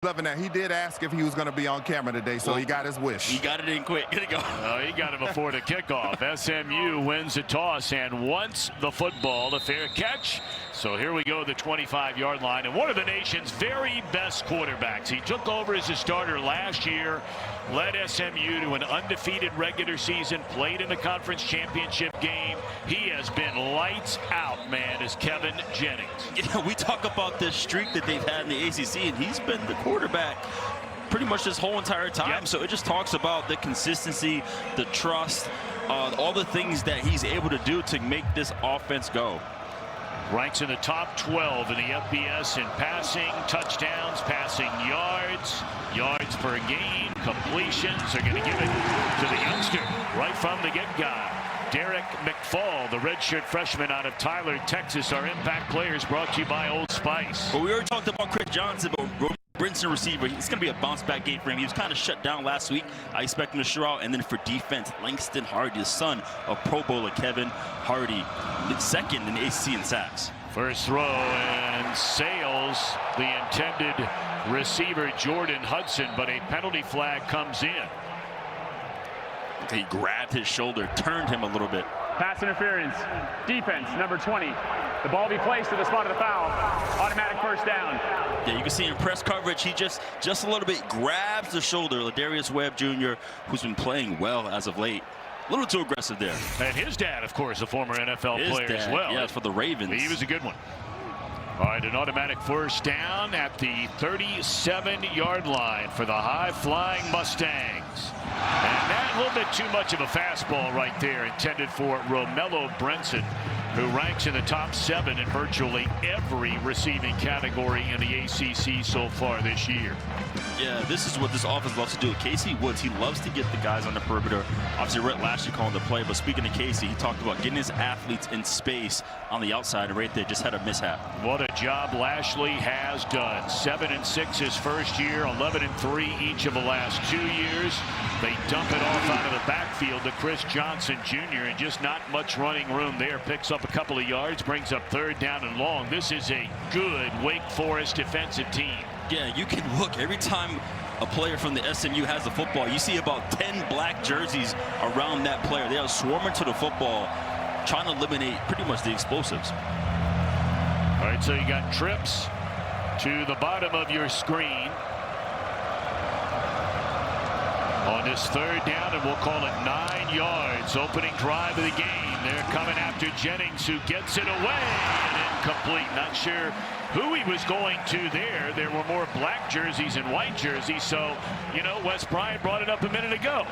Loving that. He did ask if he was going to be on camera today, so he got his wish. He got it in quick. Good to go. He got it before the kickoff. SMU wins the toss and wants the football. A fair catch. So here we go, the 25-yard line. And one of the nation's very best quarterbacks. He took over as a starter last year, led SMU to an undefeated regular season, played in the conference championship game. He has been lights out, man, as Kevin Jennings. Yeah, we talk about this streak that they've had in the ACC, and he's been the quarterback pretty much this whole entire time. Yep. So it just talks about the consistency, the trust, all the things that he's able to do to make this offense go. Ranks in the top 12 in the FBS in passing, touchdowns, passing yards, yards per game, completions. Are going to give it to the youngster right from the get-go. Derek McFall, the redshirt freshman out of Tyler, Texas. Our impact players brought to you by Old Spice. But we already talked about Chris Johnson, but Brinson receiver, it's going to be a bounce-back game for him. He was kind of shut down last week. I expect him to show out. And then for defense, Langston Hardy, the son of Pro Bowler Kevin Hardy, second in the ACC in sacks. First throw and sails the intended receiver, Jordan Hudson, but a penalty flag comes in. He grabbed his shoulder, turned him a little bit. Pass interference. Defense, number 20. The ball be placed to the spot of the foul. Automatic first down. Yeah, you can see in press coverage, he just a little bit grabs the shoulder. Ladarius Webb Jr., who's been playing well as of late. A little too aggressive there. And his dad, of course, a former NFL player as well. Yeah, for the Ravens. He was a good one. All right, an automatic first down at the 37-yard line for the high-flying Mustangs. And that a little bit too much of a fastball right there, intended for Romello Brinson, who ranks in the top 7 in virtually every receiving category in the ACC so far this year. Yeah, this is what this offense loves to do. Casey Woods, he loves to get the guys on the perimeter. Obviously, Rhett Lashley calling the play, but speaking of Casey, he talked about getting his athletes in space on the outside, and right there just had a mishap. What a job Lashley has done. 7-6 his first year, 11-3 each of the last 2 years. They dump it off out of the backfield to Chris Johnson Jr., and just not much running room there. Picks up a couple of yards, brings up third down and long. This is a good Wake Forest defensive team. Yeah, you can look every time a player from the SMU has the football, you see about 10 black jerseys around that player. They are swarming to the football, trying to eliminate pretty much the explosives. All right, so you got trips to the bottom of your screen on this third down, and we'll call it 9 yards. Opening drive of the game. They're coming after Jennings, who gets it away and incomplete. Not sure who he was going to there. There were more black jerseys and white jerseys, so, you know, Wes Bryant brought it up a minute ago.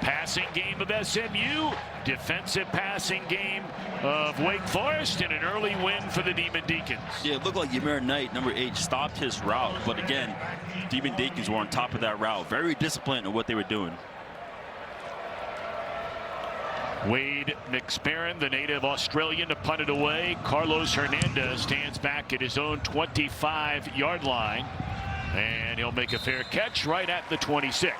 Passing game of SMU, defensive passing game of Wake Forest, and an early win for the Demon Deacons. Yeah, it looked like Ymir Knight, number 8, stopped his route, but again, Demon Deacons were on top of that route. Very disciplined in what they were doing. Wade McSparron, the native Australian, to punt it away. Carlos Hernandez stands back at his own 25-yard line, and he'll make a fair catch right at the 26.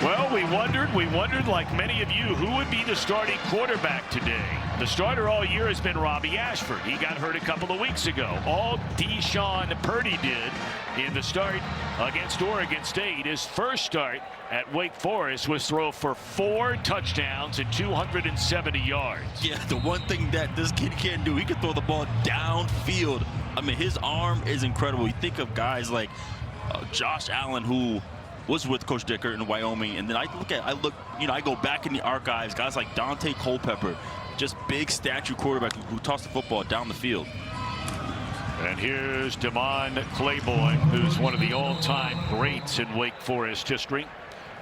Well, we wondered like many of you, who would be the starting quarterback today. The starter all year has been Robbie Ashford. He got hurt a couple of weeks ago. All Deshawn Purdie did in the start against Oregon State, his first start at Wake Forest, was throw for 4 touchdowns and 270 yards. Yeah, the one thing that this kid can do, he can throw the ball downfield. I mean, his arm is incredible. You think of guys like Josh Allen, who was with Coach Dicker in Wyoming, and then I go back in the archives, guys like Dante Culpepper, just big statue quarterback who tossed the football down the field. And here's Damon Claiborne, who's one of the all-time greats in Wake Forest history.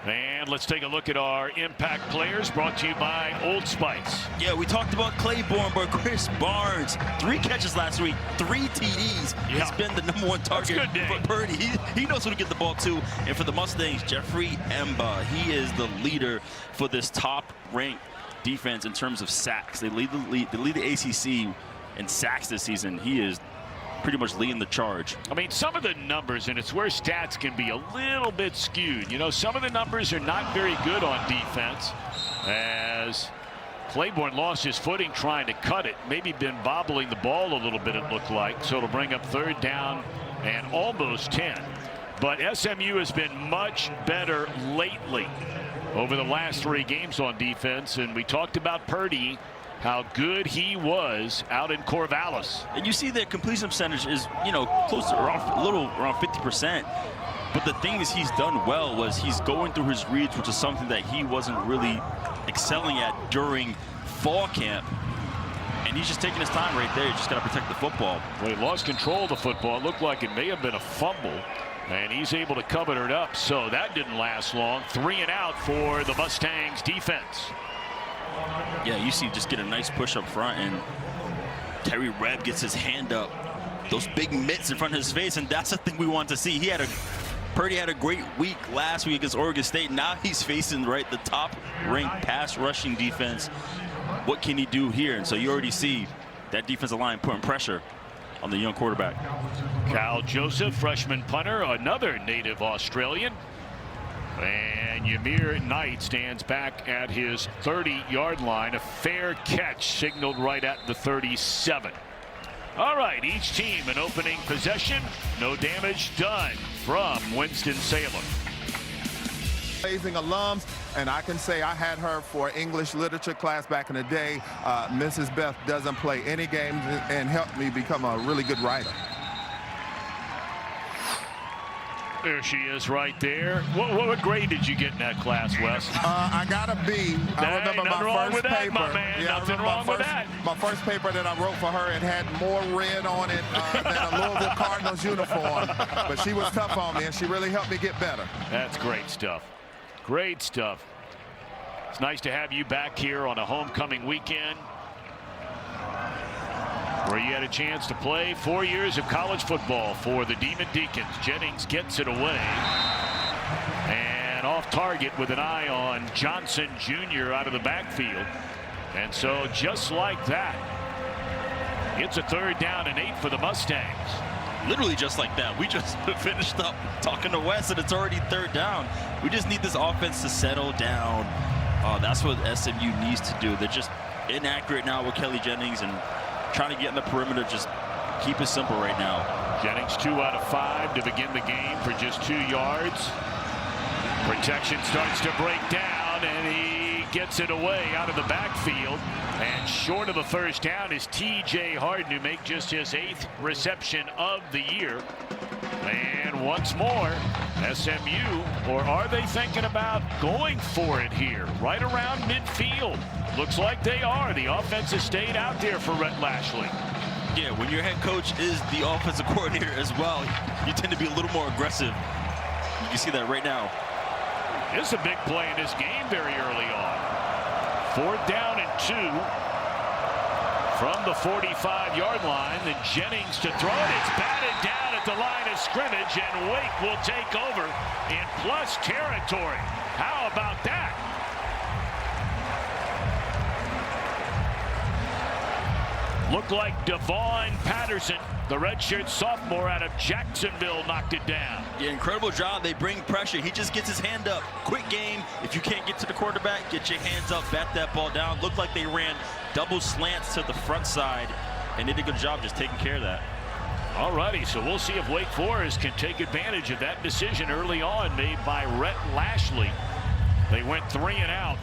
And let's take a look at our impact players, brought to you by Old Spice. Yeah, we talked about Claiborne, but Chris Barnes, 3 catches last week, 3 TDs. Yeah. He's been the #1 target for Purdy. He knows who to get the ball to. And for the Mustangs, Jeffrey Emba, he is the leader for this top-ranked defense in terms of sacks. They lead the ACC in sacks this season. He is pretty much leading the charge. I mean, some of the numbers, and it's where stats can be a little bit skewed. You know, some of the numbers are not very good on defense, as Claiborne lost his footing trying to cut it. Maybe been bobbling the ball a little bit, it looked like. So it'll bring up 3rd down and almost 10. But SMU has been much better lately over the last 3 games on defense. And we talked about Purdie, how good he was out in Corvallis. And you see their completion percentage is, close to around 50%. But the thing is, he's done well was he's going through his reads, which is something that he wasn't really excelling at during fall camp. And he's just taking his time right there. You just got to protect the football. Well, he lost control of the football. It looked like it may have been a fumble. And he's able to cover it up. So that didn't last long. 3 and out for the Mustangs defense. Yeah, you see just get a nice push up front. And Terry Rebb gets his hand up. Those big mitts in front of his face. And that's the thing we want to see. Purdie had a great week last week against Oregon State. Now he's facing the top-ranked pass rushing defense. What can he do here? And so you already see that defensive line putting pressure on the young quarterback. Cal Joseph, freshman punter, another native Australian. And Ymir Knight stands back at his 30-yard line. A fair catch signaled right at the 37. All right, each team an opening possession. No damage done from Winston-Salem. Amazing alums, and I can say I had her for English literature class back in the day. Mrs. Beth doesn't play any games and helped me become a really good writer. There she is right there. What grade did you get in that class, Wes? I got a B. I remember my first paper. Nothing wrong with that. My first paper that I wrote for her, it had more red on it than a Louisville Cardinals uniform. But she was tough on me, and she really helped me get better. That's great stuff. Great stuff. It's nice to have you back here on a homecoming weekend where you had a chance to play 4 years of college football for the Demon Deacons. Jennings gets it away. And off target with an eye on Johnson Jr. out of the backfield. And so just like that, it's a 3rd down and 8 for the Mustangs. Literally just like that. We just finished up talking to Wes, and it's already 3rd down. We just need this offense to settle down. That's what SMU needs to do. They're just inaccurate now with Kelly Jennings and trying to get in the perimeter. Just keep it simple right now. Jennings 2 out of 5 to begin the game for just 2 yards. Protection starts to break down, and he gets it away out of the backfield. And short of the 1st down is T.J. Harden, who make just his 8th reception of the year. And once more, SMU, or are they thinking about going for it here, right around midfield? Looks like they are. The offense has stayed out there for Rhett Lashley. Yeah, when your head coach is the offensive coordinator as well, you tend to be a little more aggressive. You can see that right now. This is a big play in this game very early on. 4th down and 2 from the 45-yard line. Then Jennings to throw it. It's batted down at the line of scrimmage, and Wake will take over in plus territory. How about that? Looked like Devon Patterson, the redshirt sophomore out of Jacksonville, knocked it down. Yeah, incredible job. They bring pressure. He just gets his hand up. Quick game. If you can't get to the quarterback, get your hands up, bat that ball down. Looked like they ran double slants to the front side and did a good job just taking care of that. All righty, so we'll see if Wake Forest can take advantage of that decision early on made by Rhett Lashley. They went 3 and out,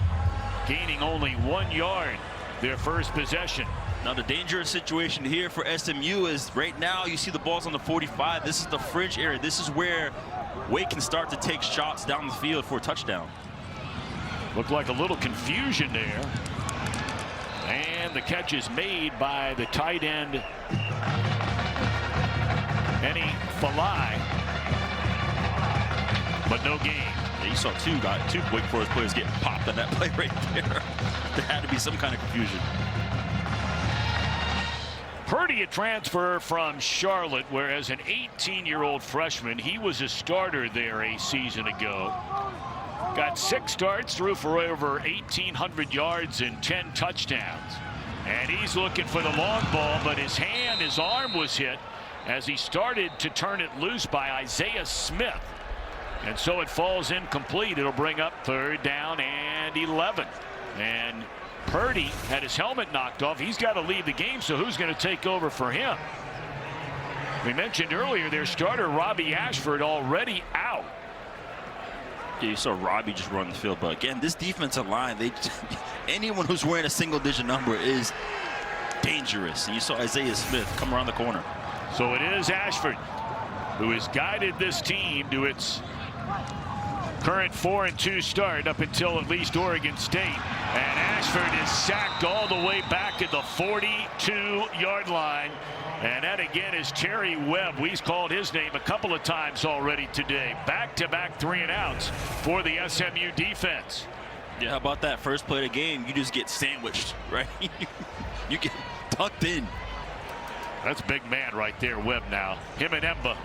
gaining only 1 yard their first possession. Now the dangerous situation here for SMU is right now you see the ball's on the 45. This is the fringe area. This is where Wake can start to take shots down the field for a touchdown. Looked like a little confusion there. And the catch is made by the tight end, Eni Falai. But no gain. Yeah, you saw two Wake Forest players get popped on that play right there. There had to be some kind of confusion. Purdie, a transfer from Charlotte, where as an 18-year-old freshman, he was a starter there a season ago. Got 6 starts, threw for over 1,800 yards and 10 touchdowns. And he's looking for the long ball, but his arm was hit as he started to turn it loose by Isaiah Smith. And so it falls incomplete. It'll bring up 3rd down and 11. And Purdie had his helmet knocked off. He's got to leave the game, so who's going to take over for him? We mentioned earlier their starter, Robbie Ashford, already out. Yeah, you saw Robbie just run the field. But again, this defensive line, anyone who's wearing a single-digit number is dangerous. And you saw Isaiah Smith come around the corner. So it is Ashford who has guided this team to its current 4-2 start up until at least Oregon State. And Ashford is sacked all the way back at the 42-yard line. And that again is Terry Webb. We've called his name a couple of times already today. Back-to-back 3-and-outs for the SMU defense. Yeah, how about that first play of the game? You just get sandwiched, right? You get tucked in. That's big man right there, Webb now. Him and Emba.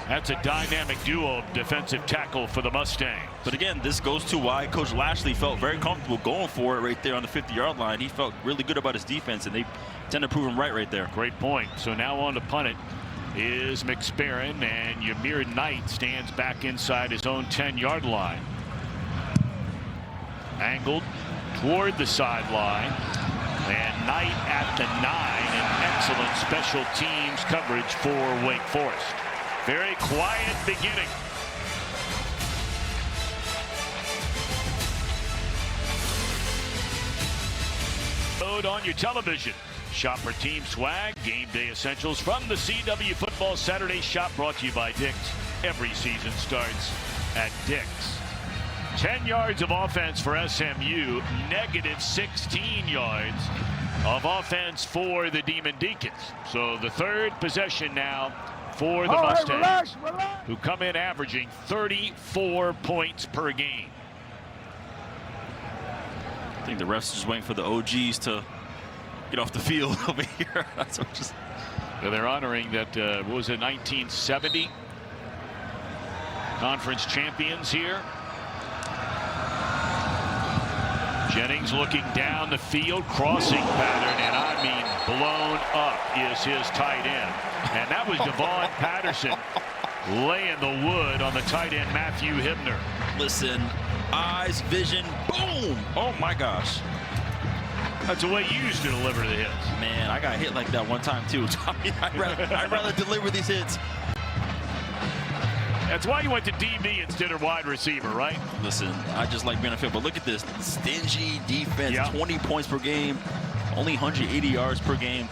That's a dynamic duo of defensive tackle for the Mustangs. But again, this goes to why Coach Lashley felt very comfortable going for it right there on the 50-yard line. He felt really good about his defense, and they tend to prove him right there. Great point. So now on to punt it is McSparron, and Ymir Knight stands back inside his own 10-yard line. Angled toward the sideline, and Knight at the 9, and excellent special teams coverage for Wake Forest. Very quiet beginning. On your television. Shop for team swag, game day essentials from the CW Football Saturday Shop, brought to you by Deacs. Every season starts at Deacs. 10 yards of offense for SMU, negative 16 yards of offense for the Demon Deacons. So the third possession now for the Mustangs, who come in averaging 34 points per game. I think the refs are just waiting for the OGs to get off the field over here. That's what just... They're honoring that, what was it, 1970 conference champions here. Jennings looking down the field, crossing pattern, and I mean blown up is his tight end. And that was Devon Patterson laying the wood on the tight end, Matthew Hibner. Listen, eyes, vision, boom! Oh my gosh. That's the way you used to deliver the hits. Man, I got hit like that one time too. I mean, I'd rather deliver these hits. That's why you went to DB instead of wide receiver, right? Listen, I just like being on field, but look at this stingy defense. Yep. 20 points per game, only 180 yards per game.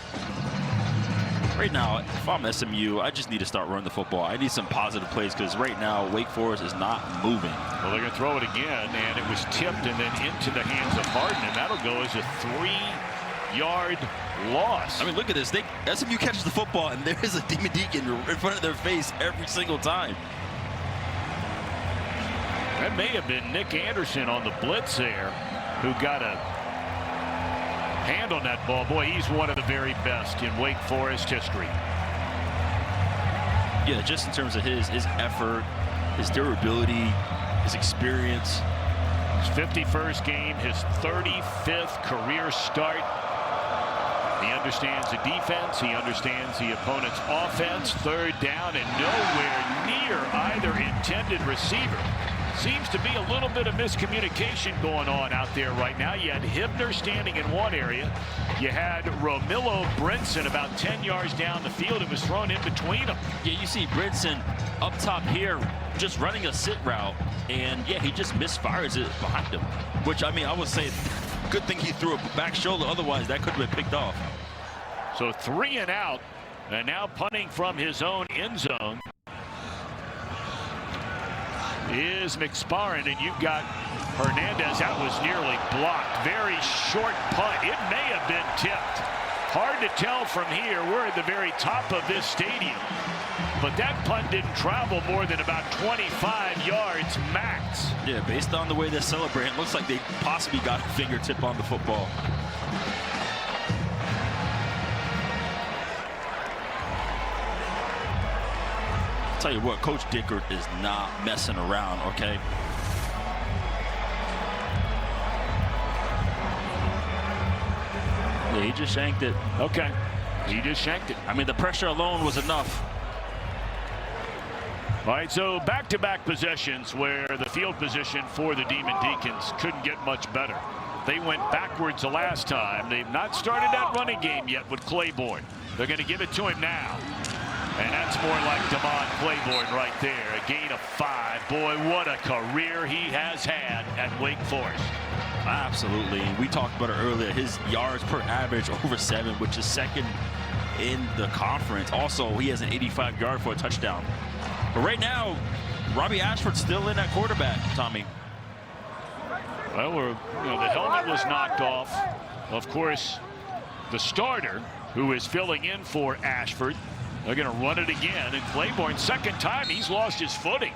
Right now, if I'm SMU, I just need to start running the football. I need some positive plays because right now, Wake Forest is not moving. Well, they're going to throw it again, and it was tipped and then into the hands of Harden, and that'll go as a 3-yard loss. I mean, look at this. SMU catches the football, and there is a Demon Deacon in front of their face every single time. That may have been Nick Anderson on the blitz there, who got a hand on that ball. Boy, he's one of the very best in Wake Forest history. Yeah, just in terms of his effort, his durability, his experience. His 51st game, his 35th career start. He understands the defense. He understands the opponent's offense. Third down and nowhere near either intended receiver. Seems to be a little bit of miscommunication going on out there right now. You had Hibner standing in one area. You had Romillo Brinson about 10 yards down the field. It was thrown in between them. Yeah, you see Brinson up top here just running a sit route. And, yeah, he just misfires it behind him. Which, I mean, I would say good thing he threw a back shoulder. Otherwise, that could have been picked off. So 3 and out. And now punting from his own end zone is McSparron, and you've got Hernandez. That was nearly blocked. Very short punt. It may have been tipped. Hard to tell from here. We're at the very top of this stadium. But that punt didn't travel more than about 25 yards max. Yeah, based on the way they're celebrating, it looks like they possibly got a fingertip on the football. Tell you what, Coach Dickert is not messing around, okay? Yeah, he just shanked it. Okay, he just shanked it. I mean, the pressure alone was enough. All right, so back-to-back possessions where the field position for the Demon Deacons couldn't get much better. They went backwards the last time. They've not started that running game yet with Claiborne. They're going to give it to him now. And that's more like Demon Claiborne right there. A gain of 5. Boy, what a career he has had at Wake Forest. Absolutely. We talked about it earlier. His yards per average over 7, which is second in the conference. Also, he has an 85 yard for a touchdown. But right now, Robbie Ashford's still in at quarterback, Tommy. Well, the helmet was knocked off. Of course, the starter, who is filling in for Ashford, they're going to run it again. And Claiborne, second time he's lost his footing.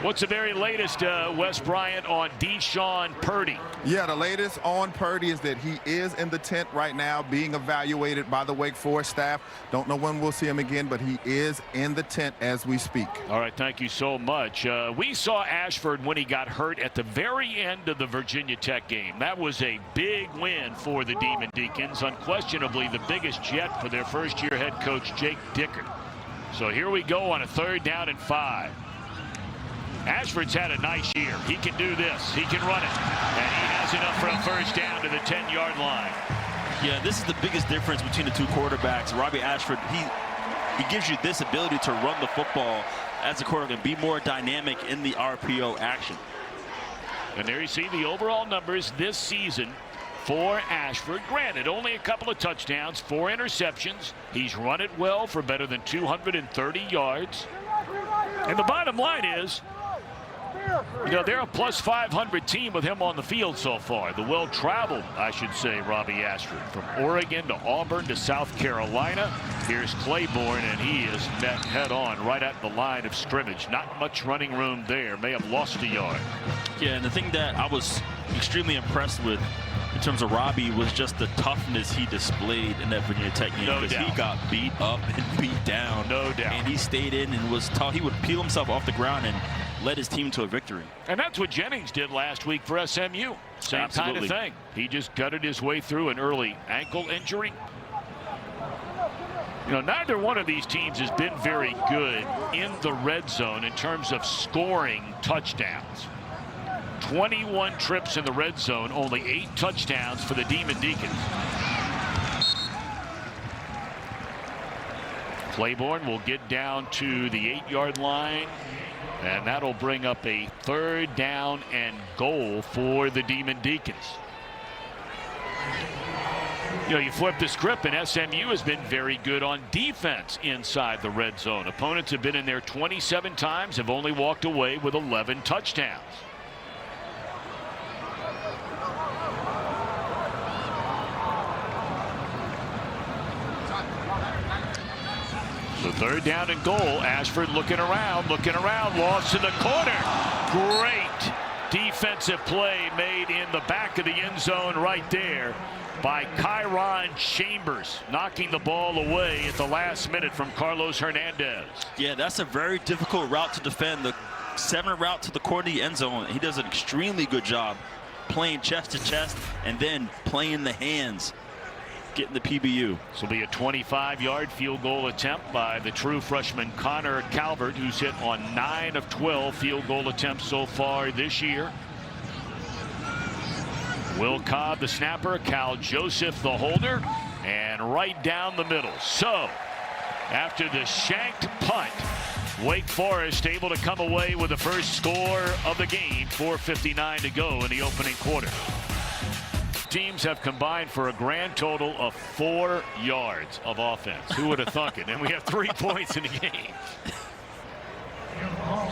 What's the very latest, Wes Bryant, on Deshawn Purdie? Yeah, the latest on Purdie is that he is in the tent right now being evaluated by the Wake Forest staff. Don't know when we'll see him again, but he is in the tent as we speak. All right, thank you so much. We saw Ashford when he got hurt at the very end of the Virginia Tech game. That was a big win for the Demon Deacons, unquestionably the biggest yet for their first-year head coach, Jake Dickert. So here we go on a 3rd down and 5. Ashford's had a nice year. He can do this. He can run it. And he has enough for a first down to the 10-yard line. Yeah, this is the biggest difference between the two quarterbacks. Robbie Ashford, he gives you this ability to run the football as a quarterback and be more dynamic in the RPO action. And there you see the overall numbers this season for Ashford. Granted, only a couple of touchdowns, 4 interceptions. He's run it well for better than 230 yards. And the bottom line is, they're a plus 500 team with him on the field so far. The well-traveled, I should say, Robbie Ashford. From Oregon to Auburn to South Carolina. Here's Claiborne, and he is met head-on right at the line of scrimmage. Not much running room there. May have lost a yard. Yeah, and the thing that I was extremely impressed with in terms of Robbie was just the toughness he displayed in that Virginia Tech game. No doubt. He got beat up and beat down. No doubt. And he stayed in and was tough. He would peel himself off the ground and led his team to a victory. And that's what Jennings did last week for SMU. Same kind of thing. He just gutted his way through an early ankle injury. Neither one of these teams has been very good in the red zone in terms of scoring touchdowns. 21 trips in the red zone, only 8 touchdowns for the Demon Deacons. Claiborne will get down to the 8-yard line, and that'll bring up a 3rd down and goal for the Demon Deacons. You flip the script, and SMU has been very good on defense inside the red zone. Opponents have been in there 27 times, have only walked away with 11 touchdowns. So 3rd down and goal. Ashford looking around, lost in the corner. Great defensive play made in the back of the end zone right there by Kyron Chambers, knocking the ball away at the last minute from Carlos Hernandez. Yeah, that's a very difficult route to defend. The 7 route to the corner of the end zone. He does an extremely good job playing chest to chest and then playing the hands, getting the PBU. This will be a 25-yard field goal attempt by the true freshman Connor Calvert, who's hit on 9 of 12 field goal attempts so far this year. Will Cobb, the snapper, Cal Joseph, the holder, and right down the middle. So, after the shanked punt, Wake Forest able to come away with the first score of the game. 4:59 to go in the opening quarter. Teams have combined for a grand total of 4 yards of offense. Who would have thunk it? And we have 3 points in the game.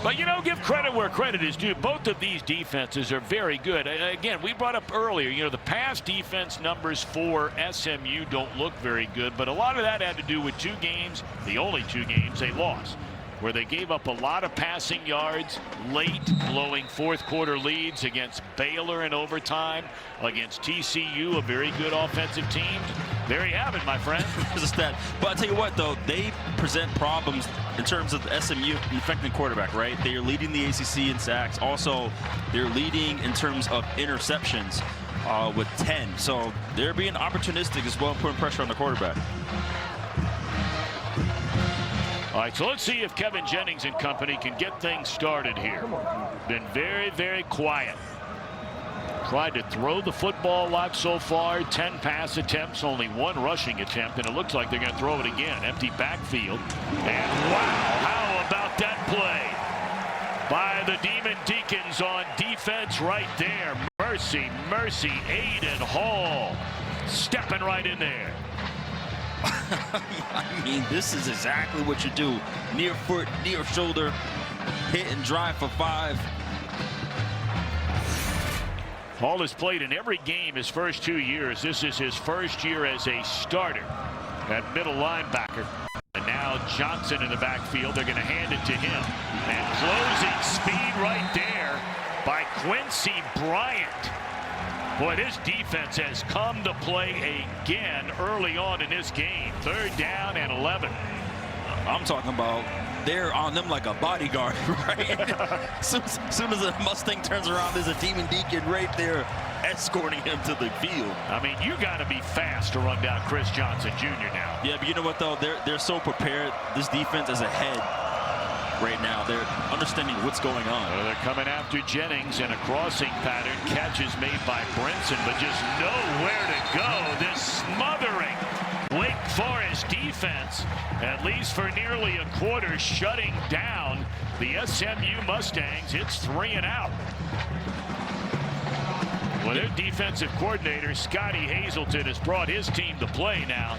But, give credit where credit is due. Both of these defenses are very good. Again, we brought up earlier, the pass defense numbers for SMU don't look very good, but a lot of that had to do with 2 games, the only 2 games they lost, where they gave up a lot of passing yards late, blowing 4th quarter leads against Baylor in overtime, against TCU, a very good offensive team. There you have it, my friend. There's a stat. But I'll tell you what, though, they present problems in terms of SMU affecting quarterback, right? They are leading the ACC in sacks. Also, they're leading in terms of interceptions with 10. So they're being opportunistic as well, putting pressure on the quarterback. All right, so let's see if Kevin Jennings and company can get things started here. Been very, very quiet. tried to throw the football a lot so far. 10 pass attempts, only 1 rushing attempt, and it looks like they're going to throw it again. Empty backfield. And wow, how about that play by the Demon Deacons on defense right there. Mercy, mercy, Aiden Hall stepping right in there. I mean, this is exactly what you do. Near foot, near shoulder, hit and drive for 5. Hall has played in every game his first 2 years. This is his first year as a starter at middle linebacker. And now Johnson in the backfield. They're going to hand it to him. And closing speed right there by Quincy Bryant. Boy, this defense has come to play again early on in this game. 3rd down and 11. I'm talking about they're on them like a bodyguard, right? soon as the Mustang turns around, there's a Demon Deacon right there escorting him to the field. I mean, you got to be fast to run down Chris Johnson Jr. now. Yeah, but you know what, though? They're so prepared. This defense is ahead right now. They're understanding what's going on. Well, they're coming after Jennings in a crossing pattern. Catch is made by Brinson, but just nowhere to go. This smothering Wake Forest defense, at least for nearly a quarter, shutting down the SMU Mustangs. It's 3 and out. Well, their defensive coordinator, Scotty Hazelton, has brought his team to play now.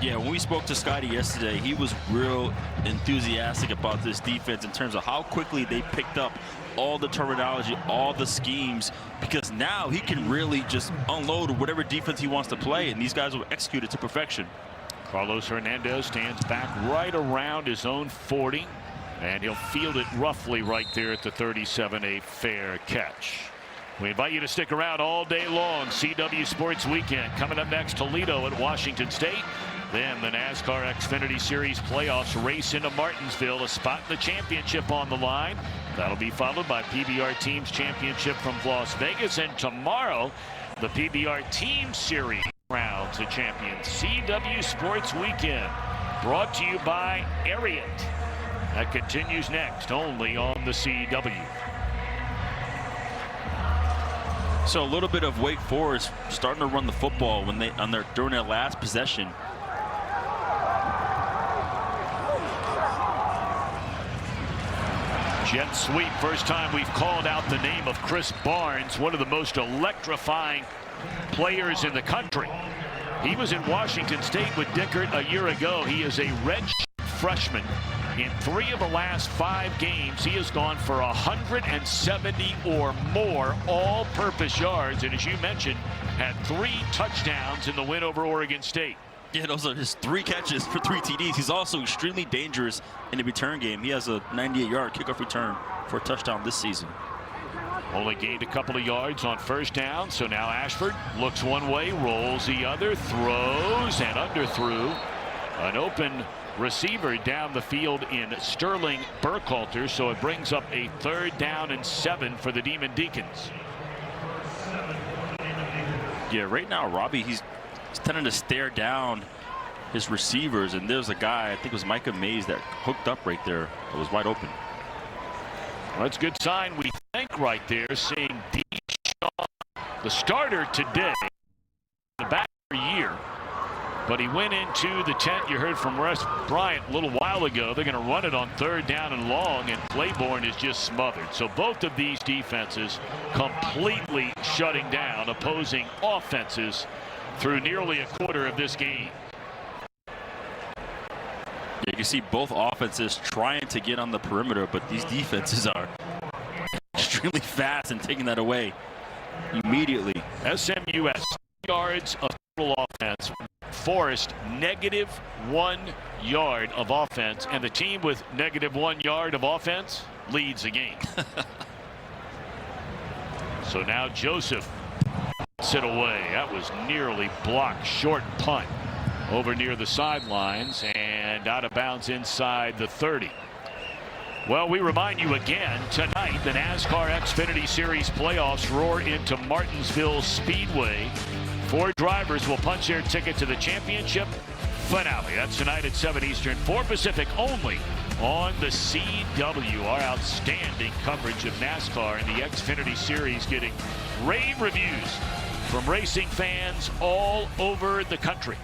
Yeah, when we spoke to Scotty yesterday, he was real enthusiastic about this defense in terms of how quickly they picked up all the terminology, all the schemes, because now he can really just unload whatever defense he wants to play, and these guys will execute it to perfection. Carlos Hernandez stands back right around his own 40, and he'll field it roughly right there at the 37, a fair catch. We invite you to stick around all day long. CW Sports Weekend coming up next. Toledo at Washington State. Then the NASCAR Xfinity Series playoffs race into Martinsville. A spot in the championship on the line. That'll be followed by PBR Teams Championship from Las Vegas. And tomorrow, the PBR Team Series crowns a champion. CW Sports Weekend brought to you by Ariat. That continues next, only on the CW. So a little bit of Wake Forest starting to run the football when during their last possession. Jet sweep, first time we've called out the name of Chris Barnes, one of the most electrifying players in the country. He was in Washington State with Dickert a year ago. He is a redshirt freshman. In 3 of the last 5 games, he has gone for 170 or more all-purpose yards, and as you mentioned, had 3 touchdowns in the win over Oregon State. Yeah, those are his 3 catches for 3 TDs. He's also extremely dangerous in the return game. He has a 98-yard kickoff return for a touchdown this season. Only gained a couple of yards on first down, so now Ashford looks one way, rolls the other, throws, and underthrew. An open receiver down the field in Sterling Burkhalter, so it brings up a 3rd down and 7 for the Demon Deacons. Yeah, right now, Robbie, he's tending to stare down his receivers, and there's a guy, I think it was Micah Mays, that hooked up right there. It was wide open. Well, that's a good sign, we think, right there, seeing Deshawn, the starter today, the back for a year. But he went into the tent. You heard from Russ Bryant a little while ago. They're going to run it on 3rd down and long, and Claiborne is just smothered. So both of these defenses completely shutting down opposing offenses through nearly a quarter of this game. You can see both offenses trying to get on the perimeter, but these defenses are extremely fast and taking that away immediately. SMU has 6 yards of total offense. Forest -1 yard of offense, and the team with -1 yard of offense leads the game. So now Joseph sit away. That was nearly blocked. Short punt over near the sidelines and out of bounds inside the 30. Well, we remind you again, tonight the NASCAR Xfinity Series playoffs roar into Martinsville Speedway. 4 drivers will punch their ticket to the championship. finale. That's tonight at 7 Eastern, 4 Pacific, only on the CW. Our outstanding coverage of NASCAR and the Xfinity Series getting rave reviews from racing fans all over the country.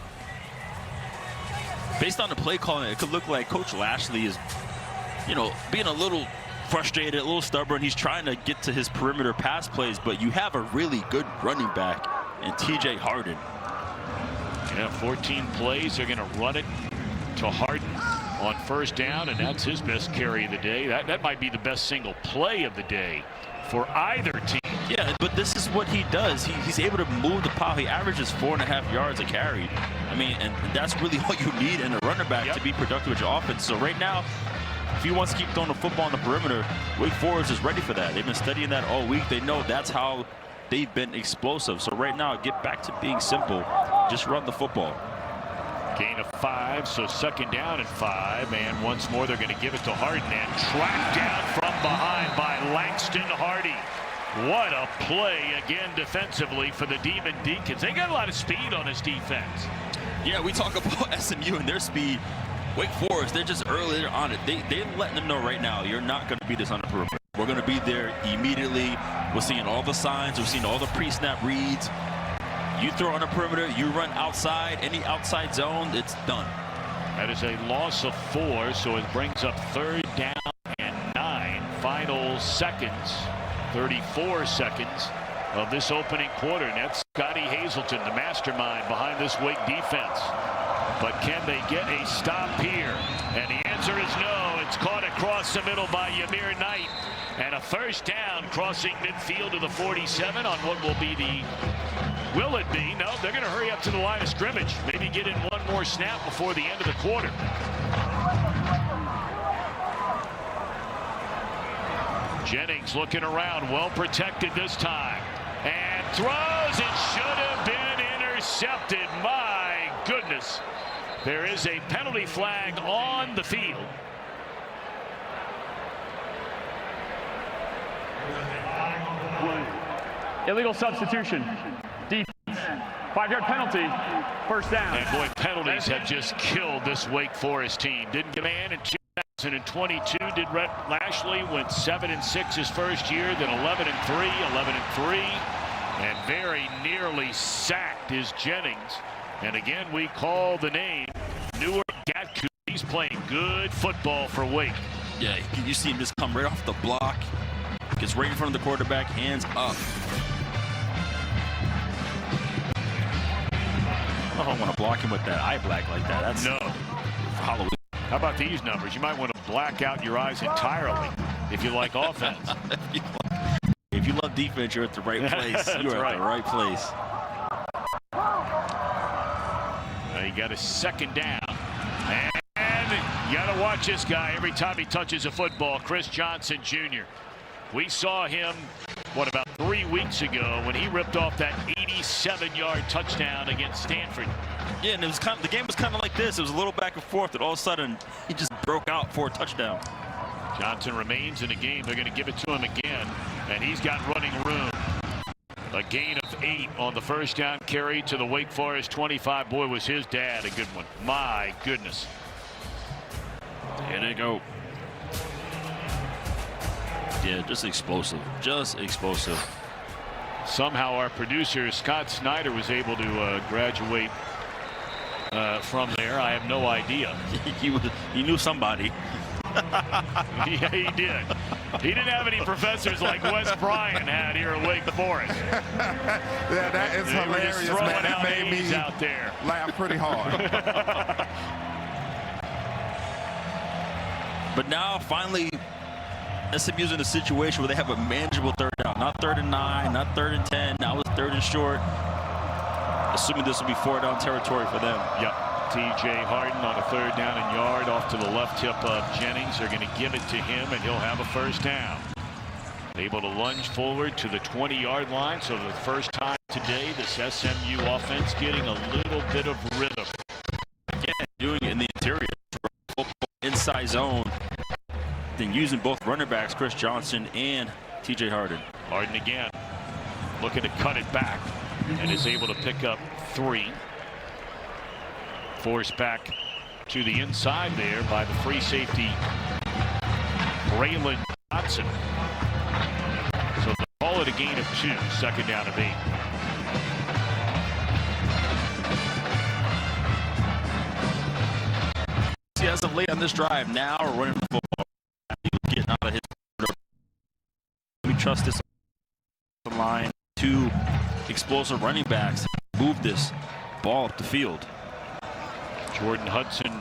Based on the play calling, it could look like Coach Lashley is, you know, being a little frustrated, a little stubborn. He's trying to get to his perimeter pass plays, but you have a really good running back in TJ Harden. Yeah, 14 plays. They're going to run it to Harden on first down, and that's his best carry of the day. That might be the best single play of the day for either team. Yeah, but this is what he does. He's able to move the pile. He averages 4.5 yards a carry. I mean, and that's really all you need in a running back to be productive with your offense. So right now, if he wants to keep throwing the football on the perimeter, Wake Forest is ready for that. They've been studying that all week. They know that's how they've been explosive. So right now, get back to being simple. Just run the football. Gain of 5, so second down and 5. And once more, they're going to give it to Harden and tracked down from behind by Langston Hardy. What a play again defensively for the Demon Deacons. They got a lot of speed on this defense. Yeah, we talk about SMU and their speed. Wake Forest, they're just earlier on it. They're letting them know right now, you're not going to beat us on the perimeter. We're going to be there immediately. We're seeing all the signs. We're seeing all the pre-snap reads. You throw on the perimeter, you run outside, any outside zone, it's done. That is a loss of 4, so it brings up third down and 9. Final seconds, 34 seconds of this opening quarter. And that's Scotty Hazelton, the mastermind behind this Wake defense. But can they get a stop here? And the answer is no. It's caught across the middle by Yamir Knight. And a first down crossing midfield to the 47 on what will be the... Will it be? No, they're going to hurry up to the line of scrimmage. Maybe get in one more snap before the end of the quarter. Jennings looking around, well protected this time. And throws, it should have been intercepted. My goodness. There is a penalty flag on the field. Illegal substitution. Defense. 5-yard penalty. First down. And boy, penalties have just killed this Wake Forest team. Didn't get a man in 2022. Did Rhett Lashley. Went 7-6 his first year. Then 11-3. 11-3. And very nearly sacked is Jennings. And again, we call the name Newer Gatku. He's playing good football for Wake. Yeah, you see him just come right off the block. Gets right in front of the quarterback, hands up. I don't want to block him with that eye black like that. That's no. For Halloween. How about these numbers? You might want to black out your eyes entirely if you like offense. If you love defense, you're at the right place. You're at the right place. Now you got a second down. And you got to watch this guy every time he touches a football. Chris Johnson Jr. We saw him, what, about 3 weeks ago when he ripped off that 87-yard touchdown against Stanford. Yeah, and it was the game was kind of like this. It was a little back and forth, and all of a sudden he just broke out for a touchdown. Johnson remains in the game. They're going to give it to him again, and he's got running room. A gain of 8 on the first down carry to the Wake Forest 25. Boy, was his dad a good one. My goodness. Here they go. Yeah, just explosive. Just explosive. Somehow our producer, Scott Snyder, was able to graduate from there. I have no idea. He knew somebody. Yeah, he did. He didn't have any professors like Wes Bryant had here at Wake Forest. Yeah, that is hilarious, man. It made me out there. Laugh pretty hard. But now, finally, SMU's in a situation where they have a manageable third down. Not 3rd and 9, not 3rd and 10. Now it's 3rd and short. Assuming this will be 4-down territory for them. Yep. TJ Harden on a 3rd down and yard off to the left hip of Jennings. They're going to give it to him, and he'll have a first down. Able to lunge forward to the 20-yard line. So for the first time today, this SMU offense getting a little bit of rhythm. Again, doing it in the interior. Inside zone. Then using both running backs, Chris Johnson and TJ Harden. Harden again looking to cut it back and is able to pick up 3. Forced back to the inside there by the free safety, Braylon Johnson. So they call it a gain of 2, second down and 8. As of late on this drive, now we're running the football. Getting out of his. We trust this line. 2 explosive running backs move this ball up the field. Jordan Hudson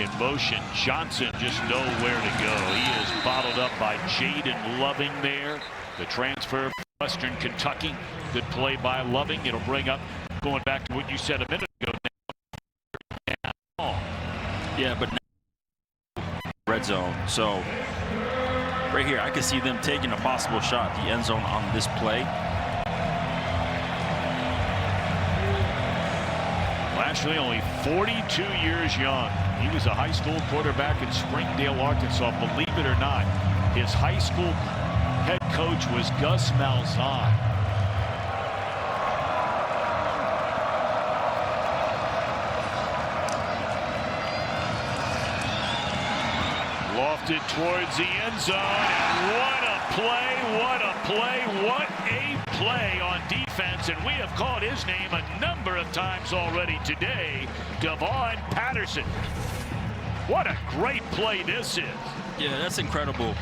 in motion. Johnson just nowhere to go. He is bottled up by Jaden Loving there. The transfer from Western Kentucky. Good play by Loving. It'll bring up, going back to what you said a minute ago. Yeah, but now red zone. So right here, I can see them taking a possible shot at the end zone on this play. Actually, only 42 years young. He was a high school quarterback in Springdale, Arkansas. Believe it or not, his high school head coach was Gus Malzahn. Lofted towards the end zone. And what a play, what a play, what a play on defense. And we have called his name a number of times already today. Devon Patterson. What a great play this is. Yeah, that's incredible.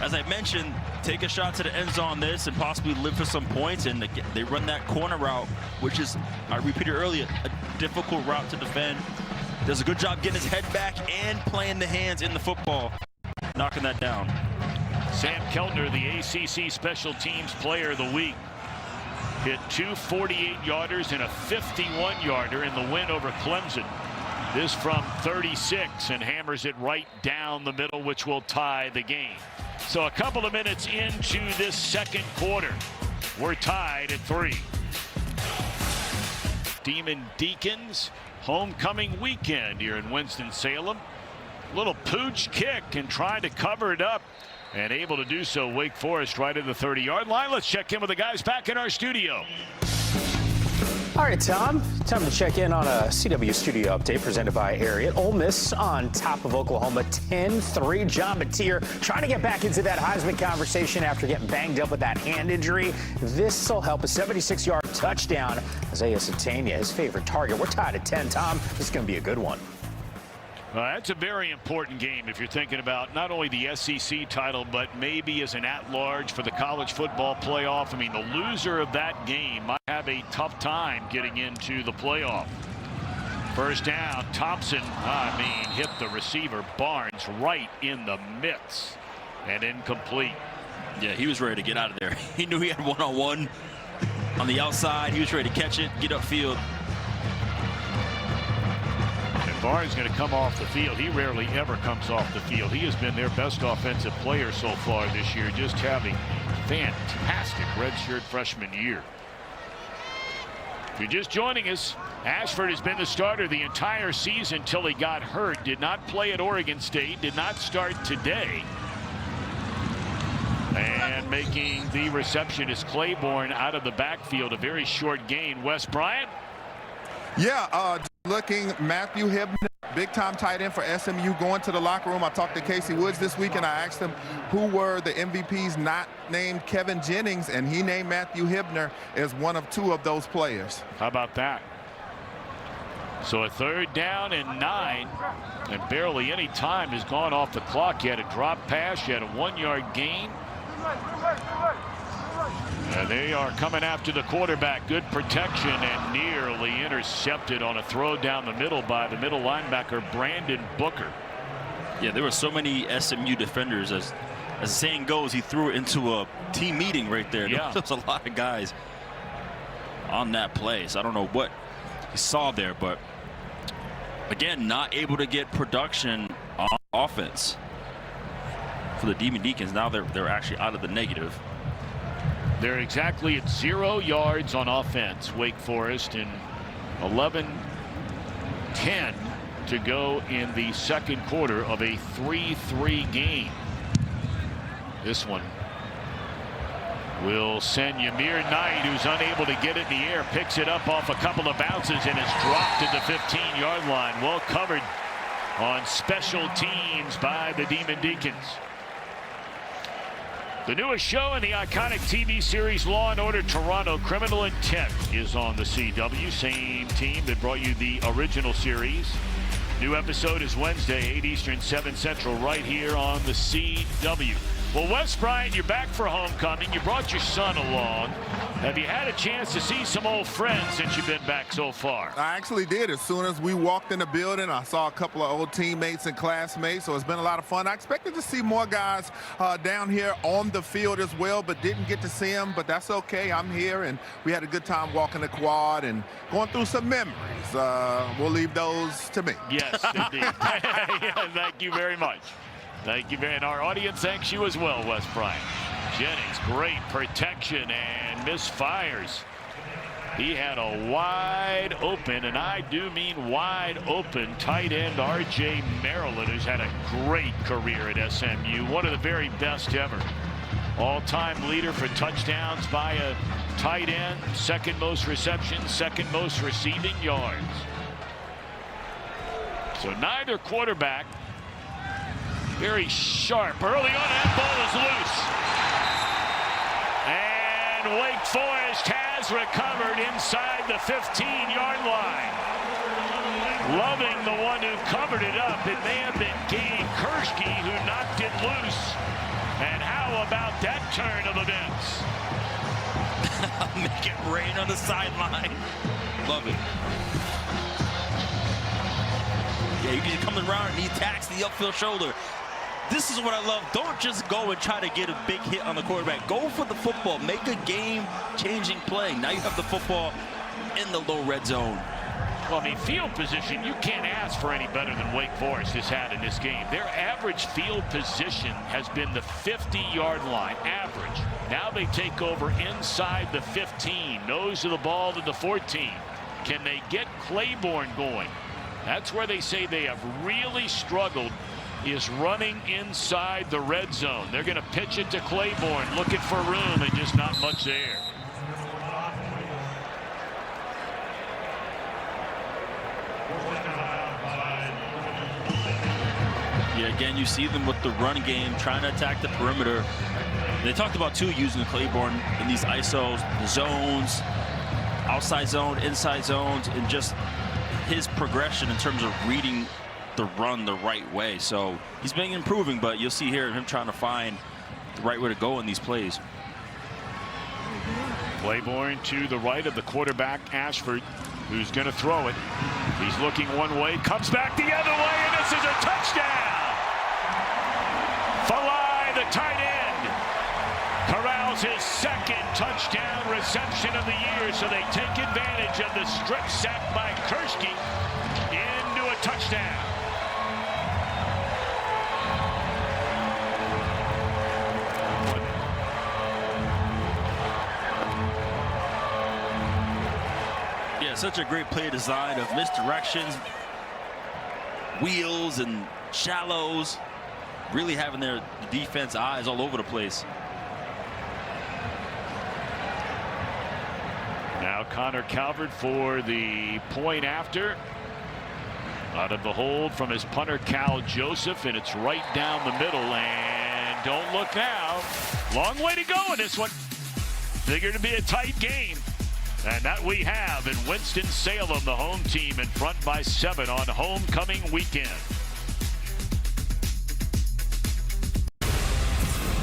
As I mentioned, take a shot to the end zone on this and possibly live for some points. And they run that corner route, which is, I repeated earlier, a difficult route to defend. Does a good job getting his head back and playing the hands in the football, knocking that down. Sam Keltner, the ACC Special Teams Player of the Week, hit 2 48-yarders and a 51-yarder in the win over Clemson. This from 36 and hammers it right down the middle, which will tie the game. So a couple of minutes into this second quarter, we're tied at 3. Demon Deacons homecoming weekend here in Winston-Salem. Little pooch kick and trying to cover it up, and able to do so. Wake Forest right at the 30-yard line. Let's check in with the guys back in our studio. All right, Tom, time to check in on a CW studio update presented by Ariat. Ole Miss on top of Oklahoma 10-3. John Mateer trying to get back into that Heisman conversation after getting banged up with that hand injury. This will help. A 76-yard touchdown. Isaiah Satania, his favorite target. We're tied at 10, Tom. This is going to be a good one. That's a very important game if you're thinking about not only the SEC title, but maybe as an at-large for the college football playoff. I mean, the loser of that game might have a tough time getting into the playoff. First down, Thompson, hit the receiver, Barnes, right in the midst, and incomplete. Yeah, he was ready to get out of there. He knew he had one-on-one on the outside. He was ready to catch it, get upfield. Barnes going to come off the field. He rarely ever comes off the field. He has been their best offensive player so far this year, just having fantastic redshirt freshman year. If you're just joining us, Ashford has been the starter the entire season till he got hurt. Did not play at Oregon State, did not start today. And making the reception is Claiborne out of the backfield. A very short gain. Wes Bryant? Yeah, looking Matthew Hibner, big-time tight end for SMU, going to the locker room. I talked to Casey Woods this week, and I asked him who were the MVPs not named Kevin Jennings, and he named Matthew Hibner as one of 2 of those players. How about that? So a 3rd down and 9, and barely any time has gone off the clock. He had a drop pass, he had a 1-yard gain. And they are coming after the quarterback. Good protection and nearly intercepted on a throw down the middle by the middle linebacker, Brandon Booker. Yeah, there were so many SMU defenders. As the saying goes, he threw it into a team meeting right there. Yeah. There's a lot of guys on that play. So I don't know what he saw there, but again, not able to get production on offense for the Demon Deacons. Now they're actually out of the negative. They're exactly at 0 yards on offense, Wake Forest, and 11-10 to go in the second quarter of a 3-3 game. This one will send Ymir Knight, who's unable to get it in the air, picks it up off a couple of bounces and is dropped at the 15-yard line. Well covered on special teams by the Demon Deacons. The newest show in the iconic TV series Law & Order Toronto, Criminal Intent, is on the CW. Same team that brought you the original series. New episode is Wednesday, 8 Eastern, 7 Central, right here on the CW. Well, Wes Bryant, you're back for homecoming. You brought your son along. Have you had a chance to see some old friends since you've been back so far? I actually did. As soon as we walked in the building, I saw a couple of old teammates and classmates, so it's been a lot of fun. I expected to see more guys down here on the field as well, but didn't get to see them, but that's okay. I'm here, and we had a good time walking the quad and going through some memories. We'll leave those to me. Yes, indeed. Yeah, thank you very much. Thank you, and our audience thanks you as well, Wes Bryant. Jennings, great protection and misfires. He had a wide open, and I do mean wide open, tight end R.J. Maryland, who's had a great career at SMU. One of the very best ever. All-time leader for touchdowns by a tight end, second most receptions, second most receiving yards. So neither quarterback very sharp early on. That ball is loose. And Wake Forest has recovered inside the 15-yard line. Loving the one who covered it up. It may have been Gabe Kershke who knocked it loose. And how about that turn of events? Make it rain on the sideline. Love it. Yeah, he's coming around and he attacks the upfield shoulder. This is what I love. Don't just go and try to get a big hit on the quarterback. Go for the football. Make a game-changing play. Now you have the football in the low red zone. Well, I mean, field position, you can't ask for any better than Wake Forest has had in this game. Their average field position has been the 50-yard line, average. Now they take over inside the 15, nose of the ball to the 14. Can they get Claiborne going? That's where they say they have really struggled, is running inside the red zone. They're going to pitch it to Claiborne, looking for room, and just not much there. Yeah, again, you see them with the run game, trying to attack the perimeter. They talked about, too, using Claiborne in these ISOs, the zones, outside zone, inside zones, and just his progression in terms of reading the run the right way. So he's been improving, but you'll see here him trying to find the right way to go in these plays. Claiborne to the right of the quarterback, Ashford, who's going to throw it. He's looking one way, comes back the other way, and this is a touchdown. Falai, the tight end, corrals his second touchdown reception of the year, so they take advantage of the strip sack by Kershke into a touchdown. Such a great play design of misdirections, wheels and shallows, really having their defense eyes all over the place. Now Connor Calvert for the point after. Out of the hold from his punter Cal Joseph, and it's right down the middle, and don't look now. Long way to go in this one. Figured to be a tight game. And that we have in Winston-Salem, the home team in front by 7 on homecoming weekend.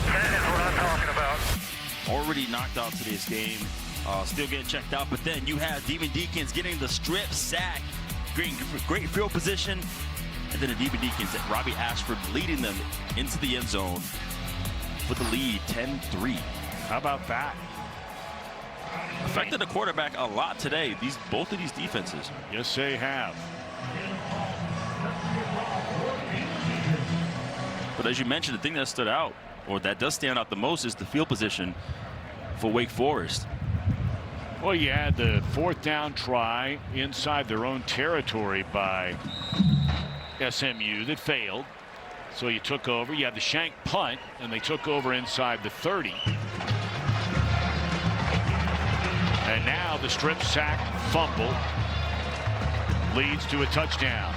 That is what I'm talking about. Already knocked out today's game, still getting checked out, but then you have Demon Deacons getting the strip sack, great field position, and then the Demon Deacons, Robbie Ashford leading them into the end zone with the lead 10-3. How about that? Affected the quarterback a lot today, both of these defenses. Yes, they have. But as you mentioned, the thing that stood out, or that does stand out the most, is the field position for Wake Forest. Well, you had the fourth down try inside their own territory by SMU that failed. So you took over. You had the shank punt, and they took over inside the 30. And now the strip sack fumble leads to a touchdown.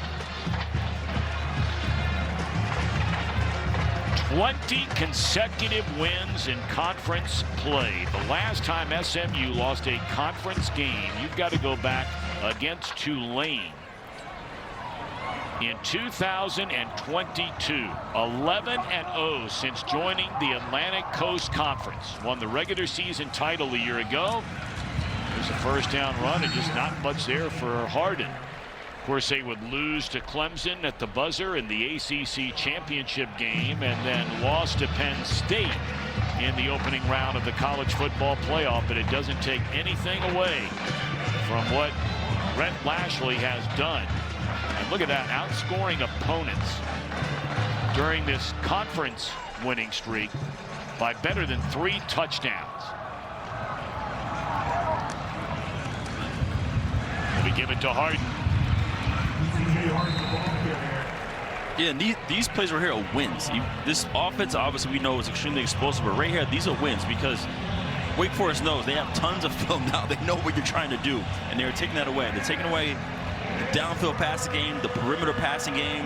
20 consecutive wins in conference play. The last time SMU lost a conference game, you've got to go back against Tulane in 2022. 11-0 since joining the Atlantic Coast Conference. Won the regular season title a year ago. There's a first down run and just not much there for Hardin. Of course, they would lose to Clemson at the buzzer in the ACC championship game and then lost to Penn State in the opening round of the college football playoff. But it doesn't take anything away from what Brett Lashley has done. And look at that, outscoring opponents during this conference winning streak by better than 3 touchdowns. We give it to Hardin. Yeah, and these plays right here are wins. This offense, obviously, we know is extremely explosive, but right here, these are wins because Wake Forest knows they have tons of film now. They know what you're trying to do, and they're taking that away. They're taking away the downfield passing game, the perimeter passing game.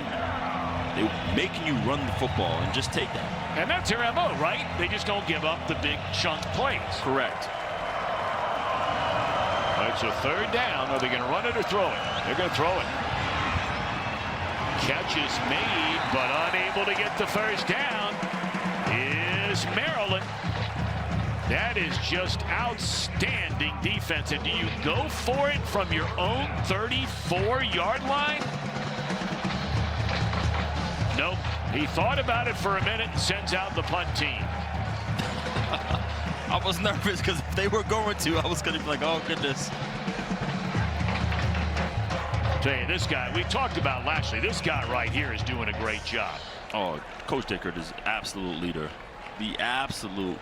They're making you run the football and just take that. And that's their MO, right? They just don't give up the big chunk plays. Correct. All right, so third down. Are they going to run it or throw it? They're going to throw it. Catch is made, but unable to get the first down is Maryland. That is just outstanding defense. And do you go for it from your own 34-yard line? Nope. He thought about it for a minute and sends out the punt team. I was nervous because if they were going to, I was going to be like, oh, goodness. Tell you, this guy, we talked about Lashley. This guy right here is doing a great job. Oh, Coach Dickert is absolute leader. The absolute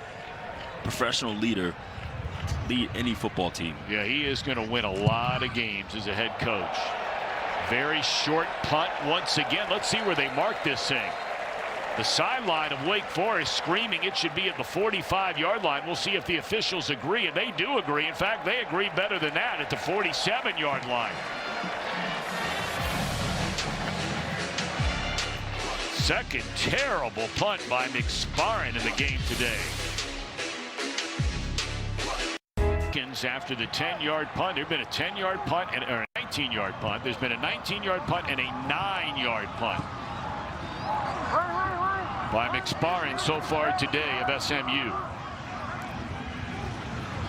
professional leader. Lead any football team. Yeah, he is going to win a lot of games as a head coach. Very short punt once again. Let's see where they mark this thing. The sideline of Wake Forest screaming it should be at the 45-yard line. We'll see if the officials agree, and they do agree. In fact, they agree better than that at the 47-yard line. Second terrible punt by McSparran in the game today. After the 10-yard punt, there's been a 10-yard punt and or a 19-yard punt. There's been a 19-yard punt and a 9-yard punt by McSparran so far today of SMU.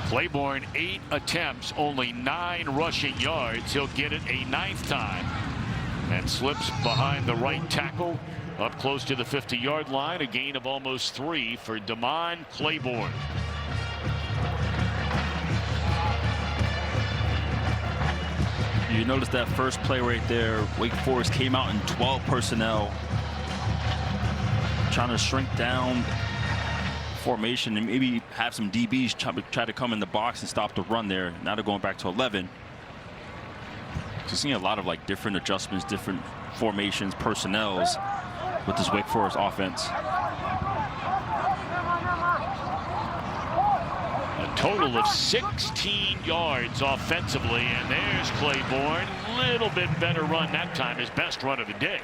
Claiborne 8 attempts, only 9 rushing yards. He'll get it a 9th time and slips behind the right tackle up close to the 50-yard line. A gain of almost 3 for Demon Claiborne. You notice that first play right there, Wake Forest came out in 12 personnel, trying to shrink down formation and maybe have some DBs try to come in the box and stop the run there. Now they're going back to 11. So seeing a lot of like different adjustments, different formations, personnels with this Wake Forest offense. Total of 16 yards offensively, and there's Claiborne. Little bit better run that time, his best run of the day.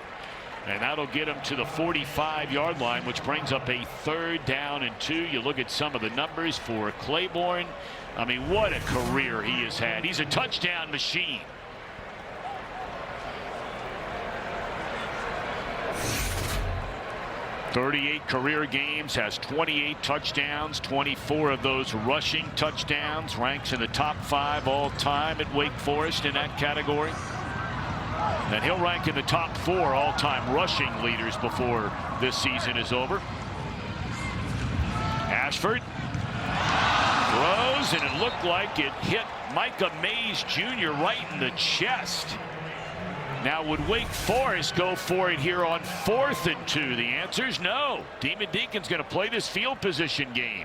And that'll get him to the 45-yard line, which brings up a 3rd down and 2. You look at some of the numbers for Claiborne. I mean, what a career he has had. He's a touchdown machine. .38 career games, has 28 touchdowns, 24 of those rushing touchdowns, ranks in the top 5 all time at Wake Forest in that category. And he'll rank in the top 4 all time rushing leaders before this season is over. Ashford throws, and it looked like it hit Micah Mays Jr. right in the chest. Now, would Wake Forest go for it here on 4th and 2? The answer is no. Demon Deacons going to play this field position game.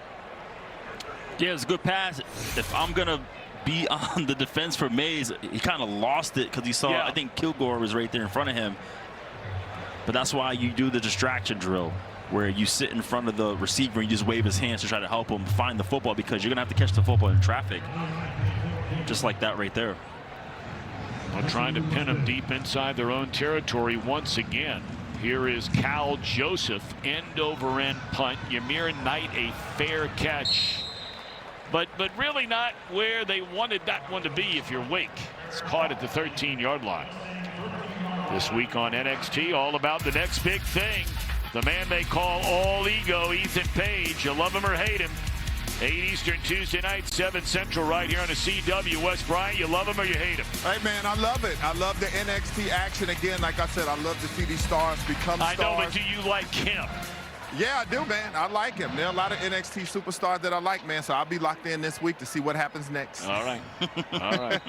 Yeah, it's a good pass. If I'm going to be on the defense for Mays, he kind of lost it because he saw, I think Kilgore was right there in front of him. But that's why you do the distraction drill, where you sit in front of the receiver and you just wave his hands to try to help him find the football, because you're going to have to catch the football in traffic. just like that right there. Well, trying to pin them deep inside their own territory once again. Here is Cal Joseph, end over end punt. Ymir Knight a fair catch, but really not where they wanted that one to be. If you're Wake, it's caught at the 13-yard line. This week on NXT, all about the next big thing. The man they call all ego, Ethan Page. You love him or hate him. 8 Eastern Tuesday night, 7 Central, right here on the CW. Wes Bryant, you love him or you hate him? Hey, man, I love it. I love the NXT action. Again, like I said, I love to see these stars become stars. I know, but do you like him? Yeah, I do, man. I like him. There are a lot of NXT superstars that I like, man, so I'll be locked in this week to see what happens next. All right. All right.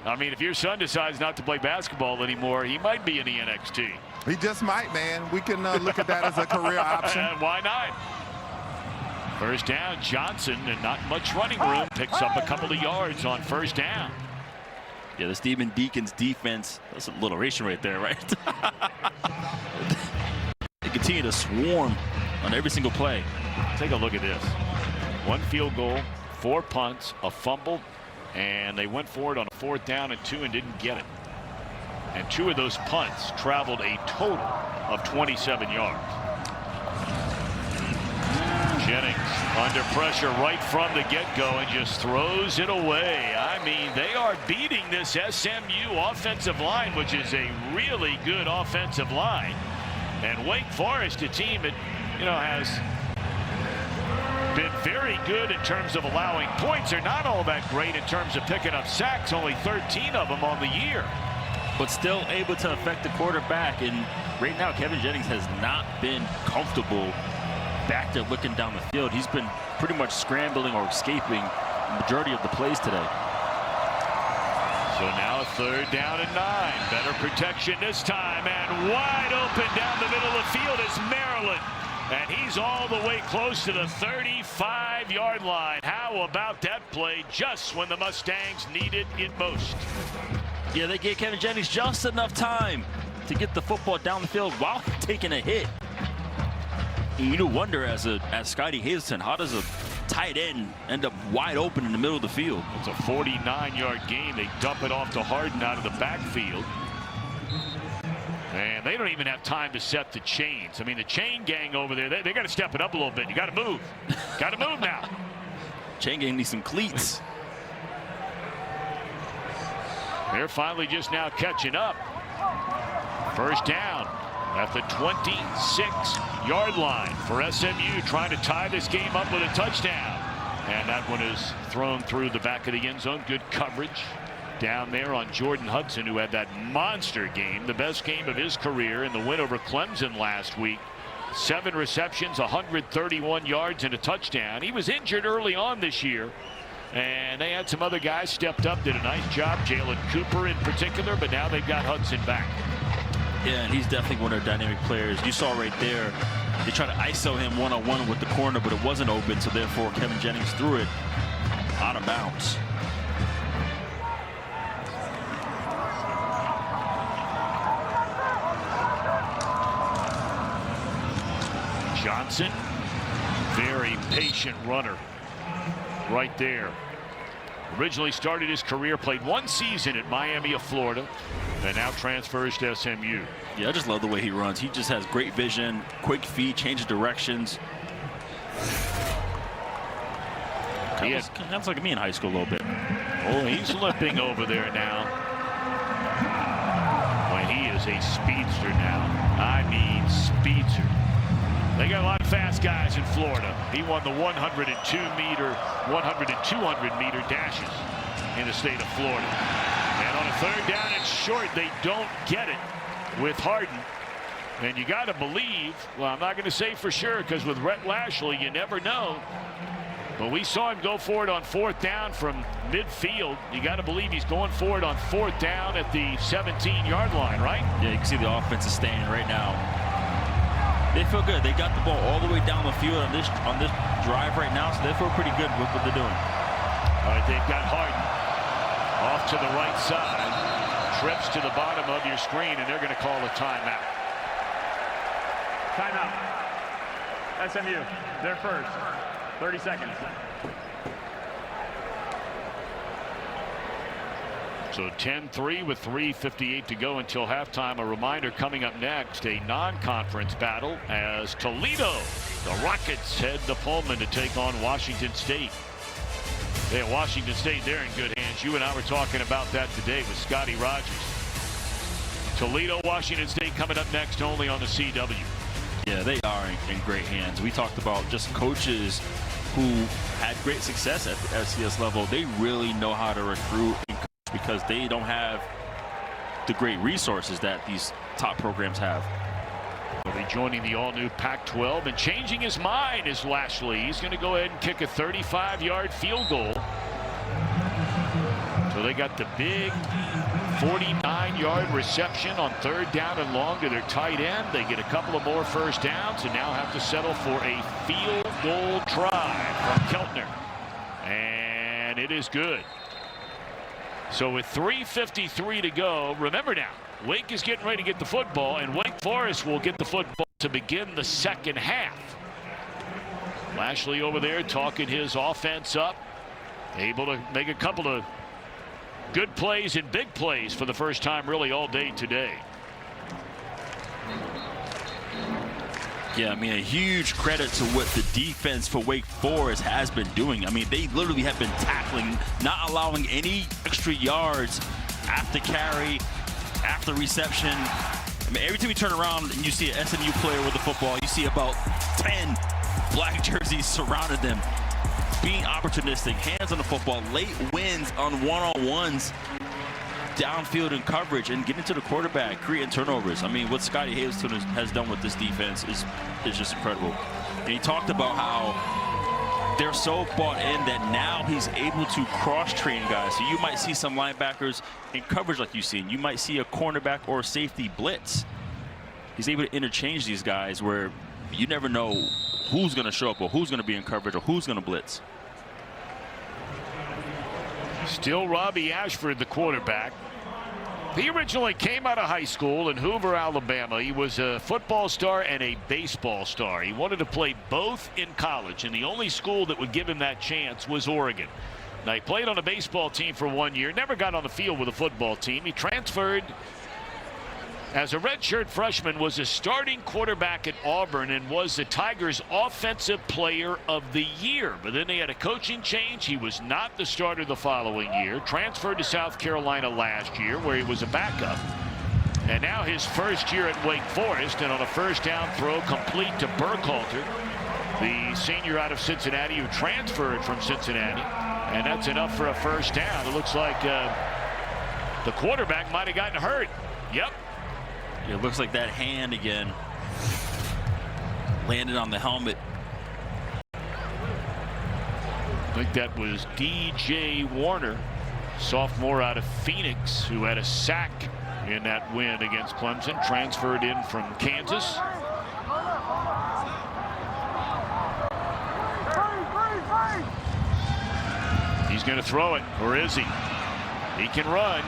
I mean, if your son decides not to play basketball anymore, he might be in the NXT. He just might, man. We can look at that as a career option. Why not? First down, Johnson, and not much running room. Picks up a couple of yards on first down. Yeah, this Demon Deacons defense, that's a alliteration right there, right? They continue to swarm on every single play. Take a look at this. 1 field goal, 4 punts, a fumble, and they went for it on a 4th down and 2 and didn't get it. And 2 of those punts traveled a total of 27 yards. Jennings under pressure right from the get-go and just throws it away. I mean, they are beating this SMU offensive line, which is a really good offensive line. And Wake Forest, a team that, has been very good in terms of allowing points. They're not all that great in terms of picking up sacks, only 13 of them on the year. But still able to affect the quarterback. And right now, Kevin Jennings has not been comfortable back there looking down the field. He's been pretty much scrambling or escaping the majority of the plays today. So now 3rd down and 9. Better protection this time, and wide open down the middle of the field is Maryland. And he's all the way close to the 35-yard line. How about that play just when the Mustangs needed it most? Yeah, they gave Kevin Jennings just enough time to get the football down the field while taking a hit. And you do wonder, as Scotty Hazelton, how does a tight end end up wide open in the middle of the field? It's a 49-yard gain. They dump it off to Harden out of the backfield. And they don't even have time to set the chains. I mean, the chain gang over there, they got to step it up a little bit. You got to move. Got to move now. Chain gang needs some cleats. They're finally just now catching up. First down at the 26-yard line for SMU, trying to tie this game up with a touchdown. And that one is thrown through the back of the end zone. Good coverage down there on Jordan Hudson, who had that monster game, the best game of his career in the win over Clemson last week. 7 receptions, 131 yards, and a touchdown. He was injured early on this year, and they had some other guys stepped up, did a nice job, Jalen Cooper in particular, but now they've got Hudson back. Yeah, and he's definitely one of their dynamic players. You saw right there, they tried to ISO him one-on-one with the corner, but it wasn't open, so therefore Kevin Jennings threw it out of bounds. Johnson, very patient runner right there. Originally started his career, played 1 season at Miami of Florida, and now transfers to SMU. Yeah, I just love the way he runs. He just has great vision, quick feet, changes directions. Sounds like me in high school a little bit. Oh, he's limping over there now. Well, he is a speedster now. I mean, speedster. They got a lot of fast guys in Florida. He won the 100 and 200-meter dashes in the state of Florida. And on a 3rd down and short, they don't get it with Harden. And you got to believe, well, I'm not going to say for sure, because with Rhett Lashley, you never know. But we saw him go for it on 4th down from midfield. You got to believe he's going for it on 4th down at the 17-yard line, right? Yeah, you can see the offense is staying right now. They feel good. They got the ball all the way down the field on this drive right now, so they feel pretty good with what they're doing. All right, they've got Harden off to the right side, trips to the bottom of your screen, and they're going to call a timeout. Timeout. SMU, they're first. 30 seconds. So 10-3 with 3:58 to go until halftime. A reminder coming up next, a non-conference battle as Toledo, the Rockets, head to Pullman to take on Washington State. Yeah, Washington State, they're in good hands. You and I were talking about that today with Scotty Rogers. Toledo, Washington State coming up next only on the CW. Yeah, they are in great hands. We talked about just coaches who had great success at the FCS level. They really know how to recruit and coach because they don't have the great resources that these top programs have. He'll be joining the all-new Pac-12, and changing his mind is Lashley. He's going to go ahead and kick a 35-yard field goal. So they got the big 49-yard reception on 3rd down and long to their tight end. They get a couple of more first downs and now have to settle for a field goal try from Keltner. And it is good. So with 3:53 to go, remember now, Wake is getting ready to get the football, and Wake Forest will get the football to begin the second half. Lashley over there talking his offense up, able to make a couple of good plays and big plays for the first time really all day today. Yeah, I mean, a huge credit to what the defense for Wake Forest has been doing. I mean, they literally have been tackling, not allowing any extra yards after carry, after reception. I mean, every time you turn around and you see an SMU player with the football, you see about 10 black jerseys surrounded them. Being opportunistic, hands on the football, late wins on one-on-ones, downfield and coverage, and getting to the quarterback, creating turnovers. I mean, what Scotty Hazelton has done with this defense is just incredible. And he talked about how they're so bought in that now he's able to cross-train guys. So you might see some linebackers in coverage like you've seen. You might see a cornerback or a safety blitz. He's able to interchange these guys where you never know who's going to show up or who's going to be in coverage or who's going to blitz. Still Robbie Ashford, the quarterback. He originally came out of high school in Hoover, Alabama. He was a football star and a baseball star. He wanted to play both in college, and the only school that would give him that chance was Oregon. Now, he played on a baseball team for 1 year, never got on the field with a football team. He transferred as a redshirt freshman, was a starting quarterback at Auburn, and was the Tigers' offensive player of the year. But then they had a coaching change. He was not the starter the following year. Transferred to South Carolina last year, where he was a backup. And now his first year at Wake Forest, and on a first down throw complete to Burkhalter, the senior out of Cincinnati who transferred from Cincinnati. And that's enough for a first down. It looks like the quarterback might have gotten hurt. Yep. It looks like that hand again landed on the helmet. I think that was DJ Warner, sophomore out of Phoenix, who had a sack in that win against Clemson, transferred in from Kansas. He's going to throw it, or is he? He can run.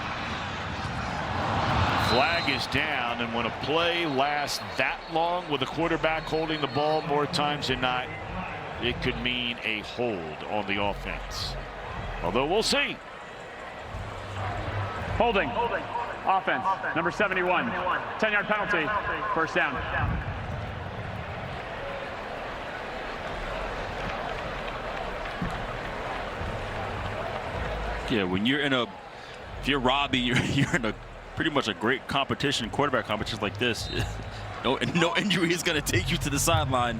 Flag is down, and when a play lasts that long with a quarterback holding the ball more times than not, it could mean a hold on the offense. Although we'll see. Holding. Offense. Number 71. 10-yard penalty. First down. Yeah, when you're in a, if you're Robbie, you're in a pretty much a great competition, quarterback competition like this. No injury is going to take you to the sideline,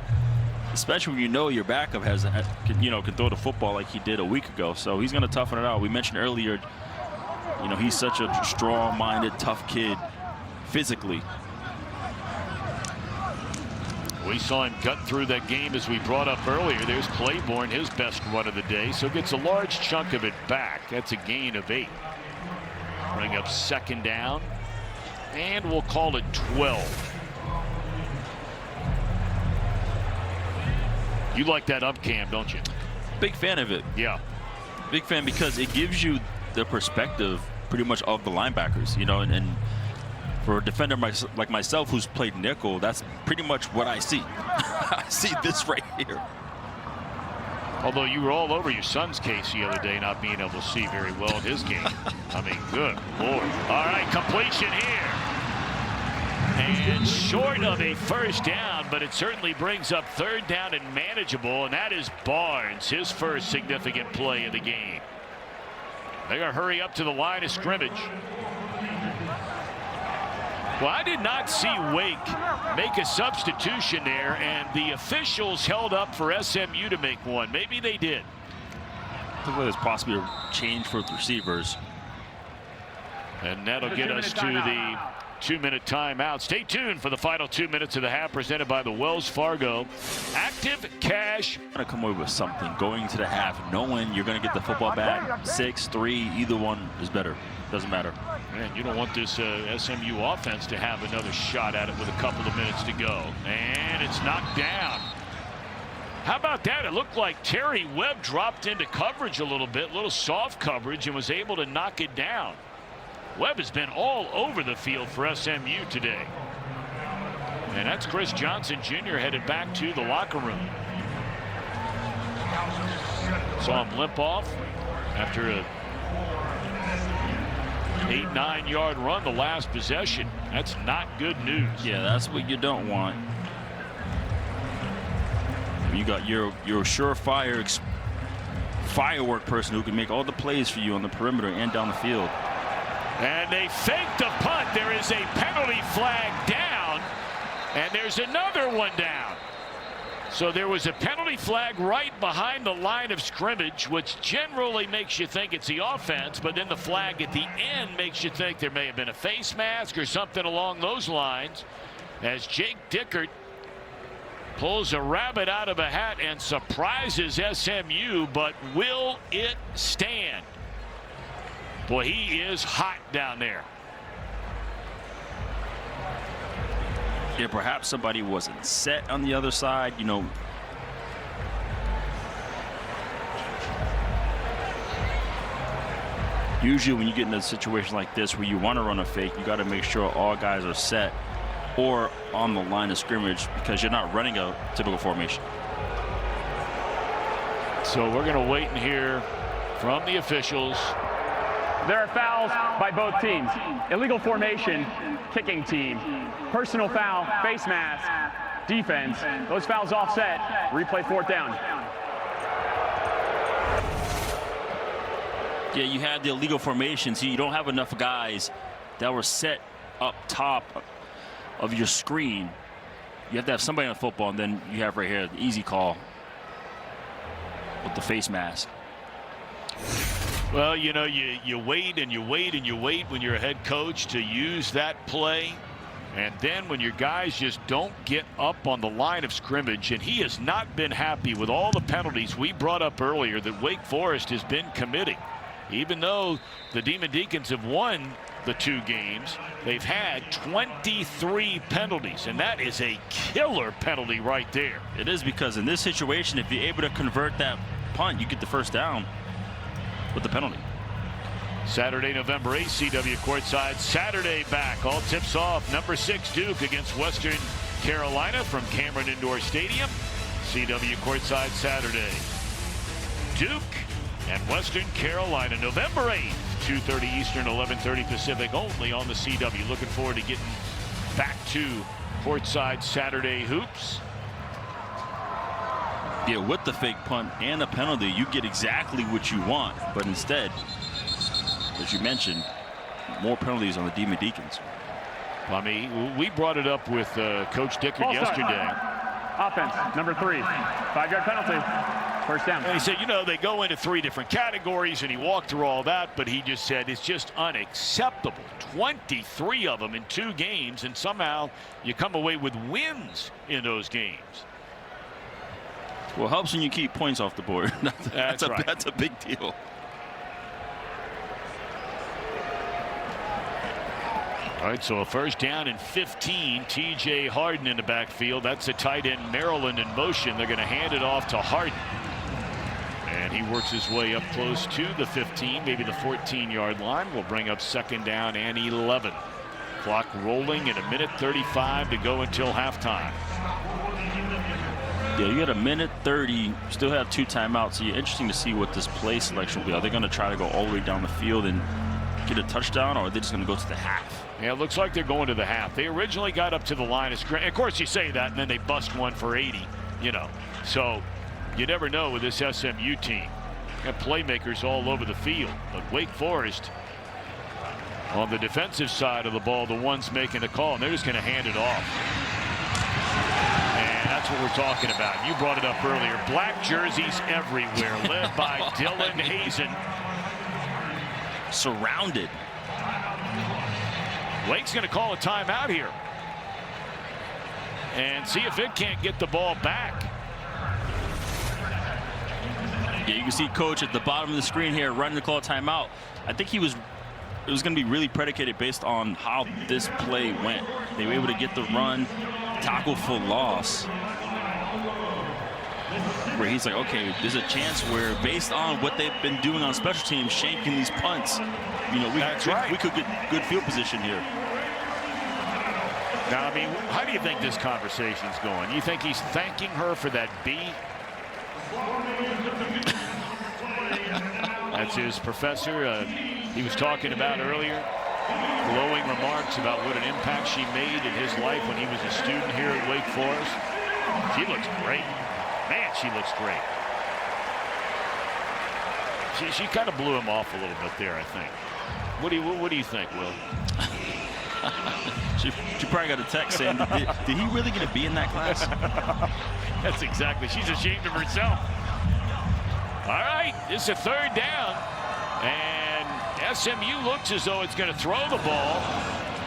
especially when you know your backup can throw the football like he did a week ago. So he's going to toughen it out. We mentioned earlier, he's such a strong-minded, tough kid physically. We saw him gut through that game as we brought up earlier. There's Claiborne, his best run of the day, so gets a large chunk of it back. That's a gain of 8. Bring up second down, and we'll call it 12. You like that up cam, don't you? Big fan of it. Yeah. Big fan because it gives you the perspective pretty much of the linebackers, and for a defender like myself who's played nickel, that's pretty much what I see. I see this right here. Although you were all over your son's case the other day, not being able to see very well in his game. I mean, good Lord. All right, completion here. And short of a first down, but it certainly brings up third down and manageable, and that is Barnes, his first significant play of the game. They're going to hurry up to the line of scrimmage. Well, I did not see Wake make a substitution there, and the officials held up for SMU to make one. Maybe they did. I think there's possibly a change for the receivers. And that'll get us to the 2-minute timeout. Stay tuned for the final 2 minutes of the half, presented by the Wells Fargo Active Cash. Going to come away with something going to the half, knowing you're going to get the football back. 6-3, either one is better. Doesn't matter. Man, you don't want this SMU offense to have another shot at it with a couple of minutes to go. And it's knocked down. How about that? It looked like Terry Webb dropped into coverage a little soft coverage, and was able to knock it down. Webb has been all over the field for SMU today. And that's Chris Johnson Jr. headed back to the locker room. Saw him limp off after a 8-9 yard run the last possession. That's not good news. Yeah, that's what you don't want. You got your surefire firework person who can make all the plays for you on the perimeter and down the field. And they fake the punt. There is a penalty flag down, and there's another one down. So there was a penalty flag right behind the line of scrimmage, which generally makes you think it's the offense, but then the flag at the end makes you think there may have been a face mask or something along those lines, as Jake Dickert pulls a rabbit out of a hat and surprises SMU, but will it stand? Boy, he is hot down there. Yeah, perhaps somebody wasn't set on the other side, you know. Usually when you get in a situation like this where you want to run a fake, you got to make sure all guys are set or on the line of scrimmage, because you're not running a typical formation. So we're going to wait and hear from the officials. There are fouls by both teams. Illegal formation, kicking team. Personal foul, face mask, defense. Those fouls offset. Replay fourth down. Yeah, you had the illegal formation, so you don't have enough guys that were set up top of your screen. You have to have somebody on the football, and then you have right here the easy call with the face mask. Well, you know, you wait and you wait and you wait when you're a head coach to use that play. And then when your guys just don't get up on the line of scrimmage, and he has not been happy with all the penalties we brought up earlier that Wake Forest has been committing. Even though the Demon Deacons have won the 2 games, they've had 23 penalties, and that is a killer penalty right there. It is, because in this situation, if you're able to convert that punt, you get the first down with the penalty. Saturday, November 8th, CW courtside. Saturday back. All tips off. Number 6 Duke against Western Carolina from Cameron Indoor Stadium. CW courtside Saturday. Duke and Western Carolina, November 8th, 2:30 Eastern, 11:30 Pacific, only on the CW. Looking forward to getting back to courtside Saturday hoops. Yeah, with the fake punt and a penalty, you get exactly what you want. But instead, as you mentioned, more penalties on the Demon Deacons. I mean, we brought it up with Coach Dickert yesterday. Offense, number 3, 5-yard penalty, first down. And he said, you know, they go into 3 different categories, and he walked through all that, but he just said it's just unacceptable. 23 of them in 2 games, and somehow you come away with wins in those games. Well, it helps when you keep points off the board. That's right. That's a big deal. All right, so a first down and 15. TJ Harden in the backfield. That's a tight end, Maryland, in motion. They're going to hand it off to Harden. And he works his way up close to the 15, maybe the 14-yard line. Will bring up second down and 11. Clock rolling at 1:35 to go until halftime. Yeah, you got a minute 30, still have 2 timeouts. So you're interesting to see what this play selection will be. Are they going to try to go all the way down the field and get a touchdown, or are they just going to go to the half? Yeah, it looks like they're going to the half. They originally got up to the line of scrimmage. Of course, you say that, and then they bust one for 80, you know. So you never know with this SMU team. Got playmakers all over the field. But Wake Forest, on the defensive side of the ball, the ones making the call, and they're just going to hand it off. And that's what we're talking about. You brought it up earlier. Black jerseys everywhere, led by Dylan Hazen. Surrounded. Wake's going to call a timeout here and see if it can't get the ball back. Yeah, you can see Coach at the bottom of the screen here running to call a timeout. I think it was going to be really predicated based on how this play went. They were able to get the run, tackle for loss, where he's like, okay, there's a chance where based on what they've been doing on special teams, shanking these punts, you know, we could get good field position here. Now, I mean, how do you think this conversation's going? You think he's thanking her for that B? That's his professor. He was talking about earlier. Glowing remarks about what an impact she made in his life when he was a student here at Wake Forest. She looks great. Man, she looks great. She kind of blew him off a little bit there, I think. What do you think, Will? She probably got a text saying, did he really get to be in that class? That's exactly. She's ashamed of herself. All right, this is a 3rd down. And SMU looks as though it's going to throw the ball.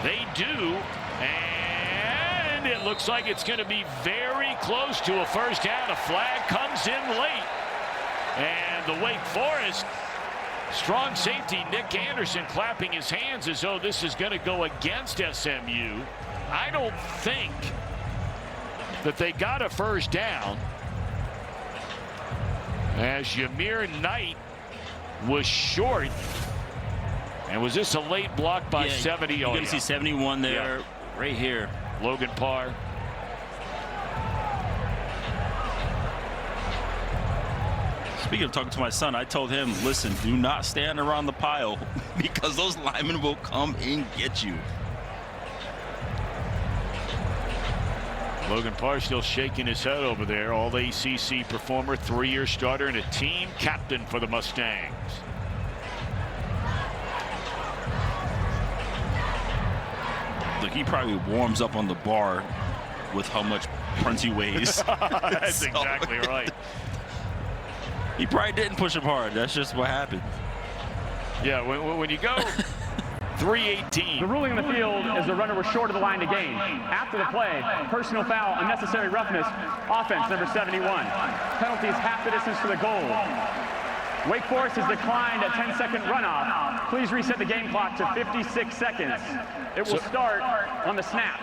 They do. And it looks like it's going to be very close to a 1st down. A flag comes in late. And the Wake Forest strong safety Nick Anderson clapping his hands as though this is going to go against SMU. I don't think that they got a 1st down, as Yamir Knight was short. And was this a late block by 70? You're going to see 71 there, right here. Logan Parr. Speaking of talking to my son, I told him, listen, do not stand around the pile because those linemen will come and get you. Logan Parr still shaking his head over there. All ACC performer, 3-year starter, and a team captain for the Mustangs. Look, he probably warms up on the bar with how much punts he weighs. That's exactly right. He probably didn't push him hard. That's just what happened. Yeah, when you go 318. The ruling on the field is the runner was short of the line to gain. After the play, personal foul, unnecessary roughness, offense number 71. Penalties half the distance to the goal. Wake Forest has declined a 10-second runoff. Please reset the game clock to 56 seconds. It will start on the snap.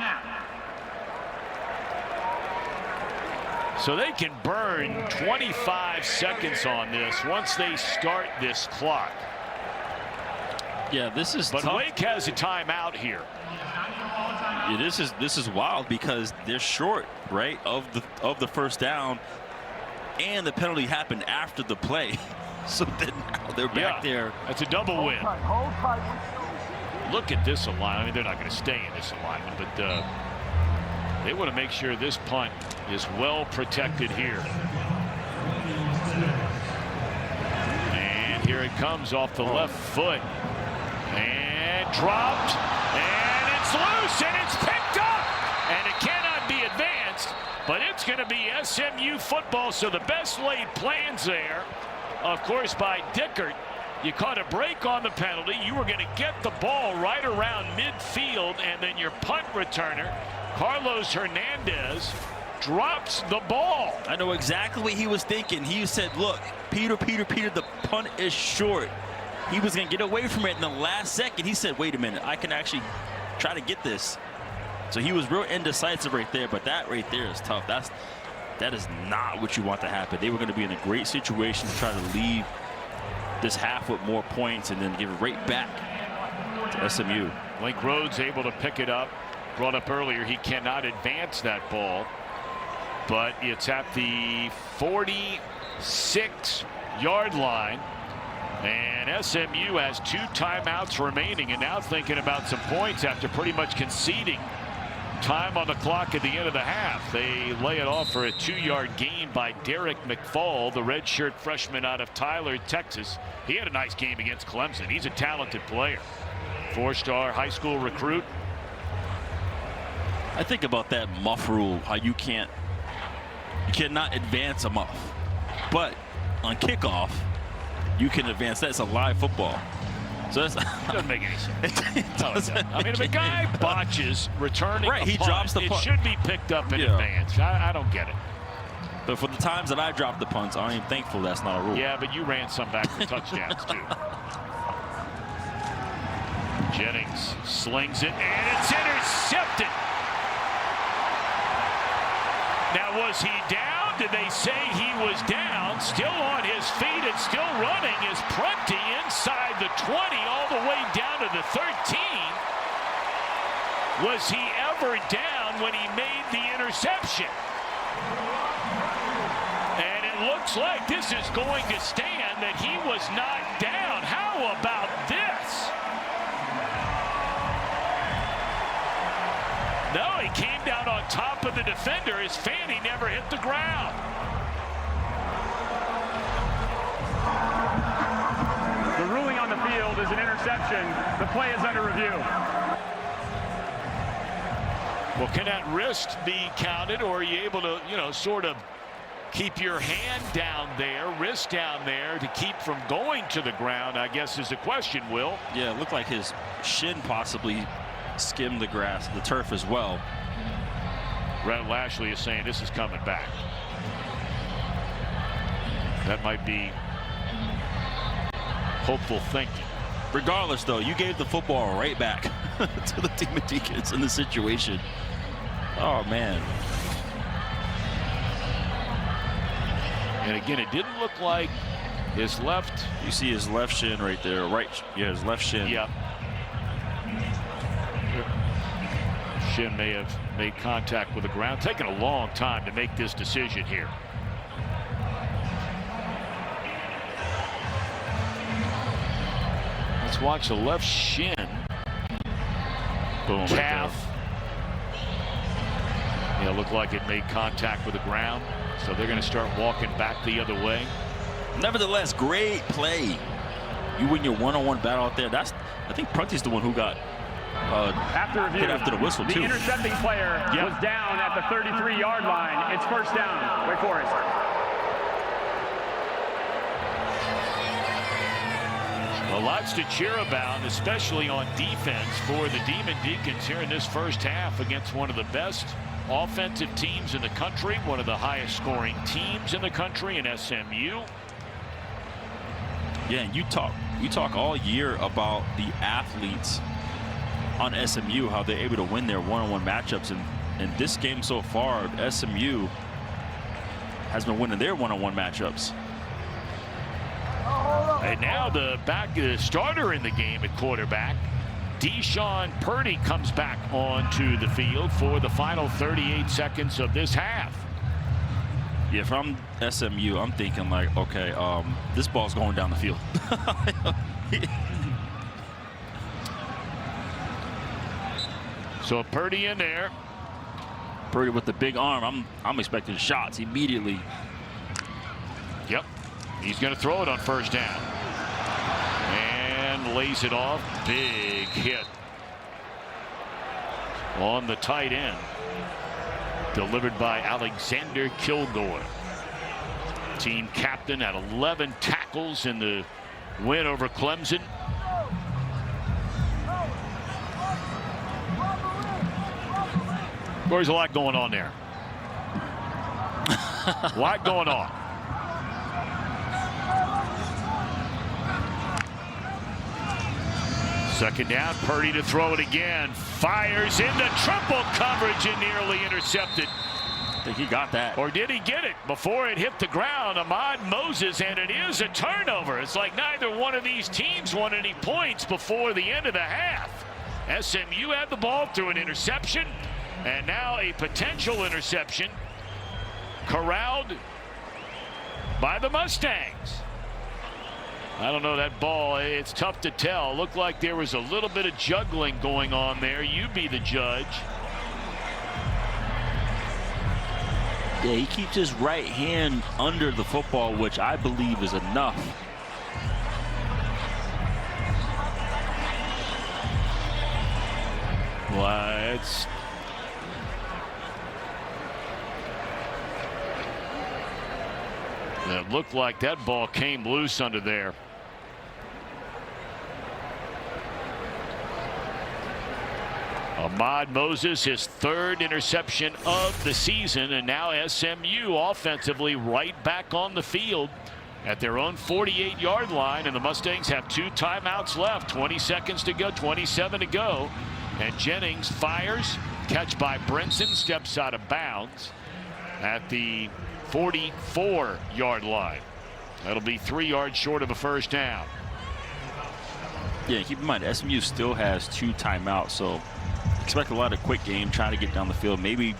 So they can burn 25 seconds on this once they start this clock. Yeah, this is But tough. Wake has a timeout here. Yeah, this is wild because they're short, right, of the 1st down, and the penalty happened after the play. So then now they're back there. That's a double win. Look at this alignment. I mean, they're not going to stay in this alignment, but they want to make sure this punt is well protected here. And here it comes off the left foot. And dropped. And it's loose. And it's picked up. And it cannot be advanced. But it's going to be SMU football. So the best laid plans there, of course, by Dickert. You caught a break on the penalty. You were going to get the ball right around midfield. And then your punt returner, Carlos Hernandez, drops the ball. I know exactly what he was thinking. He said, look, Peter, the punt is short. He was going to get away from it in the last second. He said, wait a minute, I can actually try to get this. So he was real indecisive right there, but that right there is tough. That is not what you want to happen. They were going to be in a great situation to try to leave this half with more points and then give it right back to SMU. Link Rhodes able to pick it up. Brought up earlier, he cannot advance that ball. but it's at the 46-yard line. And SMU has 2 timeouts remaining and now thinking about some points after pretty much conceding time on the clock at the end of the half. They lay it off for a 2-yard gain by Derek McFall, the redshirt freshman out of Tyler, Texas. He had a nice game against Clemson. He's a talented player. 4-star high school recruit. I think about that muff rule, how you cannot advance a muff, but on kickoff you can advance. That's a live football. So that's doesn't make any sense. I mean, if a guy botches returning a he punt, drops the punt. It should be picked up in advance. I don't get it. But for the times that I dropped the punts, I am thankful that's not a rule. Yeah, but you ran some back for touchdowns too. Jennings slings it, and it's intercepted. Now, was he down? Did they say he was down? Still on his feet and still running is Purdie inside the 20 all the way down to the 13. Was he ever down when he made the interception? And it looks like this is going to stand, that he was not down. How about this? No, he came down on top of the defender. His fanny never hit the ground. The ruling on the field is an interception. The play is under review. Well, can that wrist be counted, or are you able to, sort of keep your hand down there, wrist down there, to keep from going to the ground, I guess is the question, Will. Yeah, it looked like his shin possibly skimmed the grass, the turf as well. Brett Lashley is saying this is coming back. That might be hopeful thinking. Regardless, though, you gave the football right back to the Demon Deacons in the situation. Oh, man. And again, it didn't look like his left. You see his left shin right there. Right. Yeah, his left shin. Yeah. Shin may have made contact with the ground. Taking a long time to make this decision here. Let's watch the left shin. Boom. Calf. Yeah, looked like it made contact with the ground. So they're going to start walking back the other way. Nevertheless, great play. You win your one-on-one battle out there. I think Purdie's the one who got after review, hit after the whistle, the too. intercepting player was down at the 33-yard line. It's first down. Wake Forest. Well, lots to cheer about, especially on defense for the Demon Deacons here in this first half against one of the best offensive teams in the country, one of the highest scoring teams in the country in SMU. Yeah, and you talk all year about the athletes on SMU, how they're able to win their one-on-one matchups, and in this game so far, SMU has been winning their one-on-one matchups. And now the starter in the game at quarterback, Deshawn Purdie, comes back onto the field for the final 38 seconds of this half. Yeah, if I'm SMU, I'm thinking like, okay, this ball's going down the field. So Purdie in there. Purdie with the big arm. I'm expecting shots immediately. Yep. He's going to throw it on first down. And lays it off. Big hit on the tight end. Delivered by Alexander Kilgore. Team captain had 11 tackles in the win over Clemson. There's a lot going on there. A lot going on. Second down, Purdie to throw it again. Fires into triple coverage and nearly intercepted. I think he got that. Or did he get it before it hit the ground? Ahmad Moses, and it is a turnover. It's like neither one of these teams won any points before the end of the half. SMU had the ball through an interception, and now a potential interception corralled by the Mustangs. I don't know that ball. It's tough to tell. Looked like there was a little bit of juggling going on there. You be the judge. Yeah, he keeps his right hand under the football, which I believe is enough. Well, it looked like that ball came loose under there. Ahmad Moses, his third interception of the season, and now SMU offensively right back on the field at their own 48-yard line, and the Mustangs have 2 timeouts left. 20 seconds to go, 27 to go, and Jennings fires, catch by Brinson, steps out of bounds at the 44-yard line. That'll be 3 yards short of a first down. Yeah, keep in mind SMU still has 2 timeouts, so expect a lot of quick game, trying to get down the field. Maybe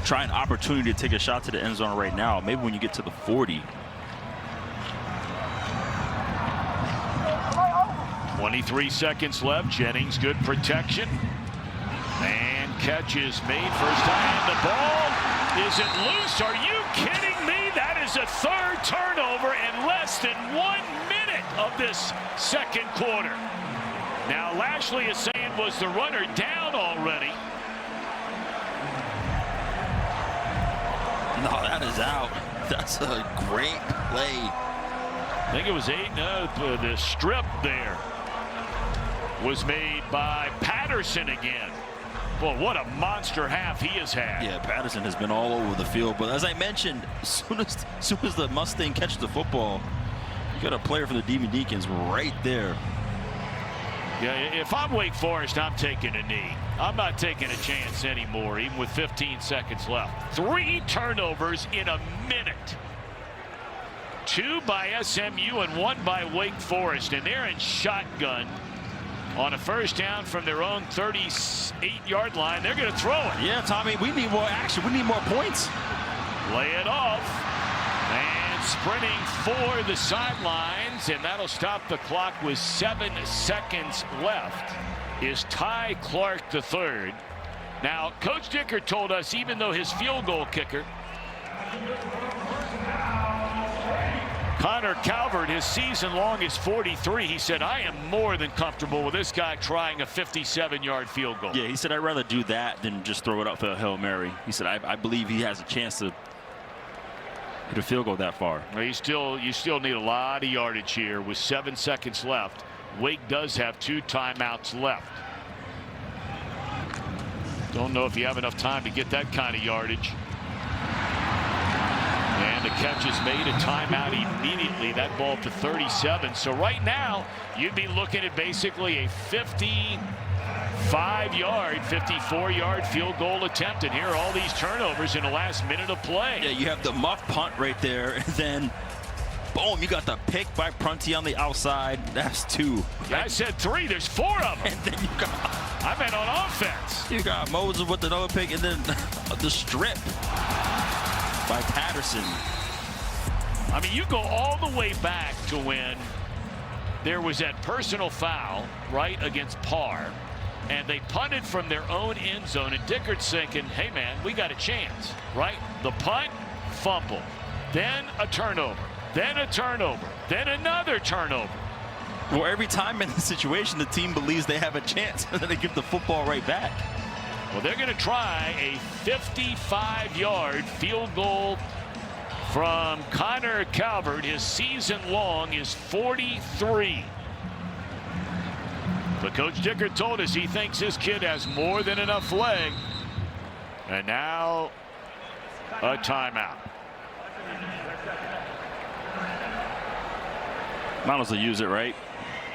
try an opportunity to take a shot to the end zone right now. Maybe when you get to the 40. 23 seconds left. Jennings, good protection. And catch is made. First time. The ball isn't loose. Are you kidding me? That is a 3rd turnover in less than 1 minute of this second quarter. Now Lashley is saying, was the runner down already? No, that is out. That's a great play. I think it was 8. The strip there was made by Patterson again. Boy, what a monster half he has had. Yeah, Patterson has been all over the field. But as I mentioned, as soon as the Mustang catches the football, you got a player from the Demon Deacons right there. Yeah, if I'm Wake Forest, I'm taking a knee. I'm not taking a chance anymore, even with 15 seconds left. 3 turnovers in a minute. 2 by SMU and 1 by Wake Forest, and they're in shotgun on a first down from their own 38-yard line. They're going to throw it. Yeah, Tommy, we need more action. We need more points. Lay it off. And sprinting for the sidelines, and that'll stop the clock with 7 seconds left, is Ty Clark III. Now, Coach Dicker told us, even though his field goal kicker, Connor Calvert, his season long is 43. He said, I am more than comfortable with this guy trying a 57-yard field goal. Yeah, he said, I'd rather do that than just throw it up for a Hail Mary. He said, I believe he has a chance to hit a field goal that far. Well, you still need a lot of yardage here with 7 seconds left. Wake does have 2 timeouts left. Don't know if you have enough time to get that kind of yardage. And the catch is made, a timeout immediately. That ball to 37. So right now, you'd be looking at basically a 55-yard, 54-yard field goal attempt. And here are all these turnovers in the last minute of play. Yeah, you have the muff punt right there, and then boom, you got the pick by Prunty on the outside. That's 2. Yeah, I said 3. There's 4 of them. And then you got, I meant on offense. You got Moses with another pick, and then the strip by Patterson. I mean, you go all the way back to when there was that personal foul, right, against Parr, and they punted from their own end zone, and Dickert's thinking, hey, man, we got a chance, right? The punt, fumble, then a turnover, then a turnover, then another turnover. Well, every time in the situation, the team believes they have a chance, and then they give the football right back. Well, they're going to try a 55-yard field goal from Connor Calvert. His season long is 43. But Coach Dicker told us he thinks this kid has more than enough leg. And now a timeout. Might as well use it, right?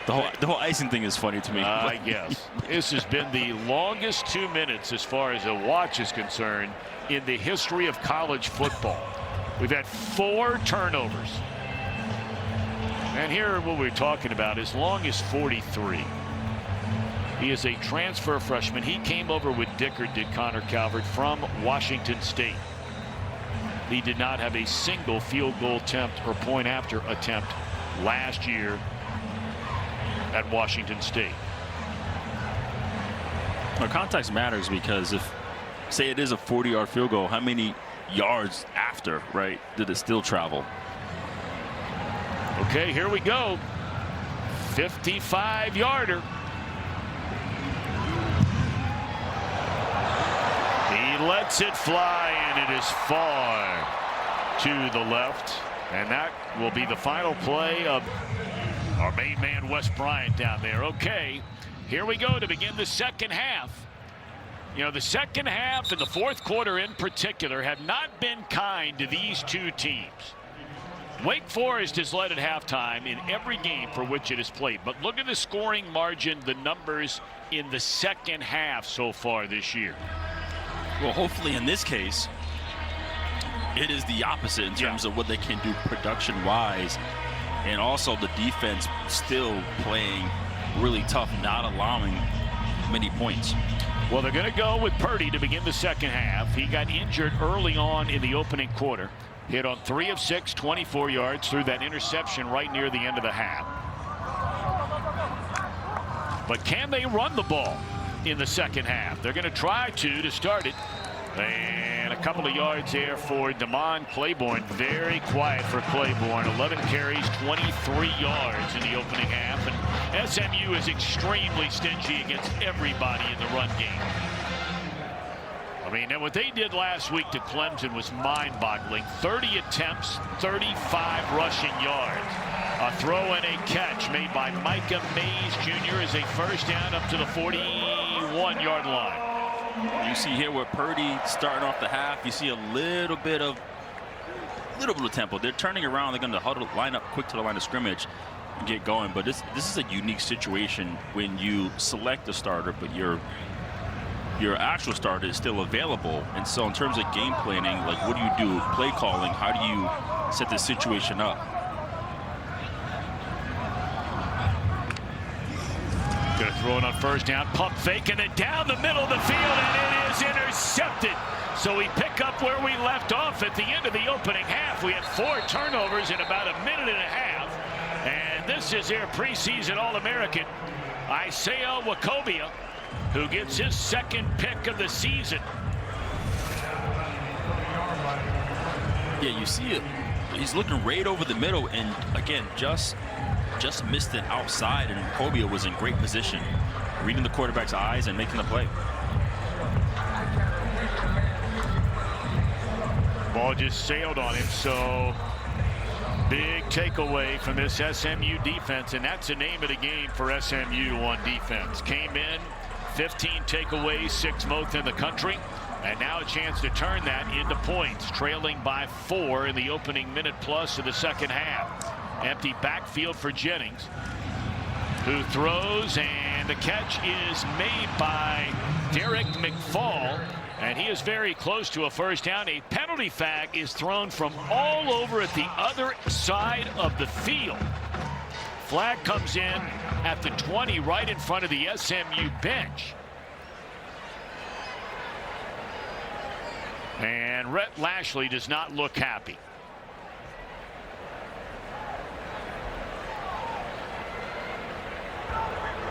The whole icing thing is funny to me. I guess. This has been the longest 2 minutes as far as a watch is concerned in the history of college football. We've had 4 turnovers. And here what we're talking about, as long as 43. He is a transfer freshman. He came over with Dicker, did Connor Calvert, from Washington State. He did not have a single field goal attempt or point after attempt last year at Washington State. Well, context matters, because if, say it is a 40-yard field goal, how many yards after, right, did it still travel? Okay, here we go. 55-yarder. He lets it fly, and it is far to the left. And that will be the final play of our main man, Wes Bryant, down there. Okay, here we go to begin the second half. You know, the second half and the fourth quarter in particular have not been kind to these two teams. Wake Forest has led at halftime in every game for which it has played. But look at the scoring margin, the numbers in the second half so far this year. Well, hopefully in this case, it is the opposite in terms of what they can do production-wise. And also the defense still playing really tough, not allowing many points. Well, they're going to go with Purdie to begin the second half. He got injured early on in the opening quarter. Hit on 3 of 6, 24 yards, through that interception right near the end of the half. But can they run the ball in the second half? They're going to try to start it. And a couple of yards there for Demon Claiborne. Very quiet for Claiborne. 11 carries, 23 yards in the opening half. And SMU is extremely stingy against everybody in the run game. I mean, and what they did last week to Clemson was mind-boggling. 30 attempts, 35 rushing yards. A throw and a catch made by Micah Mays Jr. is a first down up to the 41-yard line. You see here where Purdie starting off the half, you see a little bit of tempo. They're turning around. They're going to huddle, line up quick to the line of scrimmage and get going. But this is a unique situation when you select a starter, but your actual starter is still available. And so in terms of game planning, like, what do you do? Play calling, how do you set this situation up? Gonna throw it on first down, pump fake, and then down the middle of the field, and it is intercepted. So we pick up where we left off at the end of the opening half. We had 4 turnovers in about a minute and a half. And this is their preseason All-American, Isaiah Wacobia, who gets his second pick of the season. Yeah, you see it. He's looking right over the middle, and again, just missed it outside, and Wacobia was in great position, reading the quarterback's eyes and making the play. Ball just sailed on him, so big takeaway from this SMU defense, and that's the name of the game for SMU on defense. Came in, 15 takeaways, 6 most in the country, and now a chance to turn that into points, trailing by 4 in the opening minute plus of the second half. Empty backfield for Jennings, who throws, and the catch is made by Derek McFall, and he is very close to a first down. A penalty flag is thrown from all over at the other side of the field. Flag comes in at the 20, right in front of the SMU bench. And Rhett Lashley does not look happy.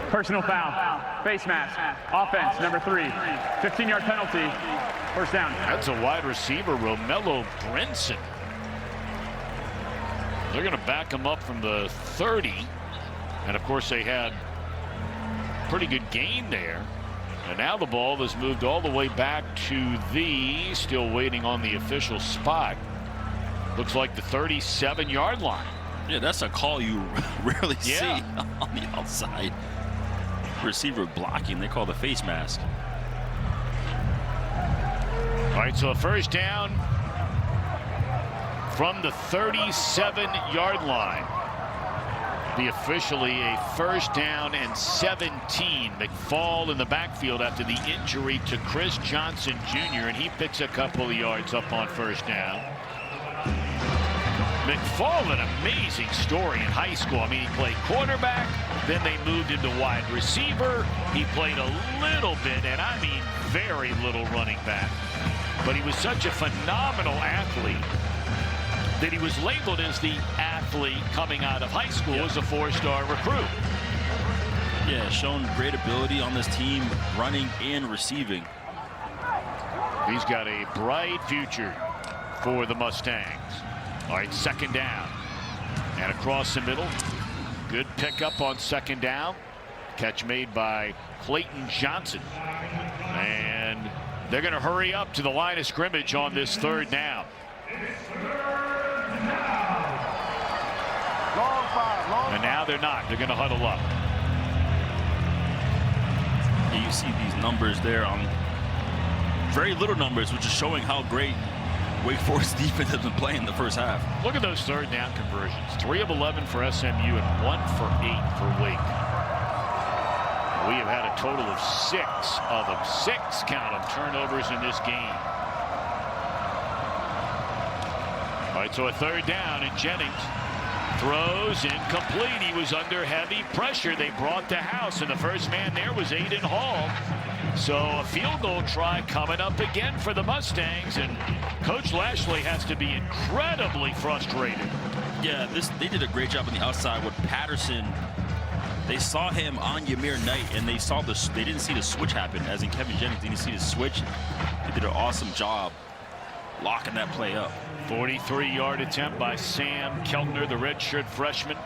Personal foul, face mask, offense, number 3, 15-yard penalty, first down. That's a wide receiver, Romello Brinson. They're going to back him up from the 30. And of course, they had pretty good gain there. And now the ball has moved all the way back to the, still waiting on the official spot. Looks like the 37-yard line. Yeah, that's a call you rarely see on the outside. Receiver blocking, they call the face mask. All right, so a first down from the 37-yard line. Be officially a first down and 17. McFall in the backfield after the injury to Chris Johnson Jr., and he picks a couple of yards up on first down. McFall, an amazing story in high school. I mean, he played quarterback, then they moved into wide receiver. He played a little bit, and I mean very little, running back. but he was such a phenomenal athlete that he was labeled as the athlete coming out of high school as a 4-star recruit. Yeah, shown great ability on this team, running and receiving. He's got a bright future for the Mustangs. All right, second down. And across the middle. Good pickup on second down. Catch made by Clayton Johnson. And they're going to hurry up to the line of scrimmage on this third down. And now they're not. They're going to huddle up. Yeah, you see these numbers there on very little numbers, which is showing how great Wake Forest defense has been playing in the first half. Look at those third down conversions. 3 of 11 for SMU and 1 for 8 for Wake. We have had a total of 6 of them. 6, count them, turnovers in this game. All right, so a third down, and Jennings throws incomplete. He was under heavy pressure. They brought the house, and the first man there was Aiden Hall. So a field goal try coming up again for the Mustangs, and Coach Lashley has to be incredibly frustrated. Yeah, they did a great job on the outside with Patterson. They saw him on Ymir Knight, and they didn't see the switch happen, as in Kevin Jennings didn't see the switch. They did an awesome job locking that play up. 43-yard attempt by Sam Keltner, the redshirt freshman.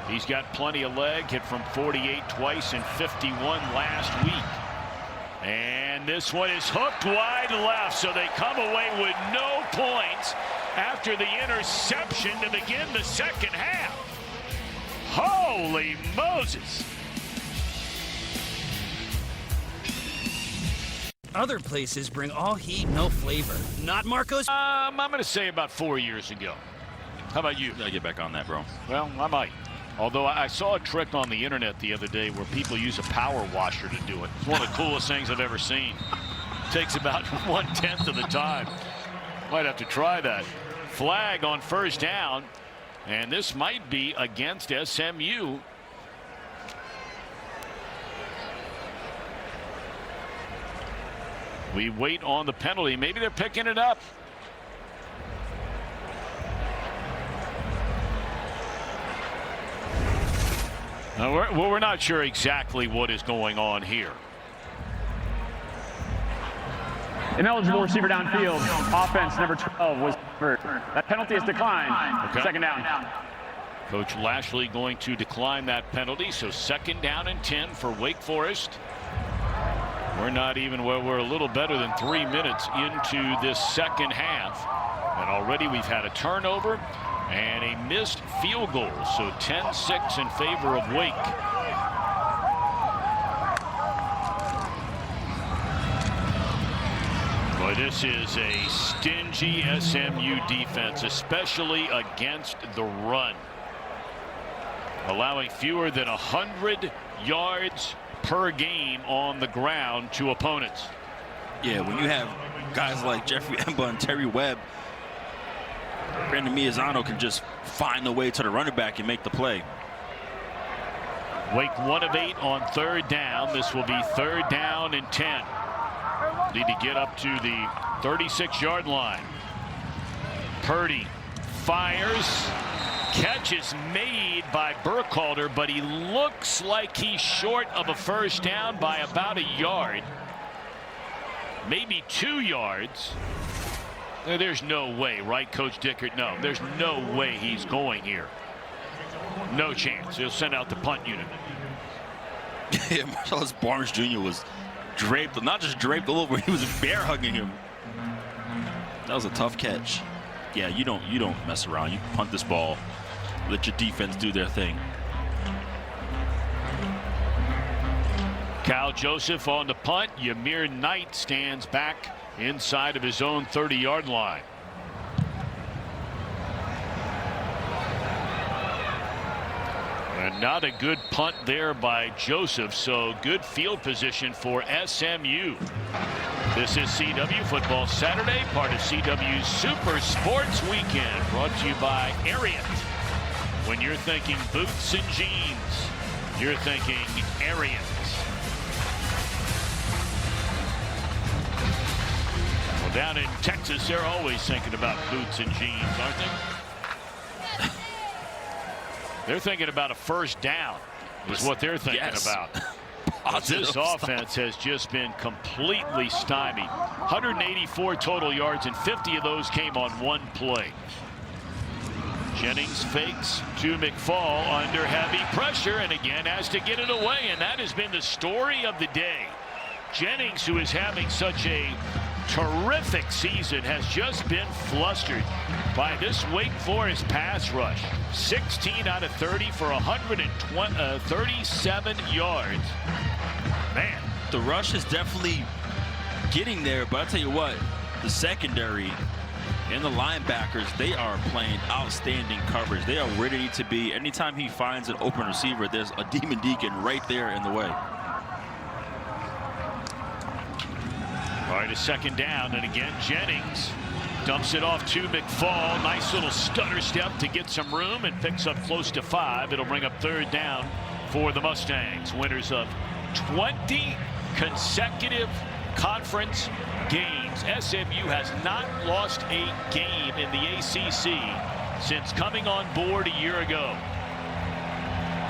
He's got plenty of leg, hit from 48 twice and 51 last week. And this one is hooked wide left, so they come away with no points after the interception to begin the second half. Holy Moses! Other places bring all heat, no flavor. Not Marco's. I'm going to say about 4 years ago. How about you? Gotta get back on that, bro. Well, I might. Although I saw a trick on the internet the other day where people use a power washer to do it. It's one of the coolest things I've ever seen. Takes about 1/10 of the time. Might have to try that. Flag on first down, and this might be against SMU. We wait on the penalty. Maybe they're picking it up. We're not sure exactly what is going on here. Ineligible receiver downfield. Offense number 12 was hurt. That penalty is declined. Okay. Second down. Coach Lashley going to decline that penalty. So second down and 10 for Wake Forest. We're not even where we're a little better than 3 minutes into this second half. And already we've had a turnover and a missed field goal. So 10-6 in favor of Wake. Boy, this is a stingy SMU defense, especially against the run. Allowing fewer than 100 yards per game on the ground to opponents. Yeah, when you have guys like Jeffrey Emba and Terry Webb, Brandon Miazano can just find the way to the running back and make the play. Wake 1 of 8 on third down. This will be third down and 10. Need to get up to the 36-yard line. Purdie fires. Catch is made by Burkhalter, but he looks like he's short of a first down by about a yard. Maybe 2 yards. There's no way, right, Coach Dickert? No, there's no way he's going here. No chance. He'll send out the punt unit. Yeah, Marcellus Barnes Jr. was draped, not just draped all over, he was bear hugging him. That was a tough catch. Yeah, you don't mess around. You punt this ball, let your defense do their thing. Kyle Joseph on the punt. Ymir Knight stands back inside of his own 30-yard line. And not a good punt there by Joseph, so good field position for SMU. This is CW Football Saturday, part of CW's Super Sports Weekend, brought to you by Ariat. When you're thinking boots and jeans, you're thinking Ariat. Well, Down in Texas, they're always thinking about boots and jeans, aren't they? They're thinking about a first down is what they're thinking about. This offense has just been completely stymied. 184 total yards, and 50 of those came on one play. Jennings fakes to McFall under heavy pressure, and again has to get it away, and that has been the story of the day. Jennings, who is having such a terrific season, has just been flustered by this Wake Forest pass rush. 16 out of 30 for 137 yards. Man, the rush is definitely getting there, but I tell you what, the secondary and the linebackers, they are playing outstanding coverage. They are where they need to be. Anytime he finds an open receiver, there's a Demon Deacon right there in the way. All right, a second down, and again Jennings dumps it off to McFall. Nice little stutter step to get some room and picks up close to 5. It'll bring up third down for the Mustangs, winners of 20 consecutive conference games. SMU has not lost a game in the ACC since coming on board a year ago.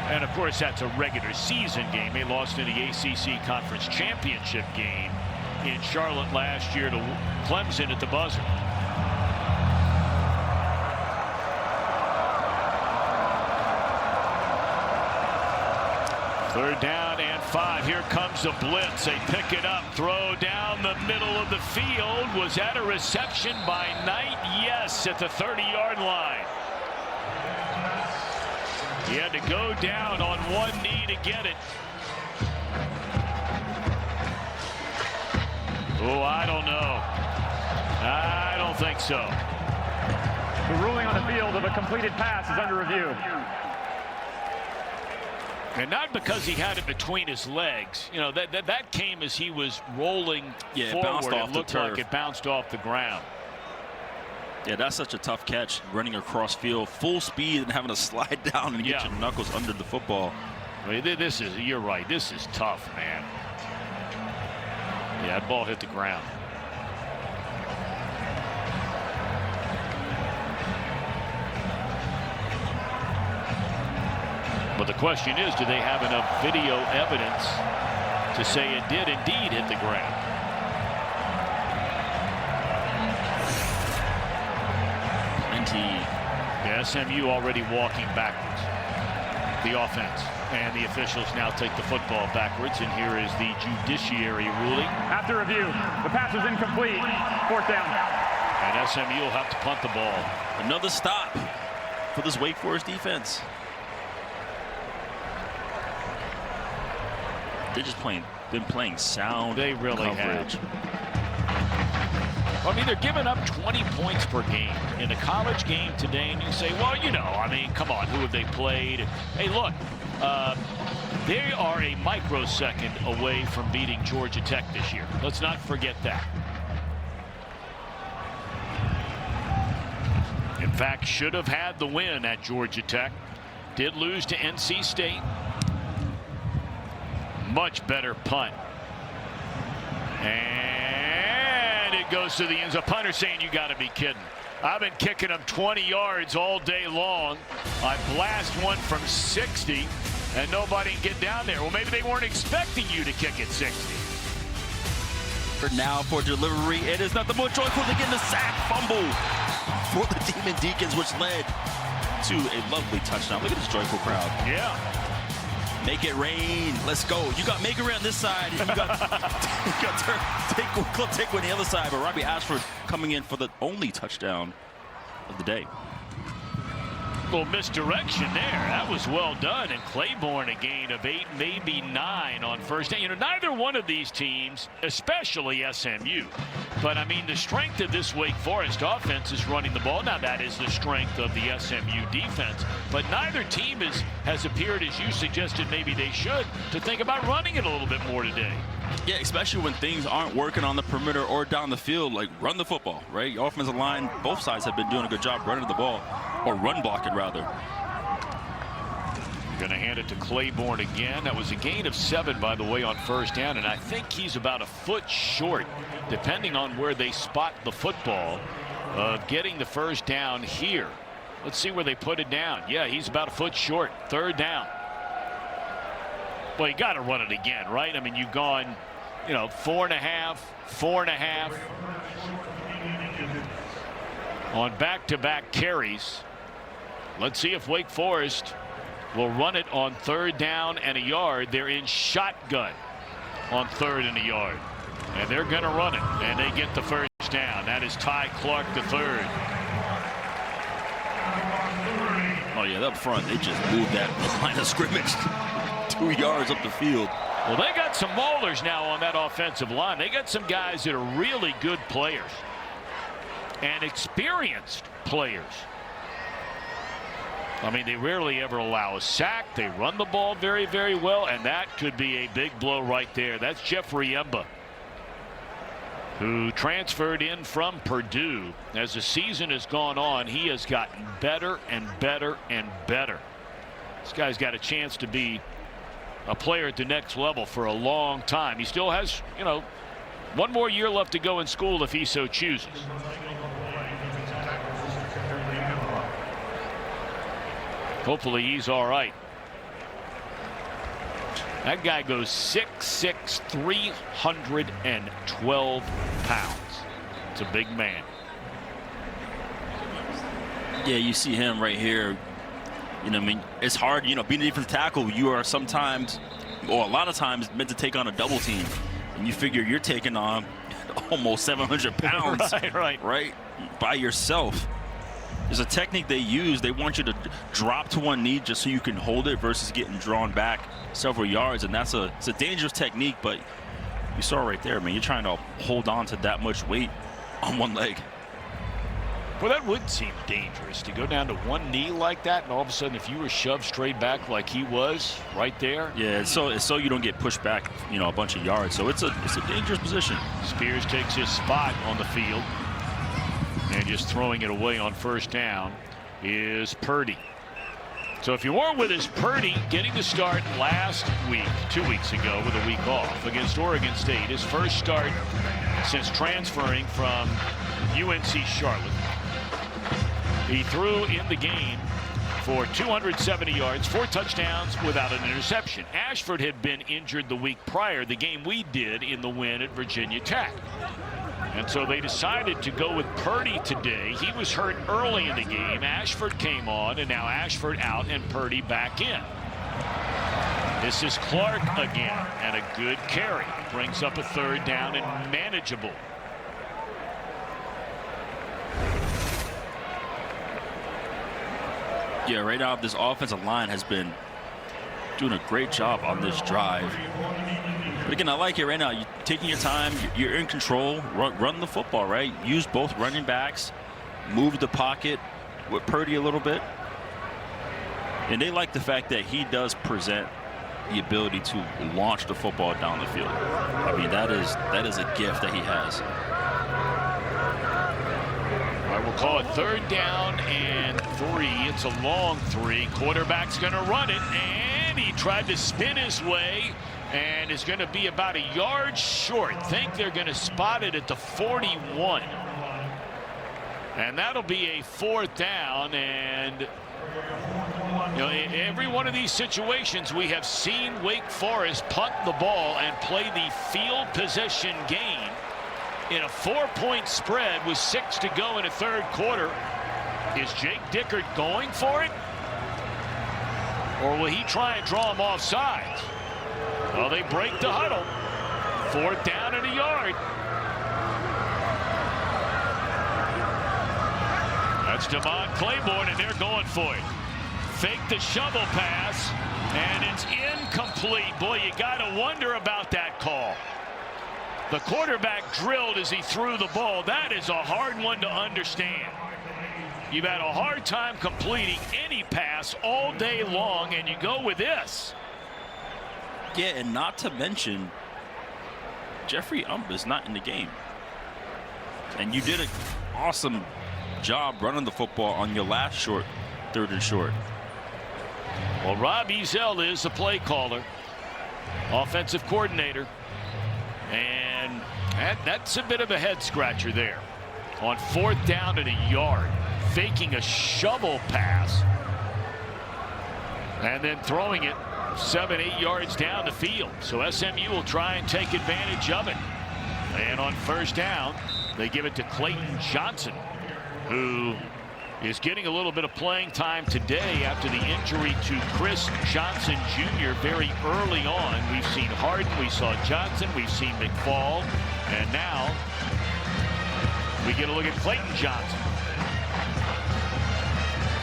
And of course, that's a regular season game. They lost in the ACC Conference Championship game in Charlotte last year to Clemson at the buzzer. Third down and 5. Here comes the blitz. They pick it up, throw down the middle of the field. Was that a reception by Knight? Yes, at the 30-yard line. He had to go down on one knee to get it. Oh, I don't know. I don't think so. The ruling on the field of a completed pass is under review. And not because he had it between his legs. You know, that came as he was rolling forward. It looked like it bounced off the ground. Yeah, that's such a tough catch, running across field full speed and having to slide down and get your knuckles under the football. I mean, you're right. This is tough, man. Yeah, that ball hit the ground. But the question is, do they have enough video evidence to say it did indeed hit the ground? Yeah, SMU already walking backwards. The offense. And the officials now take the football backwards, and here is the judiciary ruling. After review, the pass was incomplete. Fourth down. And SMU will have to punt the ball. Another stop for this Wake Forest defense. They're just been playing sound. They really coverage. Have. I mean, they're giving up 20 points per game in a college game today, and you say, well, you know, I mean, come on, who have they played? Hey, look, they are a microsecond away from beating Georgia Tech this year. Let's not forget that. In fact, should have had the win at Georgia Tech. Did lose to NC State. Much better punt. And it goes to the end zone. Punter saying, you got to be kidding. I've been kicking them 20 yards all day long. I blast one from 60, and nobody can get down there. Well, maybe they weren't expecting you to kick it 60. Now for delivery, it is not the more joyful to get the sack fumble for the Demon Deacons, which led to a lovely touchdown. Look at this joyful crowd. Yeah. Make it rain. Let's go. You got Maker on this side. And you got take one on the other side. But Robbie Ashford coming in for the only touchdown of the day. Little misdirection there. That was well done. And Claiborne a gain of 8, maybe 9 on first down. You know, neither one of these teams, especially SMU, but I mean, the strength of this Wake Forest offense is running the ball. Now, that is the strength of the SMU defense, but neither team has appeared, as you suggested maybe they should, to think about running it a little bit more today. Yeah, especially when things aren't working on the perimeter or down the field. Like, run the football, right? Your offensive line, both sides have been doing a good job running the ball, or run blocking rather. Going to hand it to Claiborne again. That was a gain of 7, by the way, on first down, and I think he's about a foot short, depending on where they spot the football, of getting the first down here. Let's see where they put it down. Yeah, he's about a foot short. Third down. Well, you got to run it again, right? I mean, you've gone, 4.5, 4.5 on back-to-back carries. Let's see if Wake Forest will run it on third down and a yard. They're in shotgun on third and a yard. And they're going to run it. And they get the first down. That is Ty Clark, the third. Oh, yeah, up front, they just moved that line of scrimmage 2 yards up the field. Well, they got some maulers now on that offensive line. They got some guys that are really good players and experienced players. I mean, they rarely ever allow a sack. They run the ball very, very well, and that could be a big blow right there. That's Jeffrey Emba, who transferred in from Purdue. As the season has gone on, he has gotten better and better and better. This guy's got a chance to be a player at the next level for a long time. He still has, 1 more year left to go in school if he so chooses. Hopefully he's all right. That guy goes 6'6", 312 pounds. It's a big man. Yeah, you see him right here. It's hard, being a defensive tackle, you are sometimes, or a lot of times, meant to take on a double team. And you figure you're taking on almost 700 pounds. right, by yourself. There's a technique they use. They want you to drop to one knee just so you can hold it versus getting drawn back several yards. And it's a dangerous technique, but you saw right there, man, you're trying to hold on to that much weight on one leg. Well, that would seem dangerous to go down to one knee like that, and all of a sudden, if you were shoved straight back like he was right there. Yeah, it's so you don't get pushed back, a bunch of yards. So it's a dangerous position. Spears takes his spot on the field. And just throwing it away on first down is Purdie. So if you weren't with us, Purdie getting the start last week, 2 weeks ago, with a week off against Oregon State. His first start since transferring from UNC Charlotte. He threw in the game for 270 yards, 4 touchdowns without an interception. Ashford had been injured the week prior, the game we did in the win at Virginia Tech. And so they decided to go with Purdie today. He was hurt early in the game. Ashford came on, and now Ashford out and Purdie back in. This is Clark again, and a good carry. Brings up a third down and manageable. Yeah, right now this offensive line has been doing a great job on this drive. But again, I like it right now. You're taking your time. You're in control. Run the football, right? Use both running backs. Move the pocket with Purdie a little bit. And they like the fact that he does present the ability to launch the football down the field. I mean, that is a gift that he has. All right, we'll call it third down and 3. It's a long 3. Quarterback's going to run it, and he tried to spin his way and is going to be about a yard short. Think they're going to spot it at the 41. And that'll be a 4th down. And in every one of these situations, we have seen Wake Forest punt the ball and play the field possession game in a 4-point spread with 6 to go in the third quarter. Is Jake Dickert going for it? Or will he try and draw him off sides? Well, they break the huddle. 4th down and a yard. That's Demond Claiborne, and they're going for it. Fake the shovel pass, and it's incomplete. Boy, you got to wonder about that call. The quarterback drilled as he threw the ball. That is a hard one to understand. You've had a hard time completing any pass all day long, and you go with this. Yeah, and not to mention, Jeffrey Umba's not in the game. And you did an awesome job running the football on your last short, 3rd and short. Well, Rob Ezel is the play caller, offensive coordinator, and that's a bit of a head scratcher there. On 4th down and a yard, faking a shovel pass and then throwing it 7-8 yards down the field. So SMU will try and take advantage of it. And on 1st down, they give it to Clayton Johnson, who is getting a little bit of playing time today after the injury to Chris Johnson Jr. very early on. We've seen Harden, we saw Johnson, we've seen McFall, and now we get a look at Clayton Johnson.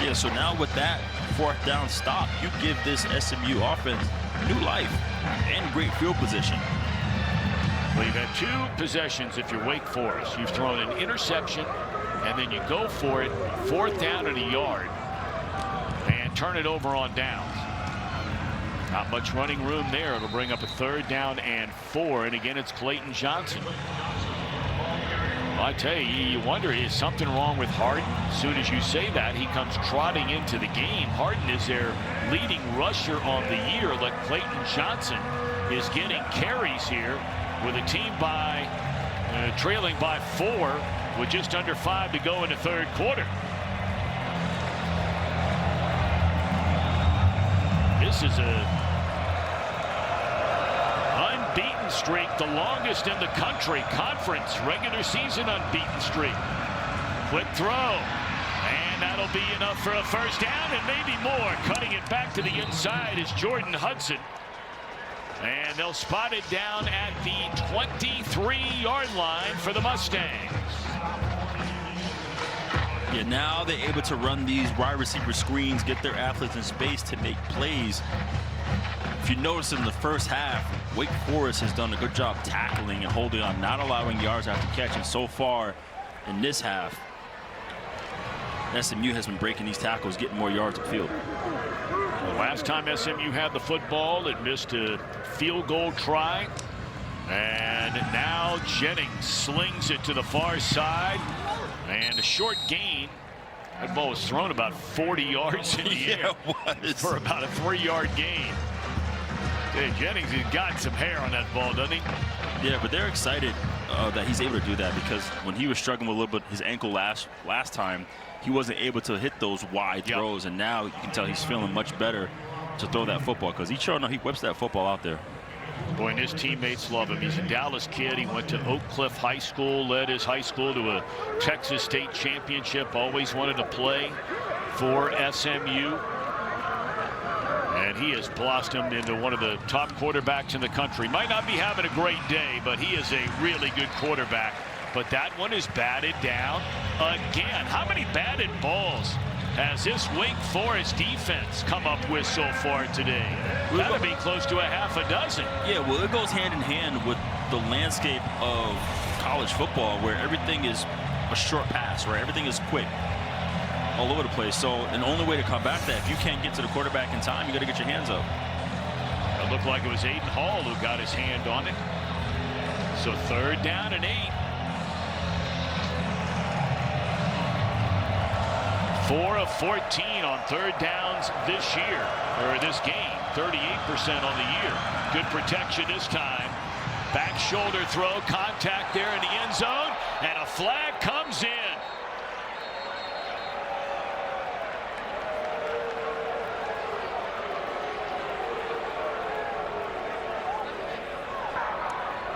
Yeah, so now with that 4th down stop, you give this SMU offense new life and great field position. Well, you've had 2 possessions if you're Wake Forest. You've thrown an interception, and then you go for it 4th down and a yard and turn it over on downs. Not much running room there. It'll bring up a 3rd down and 4, and again it's Clayton Johnson. Well, I tell you, you wonder, is something wrong with Harden? As soon as you say that, he comes trotting into the game. Harden is their leading rusher on the year, like Clayton Johnson is getting carries here with a team trailing by 4 with just under 5 to go in the 3rd quarter. This is a unbeaten streak, the longest in the country. Conference regular season unbeaten streak. Quick throw, and that'll be enough for a 1st down and maybe more. Cutting it back to the inside is Jordan Hudson. And they'll spot it down at the 23-yard line for the Mustangs. Yeah, now they're able to run these wide receiver screens, get their athletes in space to make plays. If you notice in the first half, Wake Forest has done a good job tackling and holding on, not allowing yards after catch. And so far in this half, SMU has been breaking these tackles, getting more yards upfield. The last time SMU had the football, it missed a field goal try. And now Jennings slings it to the far side. And a short gain. That ball was thrown about 40 yards in the air for about a 3-yard gain. Hey, Jennings has got some hair on that ball, doesn't he? Yeah, but they're excited that he's able to do that, because when he was struggling with a little bit his ankle last time, he wasn't able to hit those wide throws, and now you can tell he's feeling much better to throw that football, because he whips that football out there. Boy, and his teammates love him. He's a Dallas kid. He went to Oak Cliff High School, led his high school to a Texas State championship, always wanted to play for SMU. And he has blossomed into one of the top quarterbacks in the country. Might not be having a great day, but he is a really good quarterback. But that one is batted down again. How many batted balls has this Wake Forest defense come up with so far today? That'll be close to a half a dozen. Yeah, well, it goes hand in hand with the landscape of college football, where everything is a short pass, right? Everything is quick all over the place. So an only way to combat that, if you can't get to the quarterback in time, you got to get your hands up. It looked like it was Aiden Hall who got his hand on it. So 3rd down and 8. 4 of 14 on 3rd downs this year, or this game. 38% on the year. Good protection this time. Back shoulder throw, contact there in the end zone, and a flag comes in.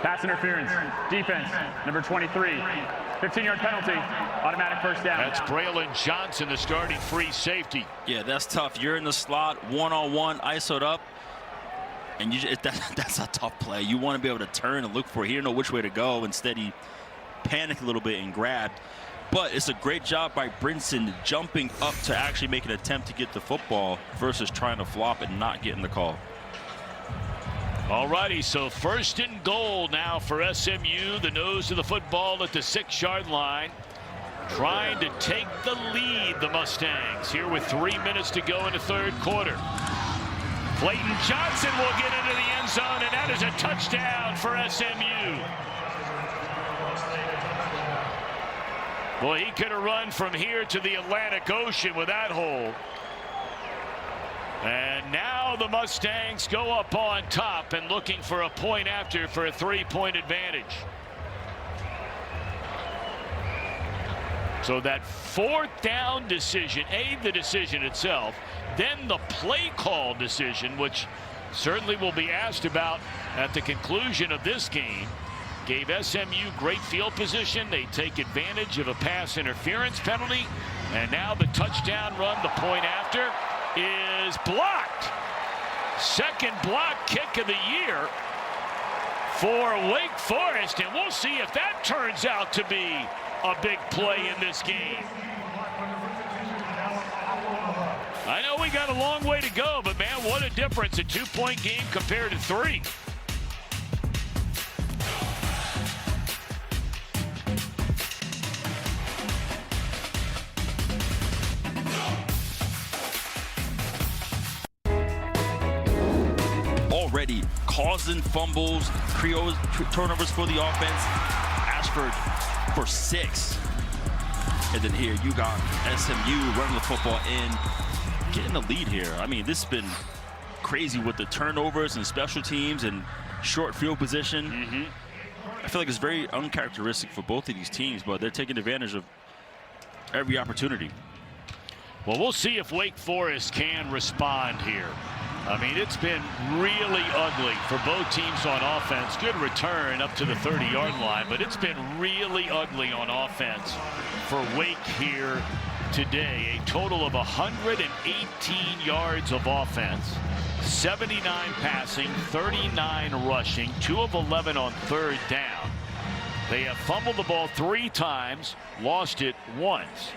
Pass interference. Defense, number 23. 15-yard penalty. Automatic 1st down. That's Braylon Johnson, the starting free safety. Yeah, that's tough. You're in the slot, one-on-one, ISO'd up, and that's a tough play. You want to be able to turn and look for it. He didn't know which way to go. Instead, he panicked a little bit and grabbed. But it's a great job by Brinson jumping up to actually make an attempt to get the football versus trying to flop and not getting the call. All righty, so 1st and goal now for SMU. The nose of the football at the 6-yard line. Trying to take the lead, the Mustangs, here with 3 minutes to go in the 3rd quarter. Clayton Johnson will get into the end zone, and that is a touchdown for SMU. Boy, he could have run from here to the Atlantic Ocean with that hole. And now the Mustangs go up on top and looking for a point after for a 3-point advantage. So that 4th down decision, the decision itself, then the play call decision, which certainly will be asked about at the conclusion of this game, gave SMU great field position. They take advantage of a pass interference penalty, and now the touchdown run, the point after, is blocked. Second block kick of the year for Wake Forest, and we'll see if that turns out to be a big play in this game. I know we got a long way to go, but man, what a difference. A 2-point game compared to 3. Already causing fumbles, turnovers for the offense. Ashford for 6. And then here you got SMU running the football in, getting the lead here. I mean, this has been crazy with the turnovers and special teams and short field position. I feel like it's very uncharacteristic for both of these teams, but they're taking advantage of every opportunity. Well, we'll see if Wake Forest can respond here. I mean, it's been really ugly for both teams on offense. Good return up to the 30-yard line, but it's been really ugly on offense for Wake here today. A total of 118 yards of offense, 79 passing, 39 rushing, 2 of 11 on 3rd down. They have fumbled the ball 3 times, lost it once.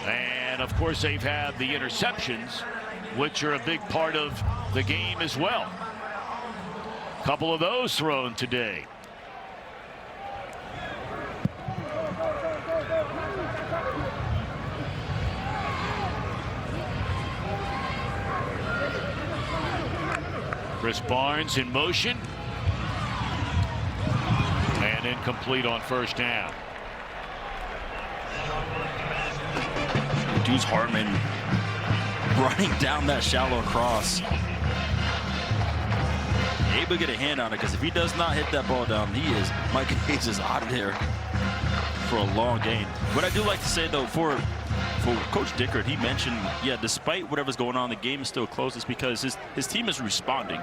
And, of course, they've had the interceptions, which are a big part of the game as well. A couple of those thrown today. Chris Barnes in motion. And incomplete on 1st down. Deuce Hartman running down that shallow cross. Able to get a hand on it, because if he does not hit that ball down, Mike Hayes is out of there for a long gain. What I do like to say, though, for Coach Dickert, he mentioned, yeah, despite whatever's going on, the game is still close. It's because his team is responding,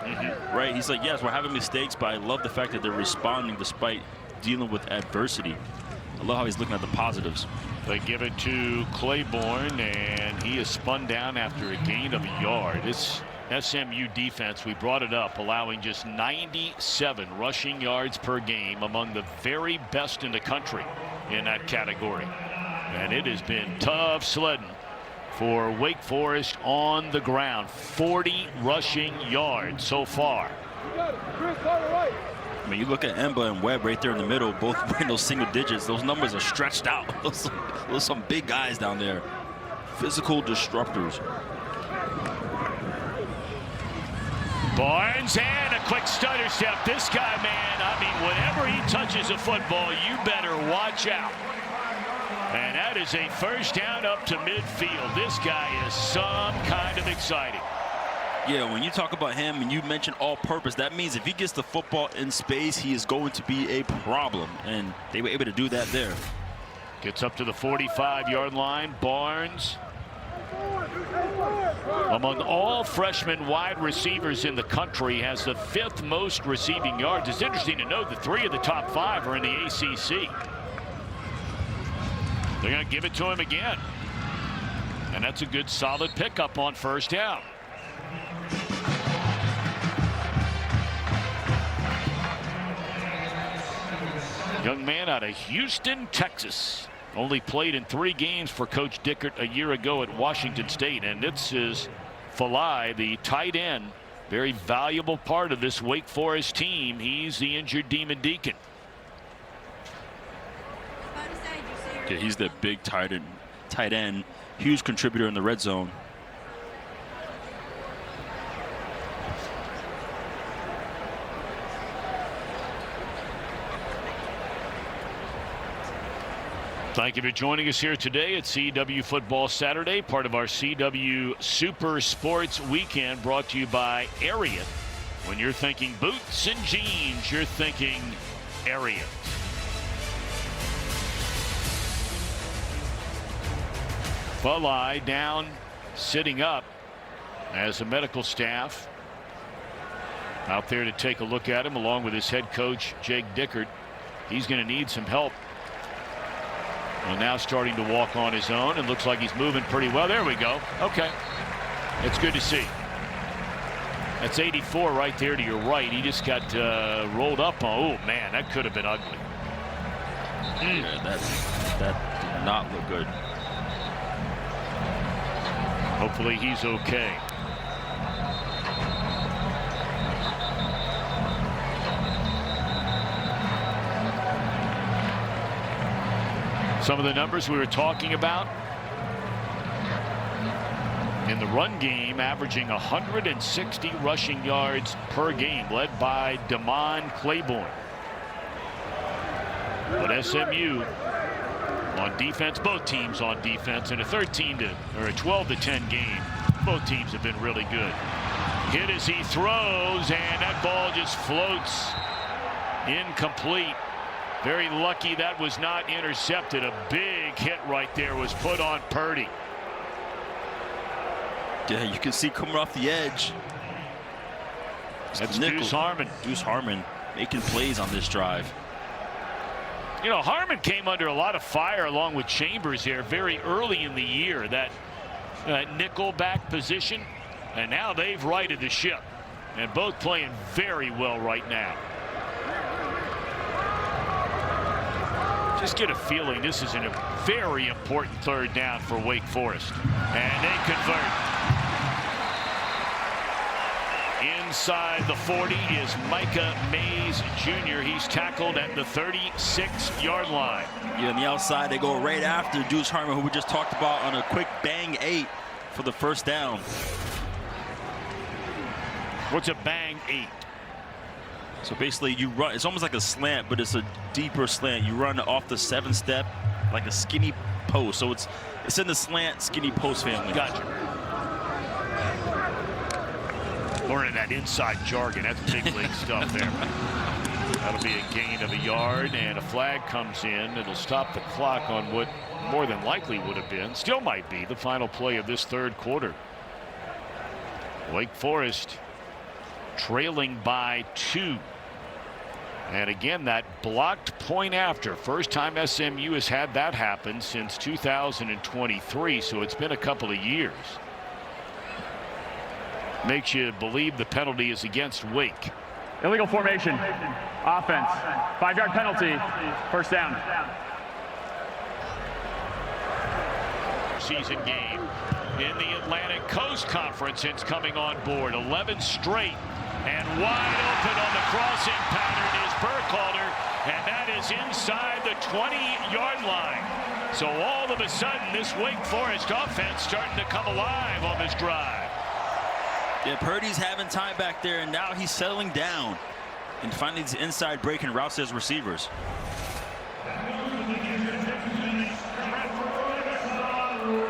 right? He's like, yes, we're having mistakes, but I love the fact that they're responding despite dealing with adversity. I love how he's looking at the positives. They give it to Claiborne, and he is spun down after a gain of a yard. This SMU defense, we brought it up, allowing just 97 rushing yards per game, among the very best in the country in that category. And it has been tough sledding for Wake Forest on the ground. 40 rushing yards so far. I mean, you look at Emba and Webb right there in the middle, both in those single digits. Those numbers are stretched out. Those are some big guys down there. Physical disruptors. Barnes, and a quick stutter step. This guy, man, I mean, whenever he touches a football, you better watch out. And that is a 1st down up to midfield. This guy is some kind of exciting. Yeah, when you talk about him and you mention all-purpose, that means if he gets the football in space, he is going to be a problem. And they were able to do that there. Gets up to the 45-yard line. Barnes, among all freshman wide receivers in the country, has the 5th most receiving yards. It's interesting to note that 3 of the top 5 are in the ACC. They're going to give it to him again. And that's a good solid pickup on 1st down. Young man out of Houston, Texas. Only played in 3 games for Coach Dickert a year ago at Washington State. And this is Falai, the tight end. Very valuable part of this Wake Forest team. He's the injured Demon Deacon. Yeah, he's the big tight end, huge contributor in the red zone. Thank you for joining us here today at CW Football Saturday, part of our CW Super Sports Weekend, brought to you by Ariat. When you're thinking boots and jeans, you're thinking Ariat. Fulai down, sitting up as the medical staff out there to take a look at him, along with his head coach, Jake Dickert. He's going to need some help. Well, now starting to walk on his own, and looks like he's moving pretty well. There we go. Okay. It's good to see. That's 84 right there to your right. He just got rolled up on. Oh, man, that could have been ugly. Yeah, that did not look good. Hopefully he's okay. Some of the numbers we were talking about in the run game, averaging 160 rushing yards per game, led by Demon Claiborne. But SMU on defense, both teams on defense, in a 12-10 game, both teams have been really good. Hit as he throws, and that ball just floats incomplete. Very lucky that was not intercepted. A big hit right there was put on Purdie. Yeah, you can see coming off the edge. That's Deuce Harmon. Deuce Harmon making plays on this drive. You know, Harmon came under a lot of fire along with Chambers here very early in the year. That nickel back position, and now they've righted the ship, and both playing very well right now. Just get a feeling this is a very important third down for Wake Forest. And they convert. Inside the 40 is Micah Mays Jr. He's tackled at the 36-yard line. Yeah, on the outside, they go right after Deuce Harmon, who we just talked about, on a quick bang 8 for the first down. What's a bang 8? So basically, you run. It's almost like a slant, but it's a deeper slant. You run off the 7-step like a skinny post. So it's in the slant, skinny post family. Gotcha. Learning that inside jargon. That's big league stuff there. That'll be a gain of a yard, and a flag comes in. It'll stop the clock on what more than likely would have been, still might be, the final play of this third quarter. Wake Forest trailing by 2. And again, that blocked point after. First time SMU has had that happen since 2023, so it's been a couple of years. Makes you believe the penalty is against Wake. Illegal formation. Offense. 5-yard penalty. First down. Season game in the Atlantic Coast Conference. It's coming on board. 11 straight. And wide open on the crossing pattern is Burkhalter, and that is inside the 20-yard line. So all of a sudden, this Wake Forest offense starting to come alive on this drive. Yeah, Purdy's having time back there, and now he's settling down and finding these inside breaking routes as receivers.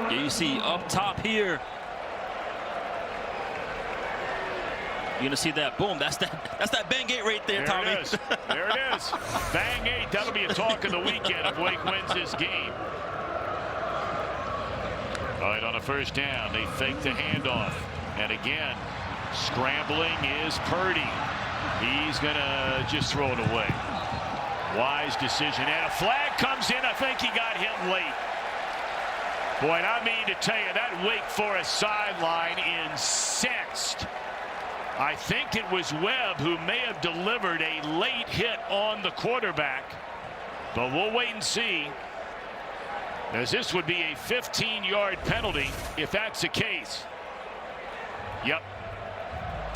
Yeah, you see up top here. You're gonna see that. Boom. That's that bang 8 right there, Tommy. There it is. There it is. Bang 8. That'll be a talk of the weekend if Wake wins this game. All right, on a first down, they fake the handoff. And again, scrambling is Purdie. He's gonna just throw it away. Wise decision. And a flag comes in. I think he got hit late. Boy, and I mean to tell you, that Wake Forest sideline incensed. I think it was Webb who may have delivered a late hit on the quarterback, but we'll wait and see, as this would be a 15-yard penalty if that's the case. Yep,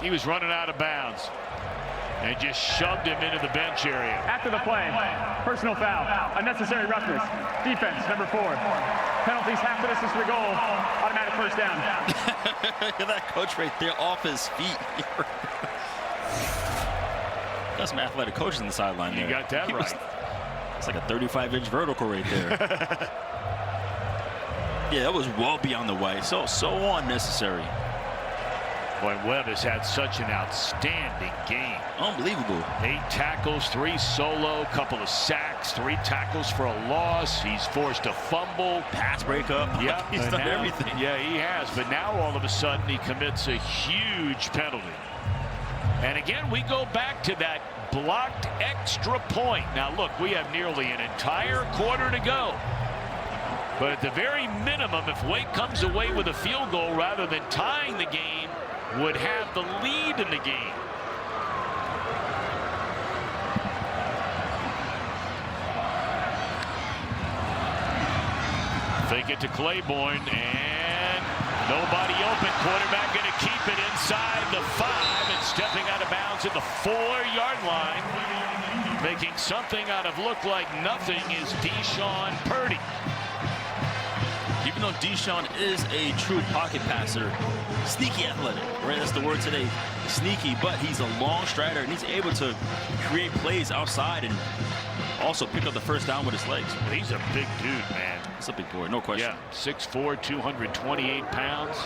he was running out of bounds and just shoved him into the bench area. After the play, personal foul, unnecessary roughness, defense, number 4. Penalties half the distance to the goal, automatic first down. Look at that coach right there off his feet. Got some athletic coaches on the sideline there. You got that right. It's like a 35-inch vertical right there. Yeah, that was well beyond the way. So unnecessary. Boy, Webb has had such an outstanding game. Unbelievable. 8 tackles, 3 solo, couple of sacks, 3 tackles for a loss. He's forced a fumble. Pass breakup. Yeah, He's done everything. Yeah, he has. But now all of a sudden he commits a huge penalty. And again, we go back to that blocked extra point. Now, look, we have nearly an entire quarter to go. But at the very minimum, if Wake comes away with a field goal rather than tying the game, would have the lead in the game. Fake it to Claiborne, and nobody open. Quarterback going to keep it inside the 5 and stepping out of bounds at the 4-yard line. Making something out of look like nothing is Deshawn Purdie. Even though Deshawn is a true pocket passer, sneaky athletic, right? That's the word today, sneaky, but he's a long strider and he's able to create plays outside and also pick up the first down with his legs. He's a big dude, man. He's a big boy, no question. Yeah, 6'4", 228 pounds.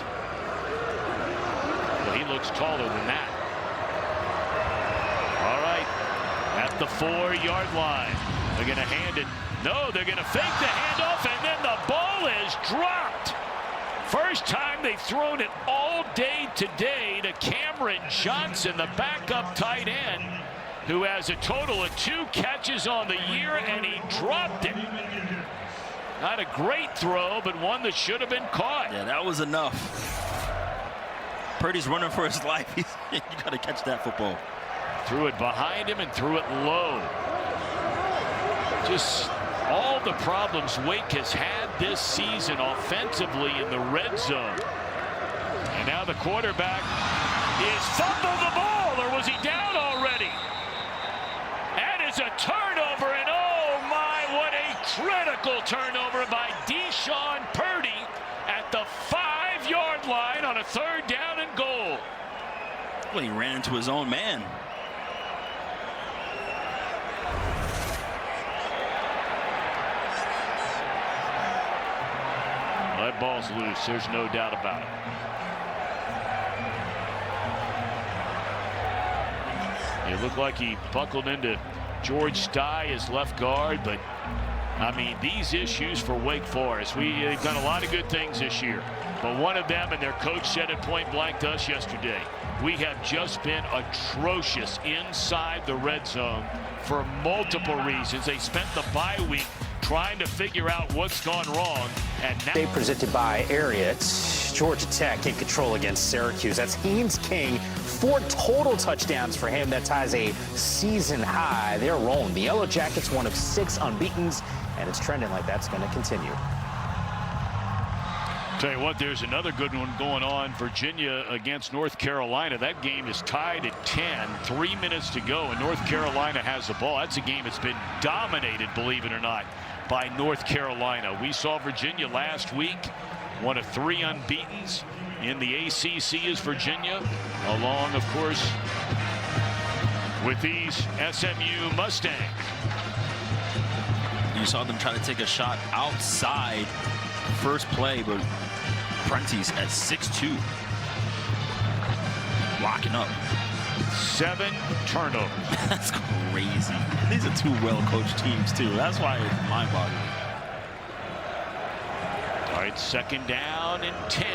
But he looks taller than that. All right, at the 4-yard line. They're going to hand it. No, they're going to fake the handoff, and then the ball is dropped. First time they've thrown it all day today to Cameron Johnson, the backup tight end, who has a total of 2 catches on the year, and he dropped it. Not a great throw, but one that should have been caught. Yeah, that was enough. Purdy's running for his life. You got to catch that football. Threw it behind him and threw it low. Just all the problems Wake has had this season offensively in the red zone. And now the quarterback is fumbled the ball, or was he down already? That is a turnover, and oh my, what a critical turnover by Deshawn Purdie at the 5-yard line on a 3rd down and goal. Well, he ran into his own man. That ball's loose. There's no doubt about it. It looked like he buckled into George Stye, his left guard, but I mean, these issues for Wake Forest, we've done a lot of good things this year, but one of them, and their coach said it point blank to us yesterday, we have just been atrocious inside the red zone for multiple reasons. They spent the bye week trying to figure out what's gone wrong, and now Presented by Ariat. Georgia Tech in control against Syracuse. That's Haynes King, 4 total touchdowns for him. That ties a season high. They're rolling. The Yellow Jackets, 1 of 6 unbeatens, and it's trending like that's going to continue. Tell you what, there's another good one going on. Virginia against North Carolina. That game is tied at 10, 3 minutes to go, and North Carolina has the ball. That's a game that's been dominated, believe it or not, by North Carolina. We saw Virginia last week, 1 of 3 unbeatens in the ACC is Virginia, along, of course, with these SMU Mustangs. You saw them try to take a shot outside first play, but Prentice at 6'2", locking up. 7 turnovers. That's crazy. These are 2 well-coached teams, too. That's why it's mind-boggling. All right, 2nd down and 10.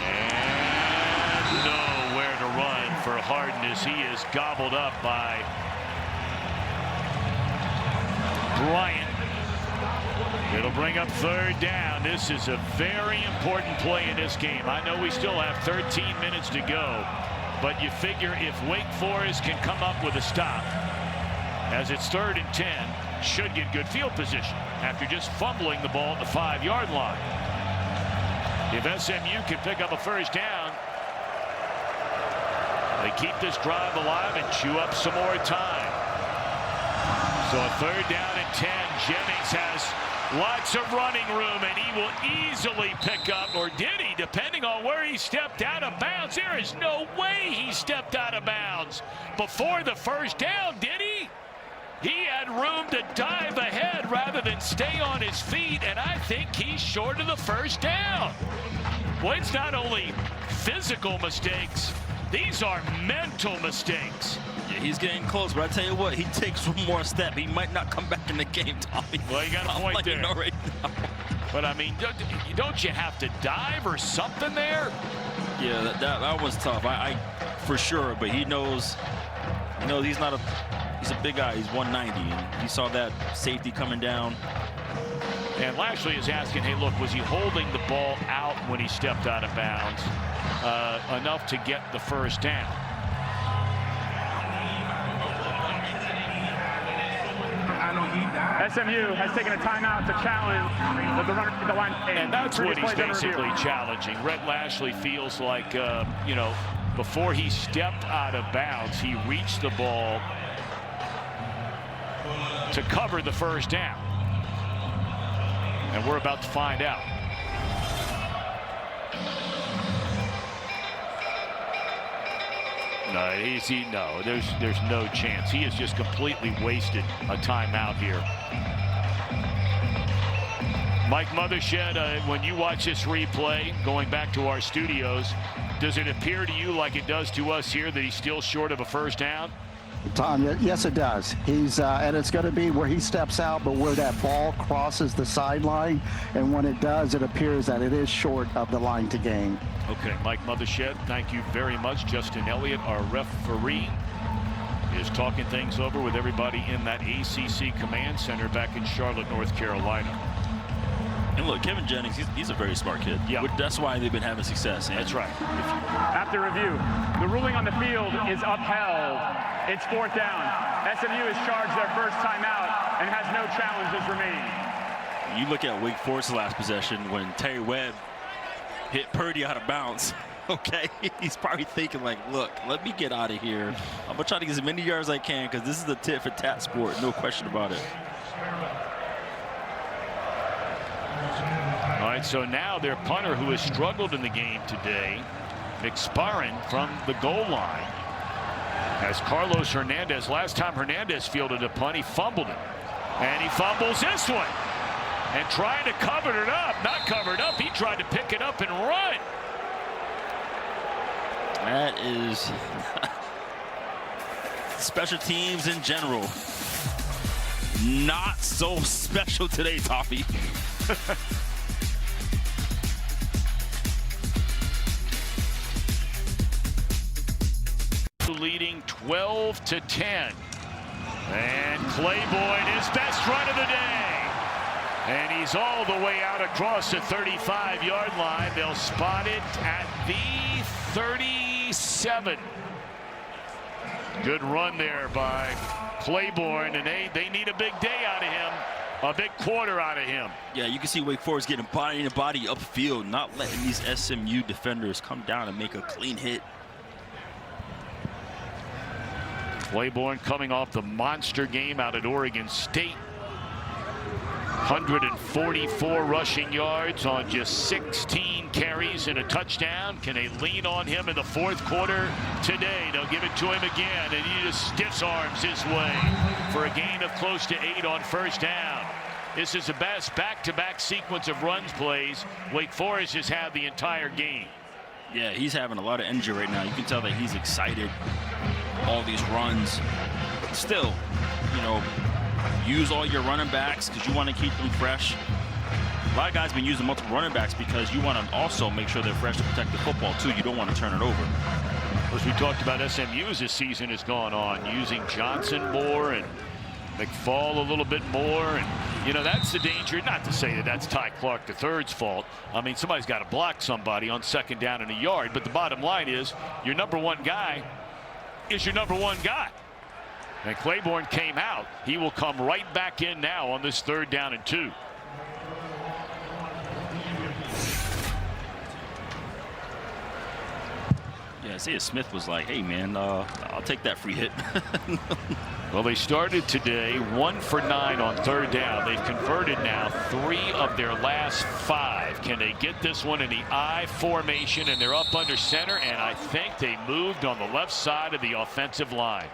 And nowhere to run for Harden as he is gobbled up by Bryant. It'll bring up 3rd down. This is a very important play in this game. I know we still have 13 minutes to go, but you figure if Wake Forest can come up with a stop, as it's 3rd and 10, should get good field position after just fumbling the ball at the 5-yard line. If SMU can pick up a 1st down, they keep this drive alive and chew up some more time. So a 3rd down and 10. Jennings has Lots of running room, and he will easily pick up, or did he, depending on where he stepped out of bounds. There is no way he stepped out of bounds before the first down, did he? He had room to dive ahead rather than stay on his feet, and I think he's short of the first down. Boy, it's not only physical mistakes, these are mental mistakes. Yeah, he's getting close, but I tell you what, he takes one more step, he might not come back in the game, Tommy. Well, you got a point there. Right now. But I mean, don't you have to dive or something there? Yeah, that was tough. I for sure, but he knows he's not a. He's a big guy. He's 190, and he saw that safety coming down. And Lashley is asking, hey, look, was he holding the ball out when he stepped out of bounds enough to get the first down? SMU has taken a timeout to challenge the runner at the line. And that's what he's basically challenging. Rhett Lashley feels like, you know, before he stepped out of bounds, he reached the ball to cover the first down. And we're about to find out. No, there's no chance. He has just completely wasted a timeout here. Mike Mothershed, when you watch this replay, going back to our studios, does it appear to you like it does to us here that he's still short of a first down? Tom, yes, it does. He's and it's going to be where he steps out, but where that ball crosses the sideline, and when it does, it appears that it is short of the line to gain. Okay, Mike Mothershed, thank you very much. Justin Elliott, our referee, is talking things over with everybody in that ACC command center back in Charlotte, North Carolina. And look, Kevin Jennings, he's a very smart kid. Yeah. That's why they've been having success. And that's right. After review, the ruling on the field is upheld. It's fourth down. SMU has charged their first timeout and has no challenges remaining. You look at Wake Forest's last possession when Terry Webb hit Purdie out of bounds. Okay, he's probably thinking like, look, let me get out of here. I'm gonna try to get as many yards as I can because this is a tit for tat sport, no question about it. All right, so now their punter, who has struggled in the game today, McSparran from the goal line, as Carlos Hernandez. Last time Hernandez fielded a punt, he fumbled it, and he fumbles this one. And trying to cover it up, not cover it up, he tried to pick it up and run. That is special teams in general. Not so special today, Toffee. Leading 12-10. And Claiborne, his best run of the day. And he's all the way out across the 35-yard line. They'll spot it at the 37. Good run there by Claiborne, and they need a big day out of him, a big quarter out of him. Yeah, you can see Wake Forest getting body to body upfield, not letting these SMU defenders come down and make a clean hit. Claiborne coming off the monster game out at Oregon State. 144 rushing yards on just 16 carries and a touchdown. Can they lean on him in the fourth quarter today? They'll give it to him again, and he just stiff arms his way for a gain of close to 8 on first down. This is the best back-to-back sequence of runs plays Wake Forest has had the entire game. Yeah, he's having a lot of energy right now. You can tell that he's excited. All these runs, but still, you know, use all your running backs because you want to keep them fresh. A lot of guys have been using multiple running backs because you want to also make sure they're fresh to protect the football too. You don't want to turn it over. As we talked about, SMU as this season has gone on, using Johnson more and McFall a little bit more, and you know that's the danger. Not to say that that's Ty Clark III's fault. I mean, somebody's got to block somebody on second down and a yard, but the bottom line is your number one guy is your number one guy. And Claiborne came out. He will come right back in now on this 3rd down and 2. Yeah, Isaiah Smith was like, hey, man, I'll take that free hit. Well, they started today 1 for 9 on 3rd down. They've converted now 3 of their last 5. Can they get this one in the I formation? And they're up under center, and I think they moved on the left side of the offensive line.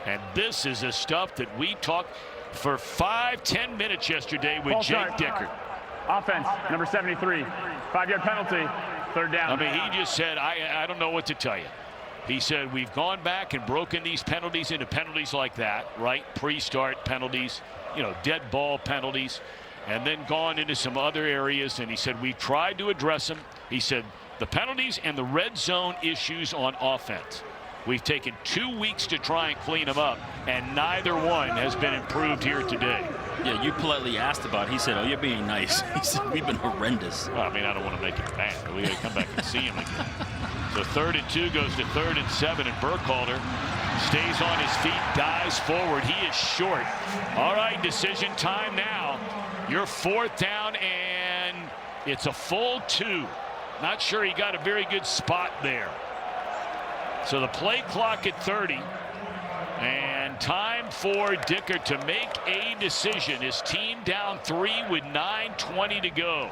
And this is the stuff that we talked for 5-10 minutes yesterday with Jake Dicker. Offense, number 73, 5-yard penalty, 3rd down. I mean, he just said, I don't know what to tell you. He said, we've gone back and broken these penalties into penalties like that, right? Pre-start penalties, you know, dead ball penalties, and then gone into some other areas. And he said, we've tried to address them. He said, the penalties and the red zone issues on offense. We've taken 2 weeks to try and clean them up, and neither one has been improved here today. Yeah, you politely asked about it. He said, oh, you're being nice. He said, we've been horrendous. Well, I mean, I don't want to make it bad. We got to come back and see him again. So 3rd and 2 goes to 3rd and 7, and Burkhalter stays on his feet, dives forward. He is short. All right, decision time now. You're 4th down, and it's a full 2. Not sure he got a very good spot there. So the play clock at 30, and time for Dicker to make a decision. His team down 3 with 9:20 to go.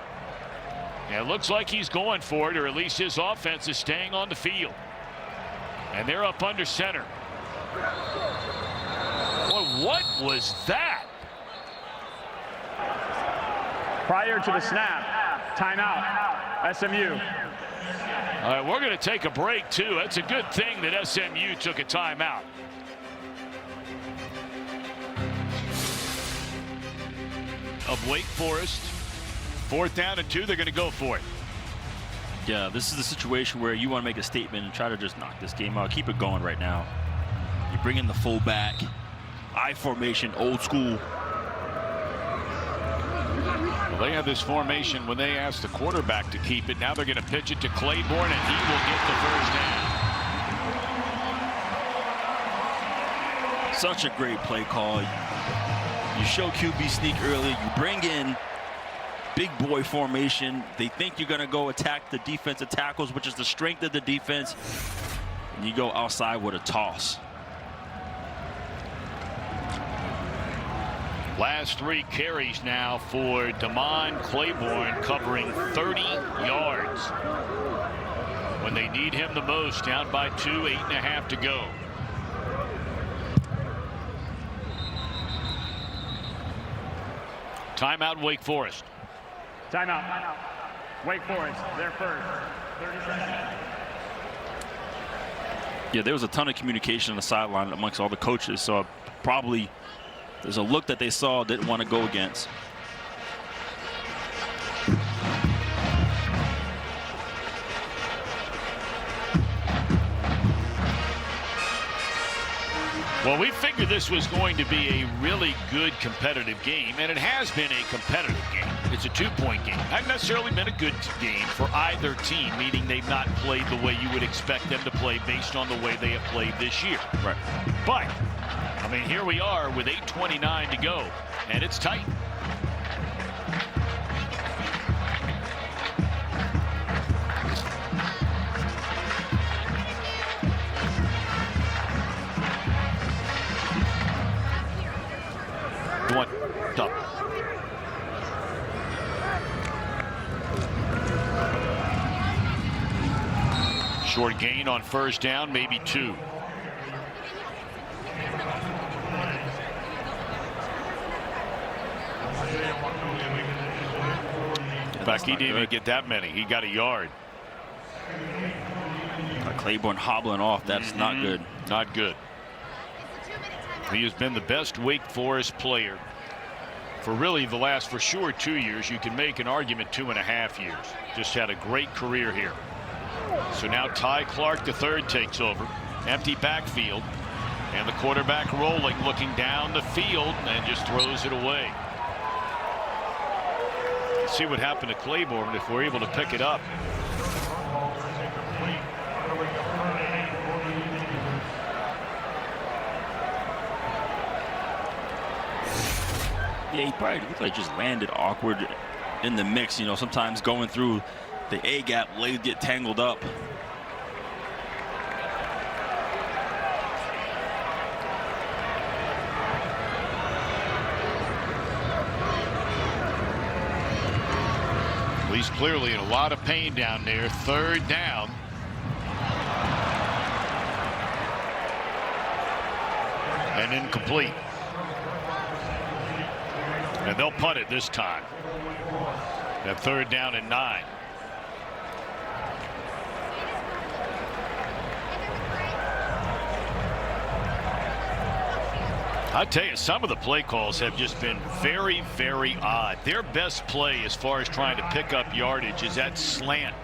And it looks like he's going for it, or at least his offense is staying on the field. And they're up under center. Boy, what was that? Prior to the snap, timeout, SMU. All right, we're going to take a break, too. That's a good thing that SMU took a timeout. Of Wake Forest. 4th down and 2, they're going to go for it. Yeah, this is the situation where you want to make a statement and try to just knock this game out. Keep it going right now. You bring in the fullback, I formation, old school. Well, they have this formation when they asked the quarterback to keep it. Now they're going to pitch it to Claiborne, and he will get the 1st down. Such a great play call. You show QB sneak early. You bring in big boy formation. They think you're going to go attack the defensive tackles, which is the strength of the defense. And you go outside with a toss. Last 3 carries now for Demon Claiborne, covering 30 yards. When they need him the most, down by 2, 8.5 to go. Timeout, Wake Forest. Timeout. Wake Forest, their first. 30 seconds. Yeah, there was a ton of communication on the sideline amongst all the coaches, so probably there's a look that they saw didn't want to go against. Well, we figured this was going to be a really good competitive game, and it has been a competitive game. It's a 2-point game. Not necessarily been a good game for either team, meaning they've not played the way you would expect them to play based on the way they have played this year. Right. But, I mean, here we are with 8:29 to go, and it's tight. One, up. Short gain on 1st down, maybe 2. In fact, he didn't even get that many. He got a yard. Claiborne hobbling off. That's not good. Not good. He has been the best Wake Forest player for really the last, for sure, 2 years. You can make an argument 2.5 years. Just had a great career here. So now Ty Clark, the 3rd, takes over. Empty backfield. And the quarterback rolling, looking down the field, and just throws it away. Let's see what happened to Claiborne if we're able to pick it up. Yeah, he probably looked like just landed awkward in the mix. You know, sometimes going through the A-gap, legs get tangled up. He's clearly in a lot of pain down there. 3rd down. And incomplete. And they'll punt it this time. At 3rd down and 9. I tell you, some of the play calls have just been very, very odd. Their best play as far as trying to pick up yardage is that slant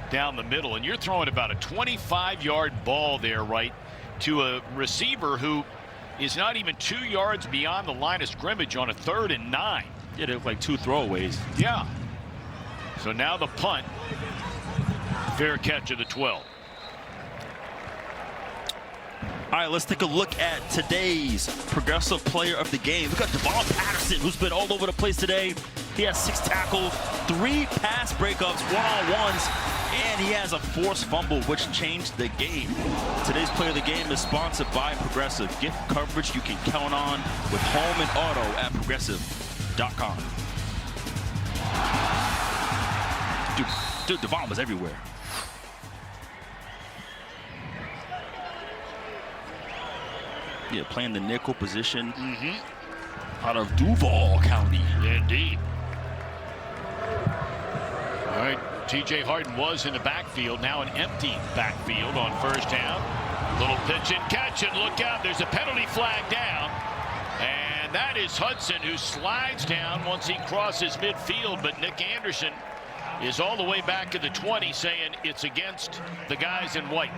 down the middle. And you're throwing about a 25-yard ball there, right, to a receiver who is not even 2 yards beyond the line of scrimmage on a 3rd and 9. Yeah, they look like 2 throwaways. Yeah. So now the punt. Fair catch of the 12. All right, let's take a look at today's Progressive Player of the Game. We've got Devon Patterson, who's been all over the place today. He has 6 tackles, 3 pass breakups, 1-on-ones, and he has a forced fumble, which changed the game. Today's Player of the Game is sponsored by Progressive. Gift coverage you can count on with home and auto at progressive.com. Dude, Devon was everywhere. Yeah, playing the nickel position out of Duval County. Indeed. All right, T.J. Harden was in the backfield, now an empty backfield on 1st down. Little pitch and catch, and look out, there's a penalty flag down. And that is Hudson, who slides down once he crosses midfield, but Nick Anderson is all the way back to the 20, saying it's against the guys in white.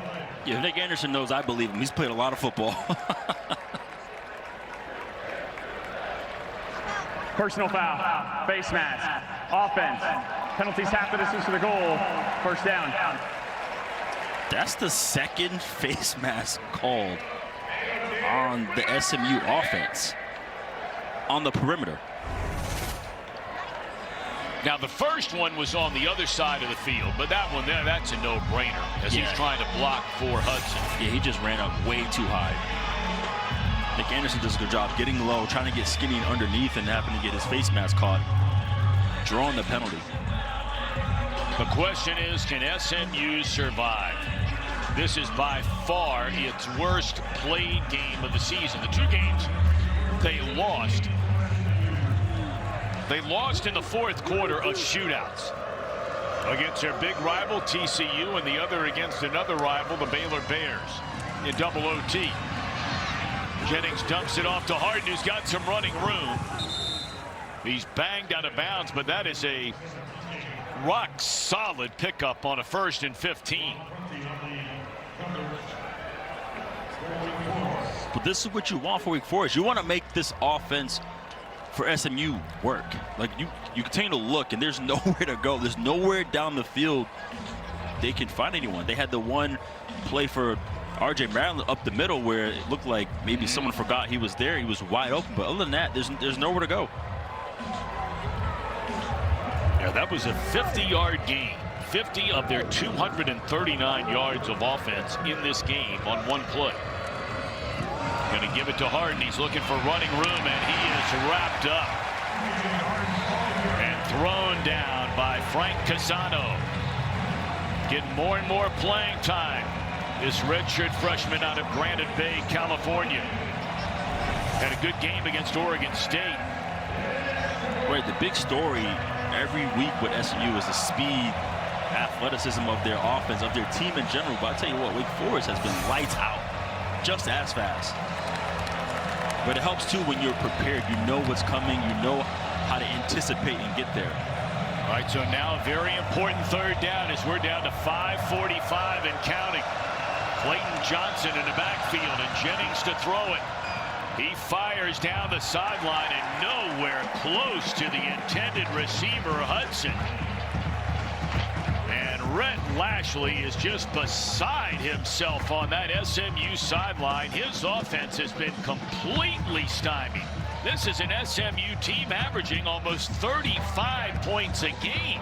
Yeah, Nick Anderson knows I believe him. He's played a lot of football. Personal foul, face mask, offense, penalties half the distance to the goal, 1st down. That's the 2nd face mask called on the SMU offense on the perimeter. Now, the first one was on the other side of the field, but that one there, that's a no-brainer as he's trying to block for Hudson. Yeah, he just ran up way too high. Nick Anderson does a good job getting low, trying to get skinny underneath, and happened to get his face mask caught, drawing the penalty. The question is, can SMU survive? This is by far its worst played game of the season. The 2 games they lost. They lost in the 4th quarter of shootouts against their big rival TCU and the other against another rival, the Baylor Bears, in double OT. Jennings dumps it off to Harden, who's got some running room. He's banged out of bounds, but that is a rock solid pickup on a 1st and 15. But this is what you want for week 4. Is you want to make this offense for SMU work. Like you continue to look, and there's nowhere to go. There's nowhere down the field they can find anyone. They had the one play for R.J. Maryland up the middle where it looked like maybe someone forgot he was there. He was wide open, but other than that, there's nowhere to go. Yeah, that was a 50-yard game. 50 of their 239 yards of offense in this game on one play. Going to give it to Harden. He's looking for running room, and he is wrapped up and thrown down by Frank Casano. Getting more and more playing time. This redshirt freshman out of Granite Bay, California. Had a good game against Oregon State. Right, the big story every week with SMU is the speed, athleticism of their offense, of their team in general. But I tell you what, Wake Forest has been lights out, just as fast. But it helps too when you're prepared. You know what's coming. You know how to anticipate and get there. All right, so now a very important 3rd down as we're down to 5:45 and counting. Clayton Johnson in the backfield and Jennings to throw it. He fires down the sideline and nowhere close to the intended receiver, Hudson. And Rhett Lashley is just beside himself on that SMU sideline. His offense has been completely stymied. This is an SMU team averaging almost 35 points a game.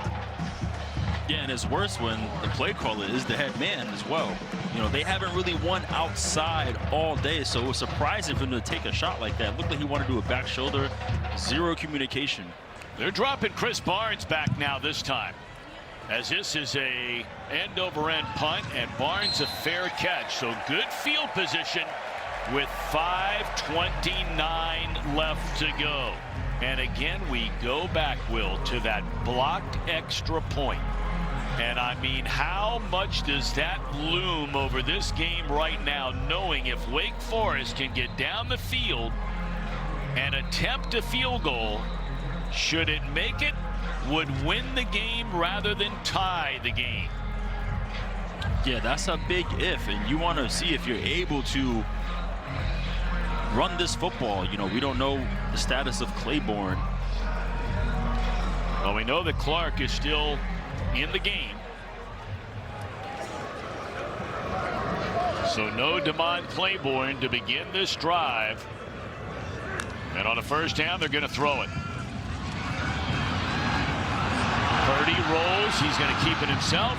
Yeah, and it's worse when the play caller is the head man as well. You know, they haven't really won outside all day, so it was surprising for him to take a shot like that. It looked like he wanted to do a back shoulder, zero communication. They're dropping Chris Barnes back now this time. as this is a end-over-end punt, and Barnes a fair catch. So good field position with 5:29 left to go. And again, we go back, Will, to that blocked extra point. And I mean, how much does that loom over this game right now, knowing if Wake Forest can get down the field and attempt a field goal, should it make it, would win the game rather than tie the game. Yeah, that's a big if, and you want to see if you're able to run this football. You know, we don't know the status of Claiborne. Well, we know that Clark is still in the game. So no Demon Claiborne to begin this drive. And on a first down, they're going to throw it. Purdie rolls. He's going to keep it himself.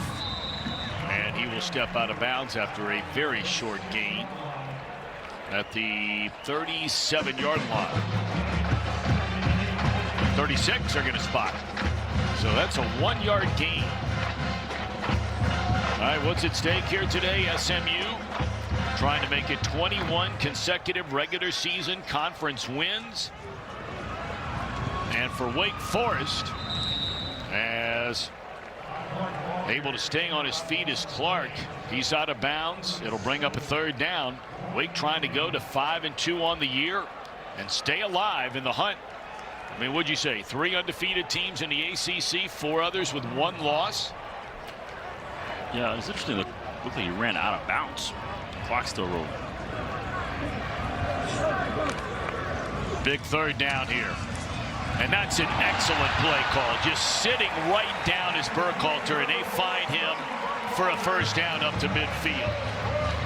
And he will step out of bounds after a very short gain at the 37-yard line. 36 are going to spot. So that's a 1-yard gain. All right, what's at stake here today? SMU trying to make it 21 consecutive regular season conference wins. And for Wake Forest, as able to stay on his feet is Clark. He's out of bounds. It'll bring up a third down. Wake trying to go to 5-2 on the year and stay alive in the hunt. I mean, what'd you say? 3 undefeated teams in the ACC, 4 others with 1 loss. Yeah, it's interesting. Looked like he ran out of bounds. Clock still rolling. Big third down here. And that's an excellent play call. Just sitting right down is Burkhalter, and they find him for a first down up to midfield.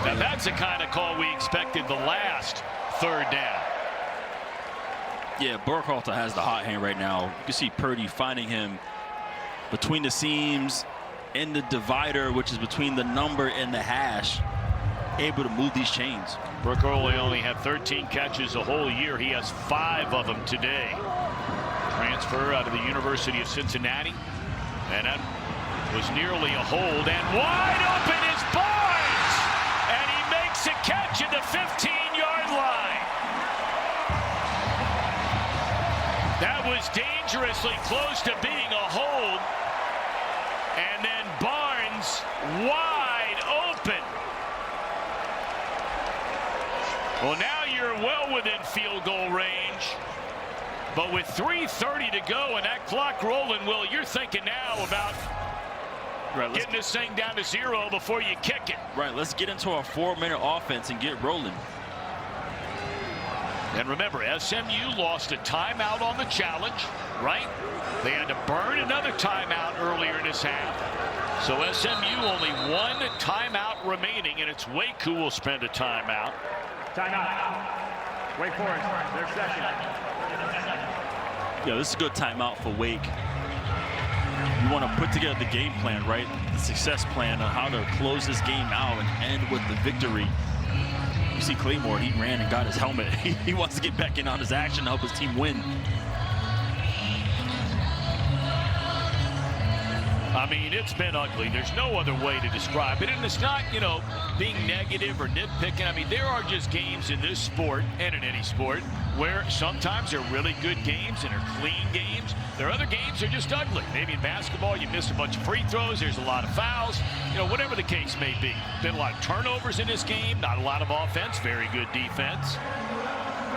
Now that's the kind of call we expected the last third down. Yeah, Burkhalter has the hot hand right now. You can see Purdie finding him between the seams, in the divider, which is between the number and the hash, able to move these chains. Burkhalter only had 13 catches a whole year. He has 5 of them today. Transfer out of the University of Cincinnati. And that was nearly a hold. And wide open is Barnes! And he makes a catch at the 15-yard line. That was dangerously close to being a hold. And then Barnes wide open. Well, now you're well within field goal range. But with 3:30 to go and that clock rolling, Will, you're thinking now about getting this thing down to 0 before you kick it. Right, let's get into our 4-minute offense and get rolling. And remember, SMU lost a timeout on the challenge, right? They had to burn another timeout earlier in this half. So SMU only 1 timeout remaining, and it's Wake who will spend a timeout. Timeout. Wake Forest, their session. Yeah, this is a good timeout for Wake. You want to put together the game plan, right? The success plan on how to close this game out and end with the victory. You see Claymore, he ran and got his helmet. He wants to get back in on his action to help his team win. I mean, it's been ugly. There's no other way to describe it. And it's not, you know, being negative or nitpicking. I mean, there are just games in this sport and in any sport where sometimes they're really good games and are clean games. There are other games that are just ugly. Maybe in basketball, you missed a bunch of free throws. There's a lot of fouls. You know, whatever the case may be. Been a lot of turnovers in this game. Not a lot of offense. Very good defense.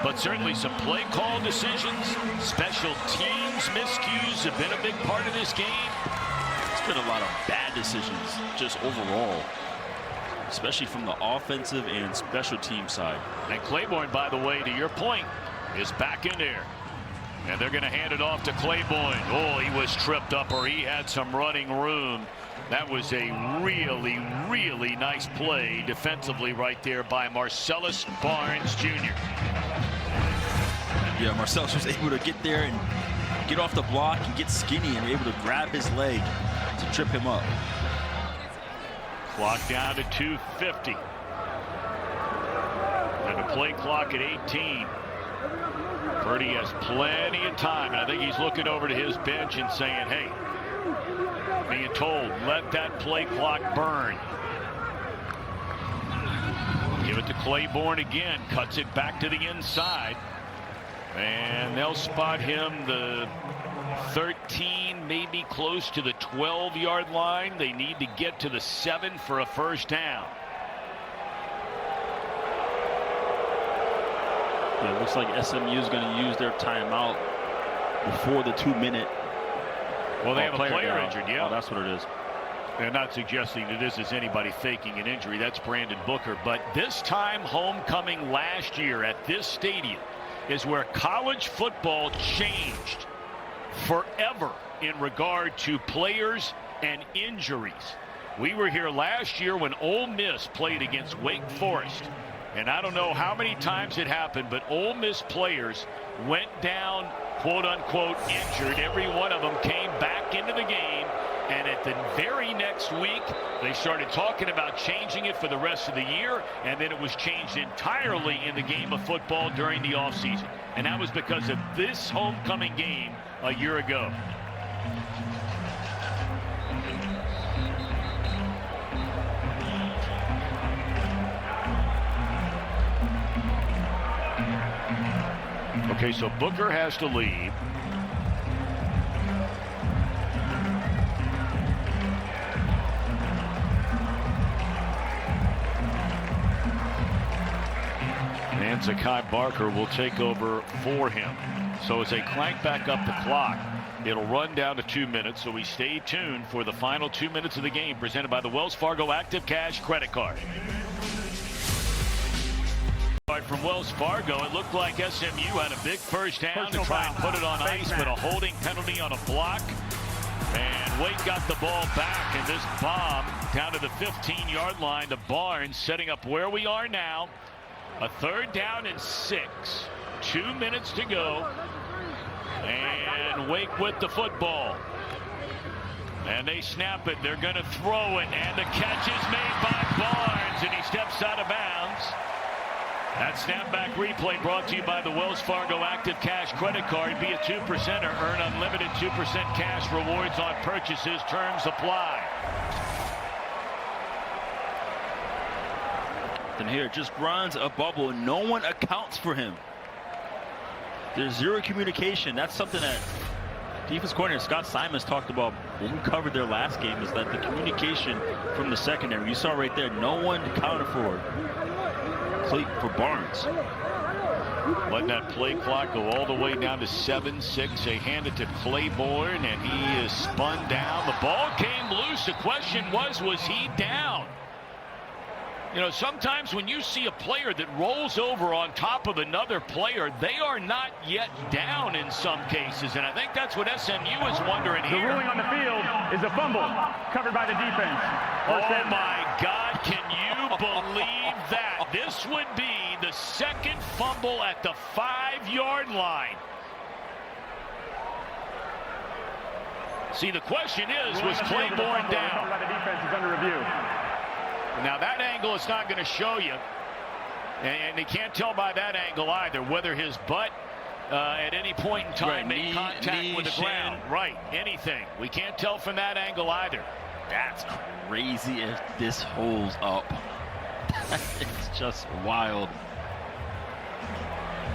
But certainly some play call decisions. Special teams miscues have been a big part of this game. Been a lot of bad decisions just overall, especially from the offensive and special team side. And Claiborne, by the way, to your point, is back in there. And they're going to hand it off to Claiborne. Oh, he was tripped up, or he had some running room. That was a really, really nice play defensively right there by Marcellus Barnes Jr. Yeah, Marcellus was able to get there and get off the block and get skinny and able to grab his leg to trip him up. Clock down to 2:50. And the play clock at 18. Purdie has plenty of time, and I think he's looking over to his bench and saying, hey, being told, let that play clock burn. Give it to Claiborne again, cuts it back to the inside. And they'll spot him the 13, maybe close to the 12-yard line. They need to get to the 7 for a first down. Yeah, it looks like SMU is going to use their timeout before the 2-minute. Well, they have a player injured, yeah. Oh, that's what it is. They're not suggesting that this is anybody faking an injury. That's Brandon Booker. But this time, homecoming last year at this stadium is where college football changed forever in regard to players and injuries. We were here last year when Ole Miss played against Wake Forest. And I don't know how many times it happened, but Ole Miss players went down, quote unquote, injured. Every one of them came back into the game. And at the very next week, they started talking about changing it for the rest of the year. And then it was changed entirely in the game of football during the offseason. And that was because of this homecoming game a year ago. Okay, so Booker has to leave. And Zakai Barker will take over for him. So as they clank back up the clock, it'll run down to 2 minutes. So we stay tuned for the final 2 minutes of the game, presented by the Wells Fargo Active Cash Credit Card. From Wells Fargo, it looked like SMU had a big first down to try and put it on ice, but a holding penalty on a block. And Wake got the ball back, and this bomb down to the 15-yard line to Barnes, setting up where we are now. A 3rd down and 6. 2 minutes to go. And Wake with the football. And they snap it. They're going to throw it. And the catch is made by Barnes, and he steps out of bounds. That snapback replay brought to you by the Wells Fargo Active Cash Credit Card. Be a 2%er. Earn unlimited 2% cash rewards on purchases. Terms apply. And here just runs a bubble. No one accounts for him. There's zero communication. That's something that defense coordinator Scott Simons talked about when we covered their last game, is that the communication from the secondary. You saw right there, no one accounted for Barnes. Letting that play clock go all the way down to 7-6. They hand it to Claiborne, and he is spun down. The ball came loose. The question was he down? You know, sometimes when you see a player that rolls over on top of another player, they are not yet down in some cases. And I think that's what SMU is wondering here. The ruling on the field is a fumble covered by the defense. Oh my God, can you believe that? This would be the 2nd fumble at the 5-yard line. See, the question is, was Claiborne down? The defense is under review. Now that angle is not going to show you, and they can't tell by that angle either whether his butt at any point in time made contact with the ground. Right, anything. We can't tell from that angle either. That's crazy if this holds up. It's just wild.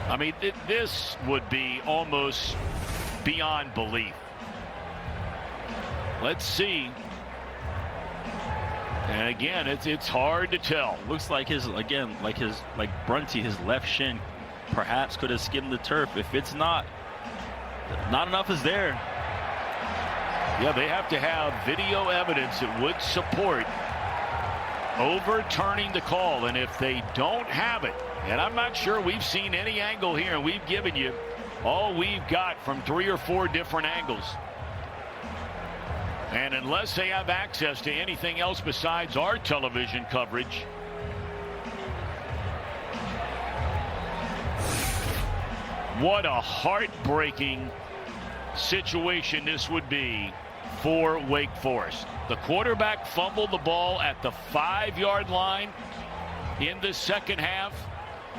I mean, this would be almost beyond belief. Let's see. And again, it's hard to tell. Looks like like Brunty, his left shin perhaps could have skimmed the turf. If it's not enough is there. Yeah, they have to have video evidence that would support overturning the call. And if they don't have it, and I'm not sure we've seen any angle here, and we've given you all we've got from 3 or 4 different angles. And unless they have access to anything else besides our television coverage, what a heartbreaking situation this would be for Wake Forest. The quarterback fumbled the ball at the 5-yard line in the 2nd half.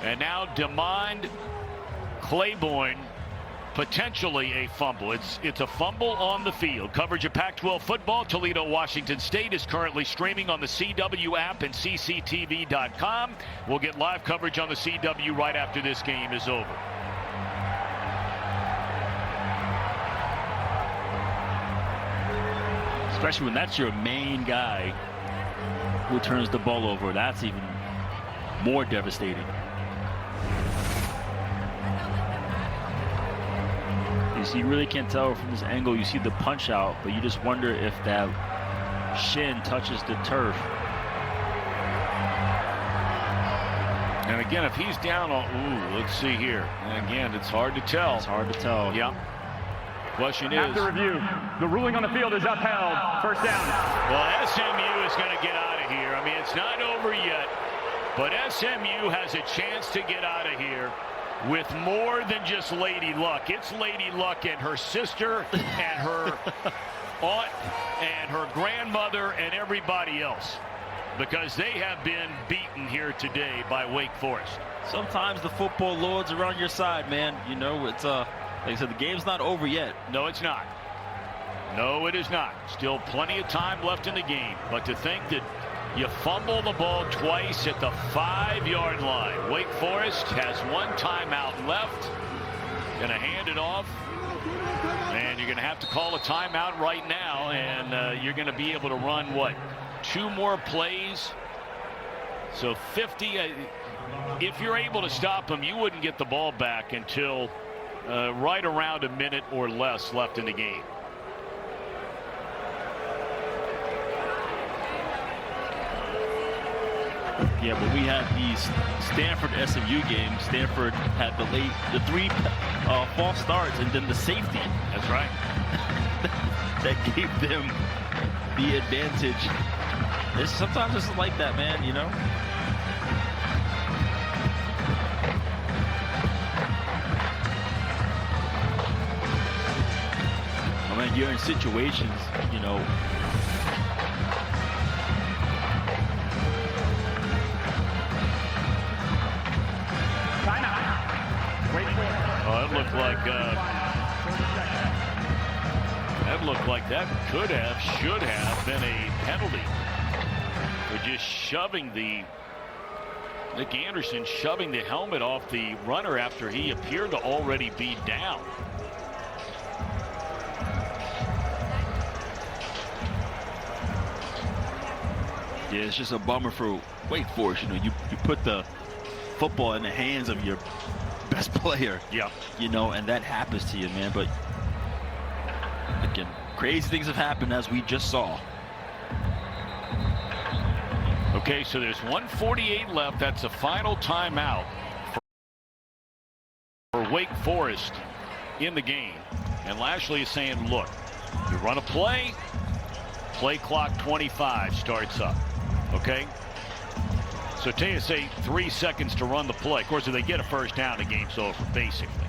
And now Demond Claiborne potentially a fumble. It's a fumble on the field. Coverage of Pac-12 football. Toledo, Washington State is currently streaming on the CW app and cctv.com. We'll get live coverage on the CW right after this game is over. Especially when that's your main guy who turns the ball over. That's even more devastating. You really can't tell from this angle. You see the punch out, but you just wonder if that shin touches the turf. And again, if he's down on, let's see here. And again, it's hard to tell. It's hard to tell. Yeah. Question is. After review, the ruling on the field is upheld. First down. Well, SMU is going to get out of here. I mean, it's not over yet, but SMU has a chance to get out of here with more than just Lady Luck. It's Lady Luck and her sister and her aunt and her grandmother and everybody else, because they have been beaten here today by Wake Forest. Sometimes the football lords are on your side, man. You know, it's like I said, the game's not over yet. No, it's not. No, it is not. Still plenty of time left in the game. But to think that you fumble the ball twice at the 5-yard line. Wake Forest has one timeout left. Going to hand it off. And you're going to have to call a timeout right now. And you're going to be able to run, what, 2 more plays? So 50. If you're able to stop them, you wouldn't get the ball back until right around a minute or less left in the game. Yeah, but we had these Stanford SMU games. Stanford had the 3 false starts and then the safety. That's right. That gave them the advantage. Sometimes it's like that, man, you know? I mean, you're in situations, you know, Oh, it looked like that could have, should have been a penalty for just shoving Nick Anderson shoving the helmet off the runner after he appeared to already be down. Yeah, it's just a bummer for Wake Forest. You know, you put the football in the hands of your best player. Yeah. You know, and that happens to you, man. But again, crazy things have happened, as we just saw. Okay, so there's 1:48 left. That's a final timeout for Wake Forest in the game. And Lashley is saying, look, you run a play clock 25 starts up. Okay? So Taya say 3 seconds to run the play. Of course, if they get a first down, the game's over, basically.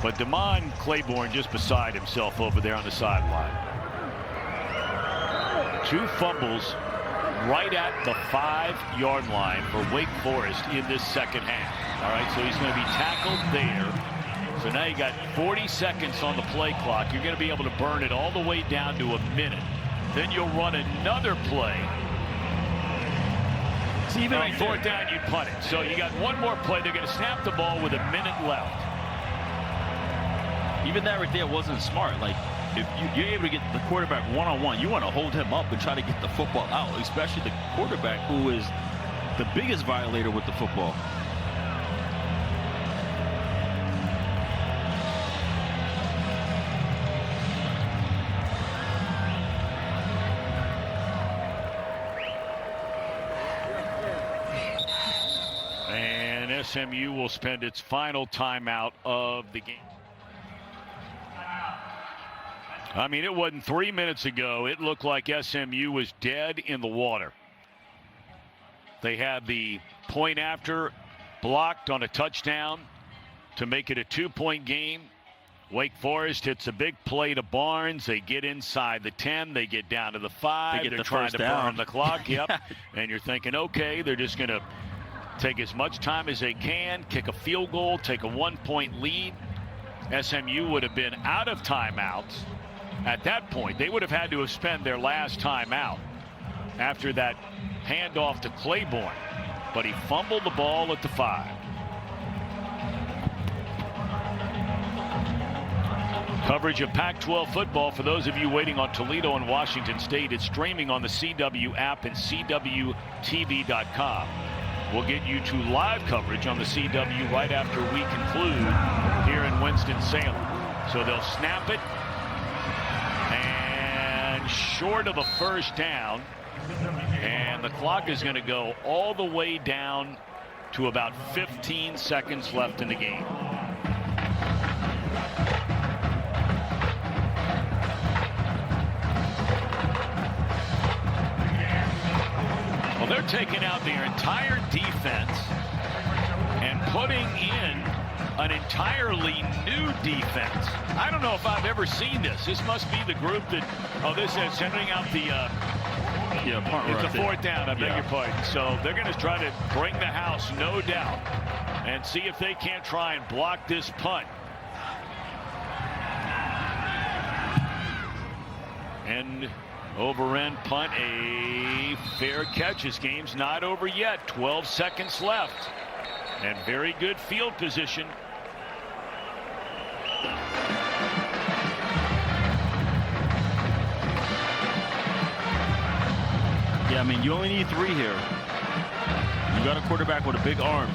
But Damon Claiborne just beside himself over there on the sideline. 2 fumbles right at the 5-yard line for Wake Forest in this second half. All right, so he's going to be tackled there. So now you got 40 seconds on the play clock. You're going to be able to burn it all the way down to a minute. Then you'll run another play. See, even on 4th down, you punt it. So you got one more play. They're going to snap the ball with a minute left. Even that right there wasn't smart. Like, if you're able to get the quarterback one-on-one, you want to hold him up and try to get the football out, especially the quarterback, who is the biggest violator with the football. And SMU will spend its final timeout of the game. I mean, it wasn't 3 minutes ago. It looked like SMU was dead in the water. They had the point after blocked on a touchdown to make it a 2-point game. Wake Forest hits a big play to Barnes. They get inside the 10. They get down to the 5. They're trying to burn the clock. Yep. And you're thinking, okay, they're just going to take as much time as they can, kick a field goal, take a 1-point lead. SMU would have been out of timeouts. At that point, they would have had to have spent their last timeout after that handoff to Claiborne. But he fumbled the ball at the 5. Coverage of Pac-12 football for those of you waiting on Toledo and Washington State. It's streaming on the CW app and CWTV.com. We'll get you to live coverage on the CW right after we conclude here in Winston-Salem. So they'll snap it, and short of a first down, and the clock is going to go all the way down to about 15 seconds left in the game. Well, they're taking out their entire defense and putting in an entirely new defense. I don't know if I've ever seen this. This must be the group that, this is sending out the, it's a 4th down, I beg your pardon. So they're going to try to bring the house, no doubt, and see if they can't try and block this punt. And over end punt, a fair catch. This game's not over yet. 12 seconds left. And very good field position. Yeah, I mean, you only need 3 here. You got a quarterback with a big arm.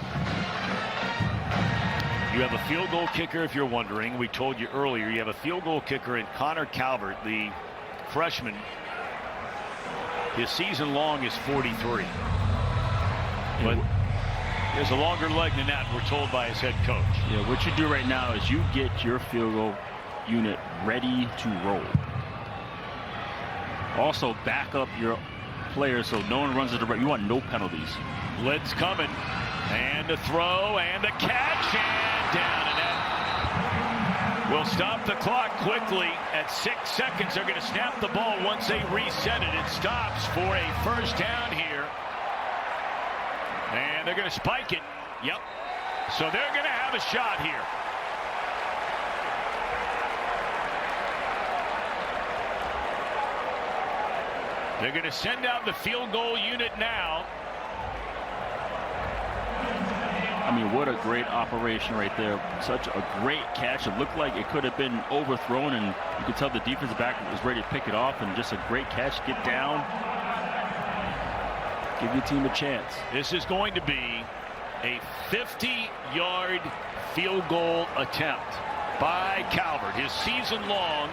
You have a field goal kicker, if you're wondering. We told you earlier, you have a field goal kicker in Connor Calvert, the freshman. His season long is 43. But there's a longer leg than that, we're told by his head coach. Yeah, what you do right now is you get your field goal unit ready to roll. Also, back up your players so no one runs it. You want no penalties. Blitz coming, and the throw, and the catch, and down and out. We'll stop the clock quickly at 6 seconds. They're going to snap the ball once they reset it. It stops for a first down here. And they're going to spike it. Yep. So they're going to have a shot here. They're going to send out the field goal unit now. I mean, what a great operation right there. Such a great catch. It looked like it could have been overthrown, and you could tell the defensive back was ready to pick it off, and just a great catch. Get down. Give your team a chance. This is going to be a 50-yard field goal attempt by Calvert. His season long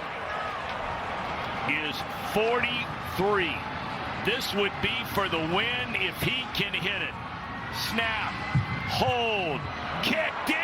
is 43. This would be for the win if he can hit it. Snap, hold, kicked in.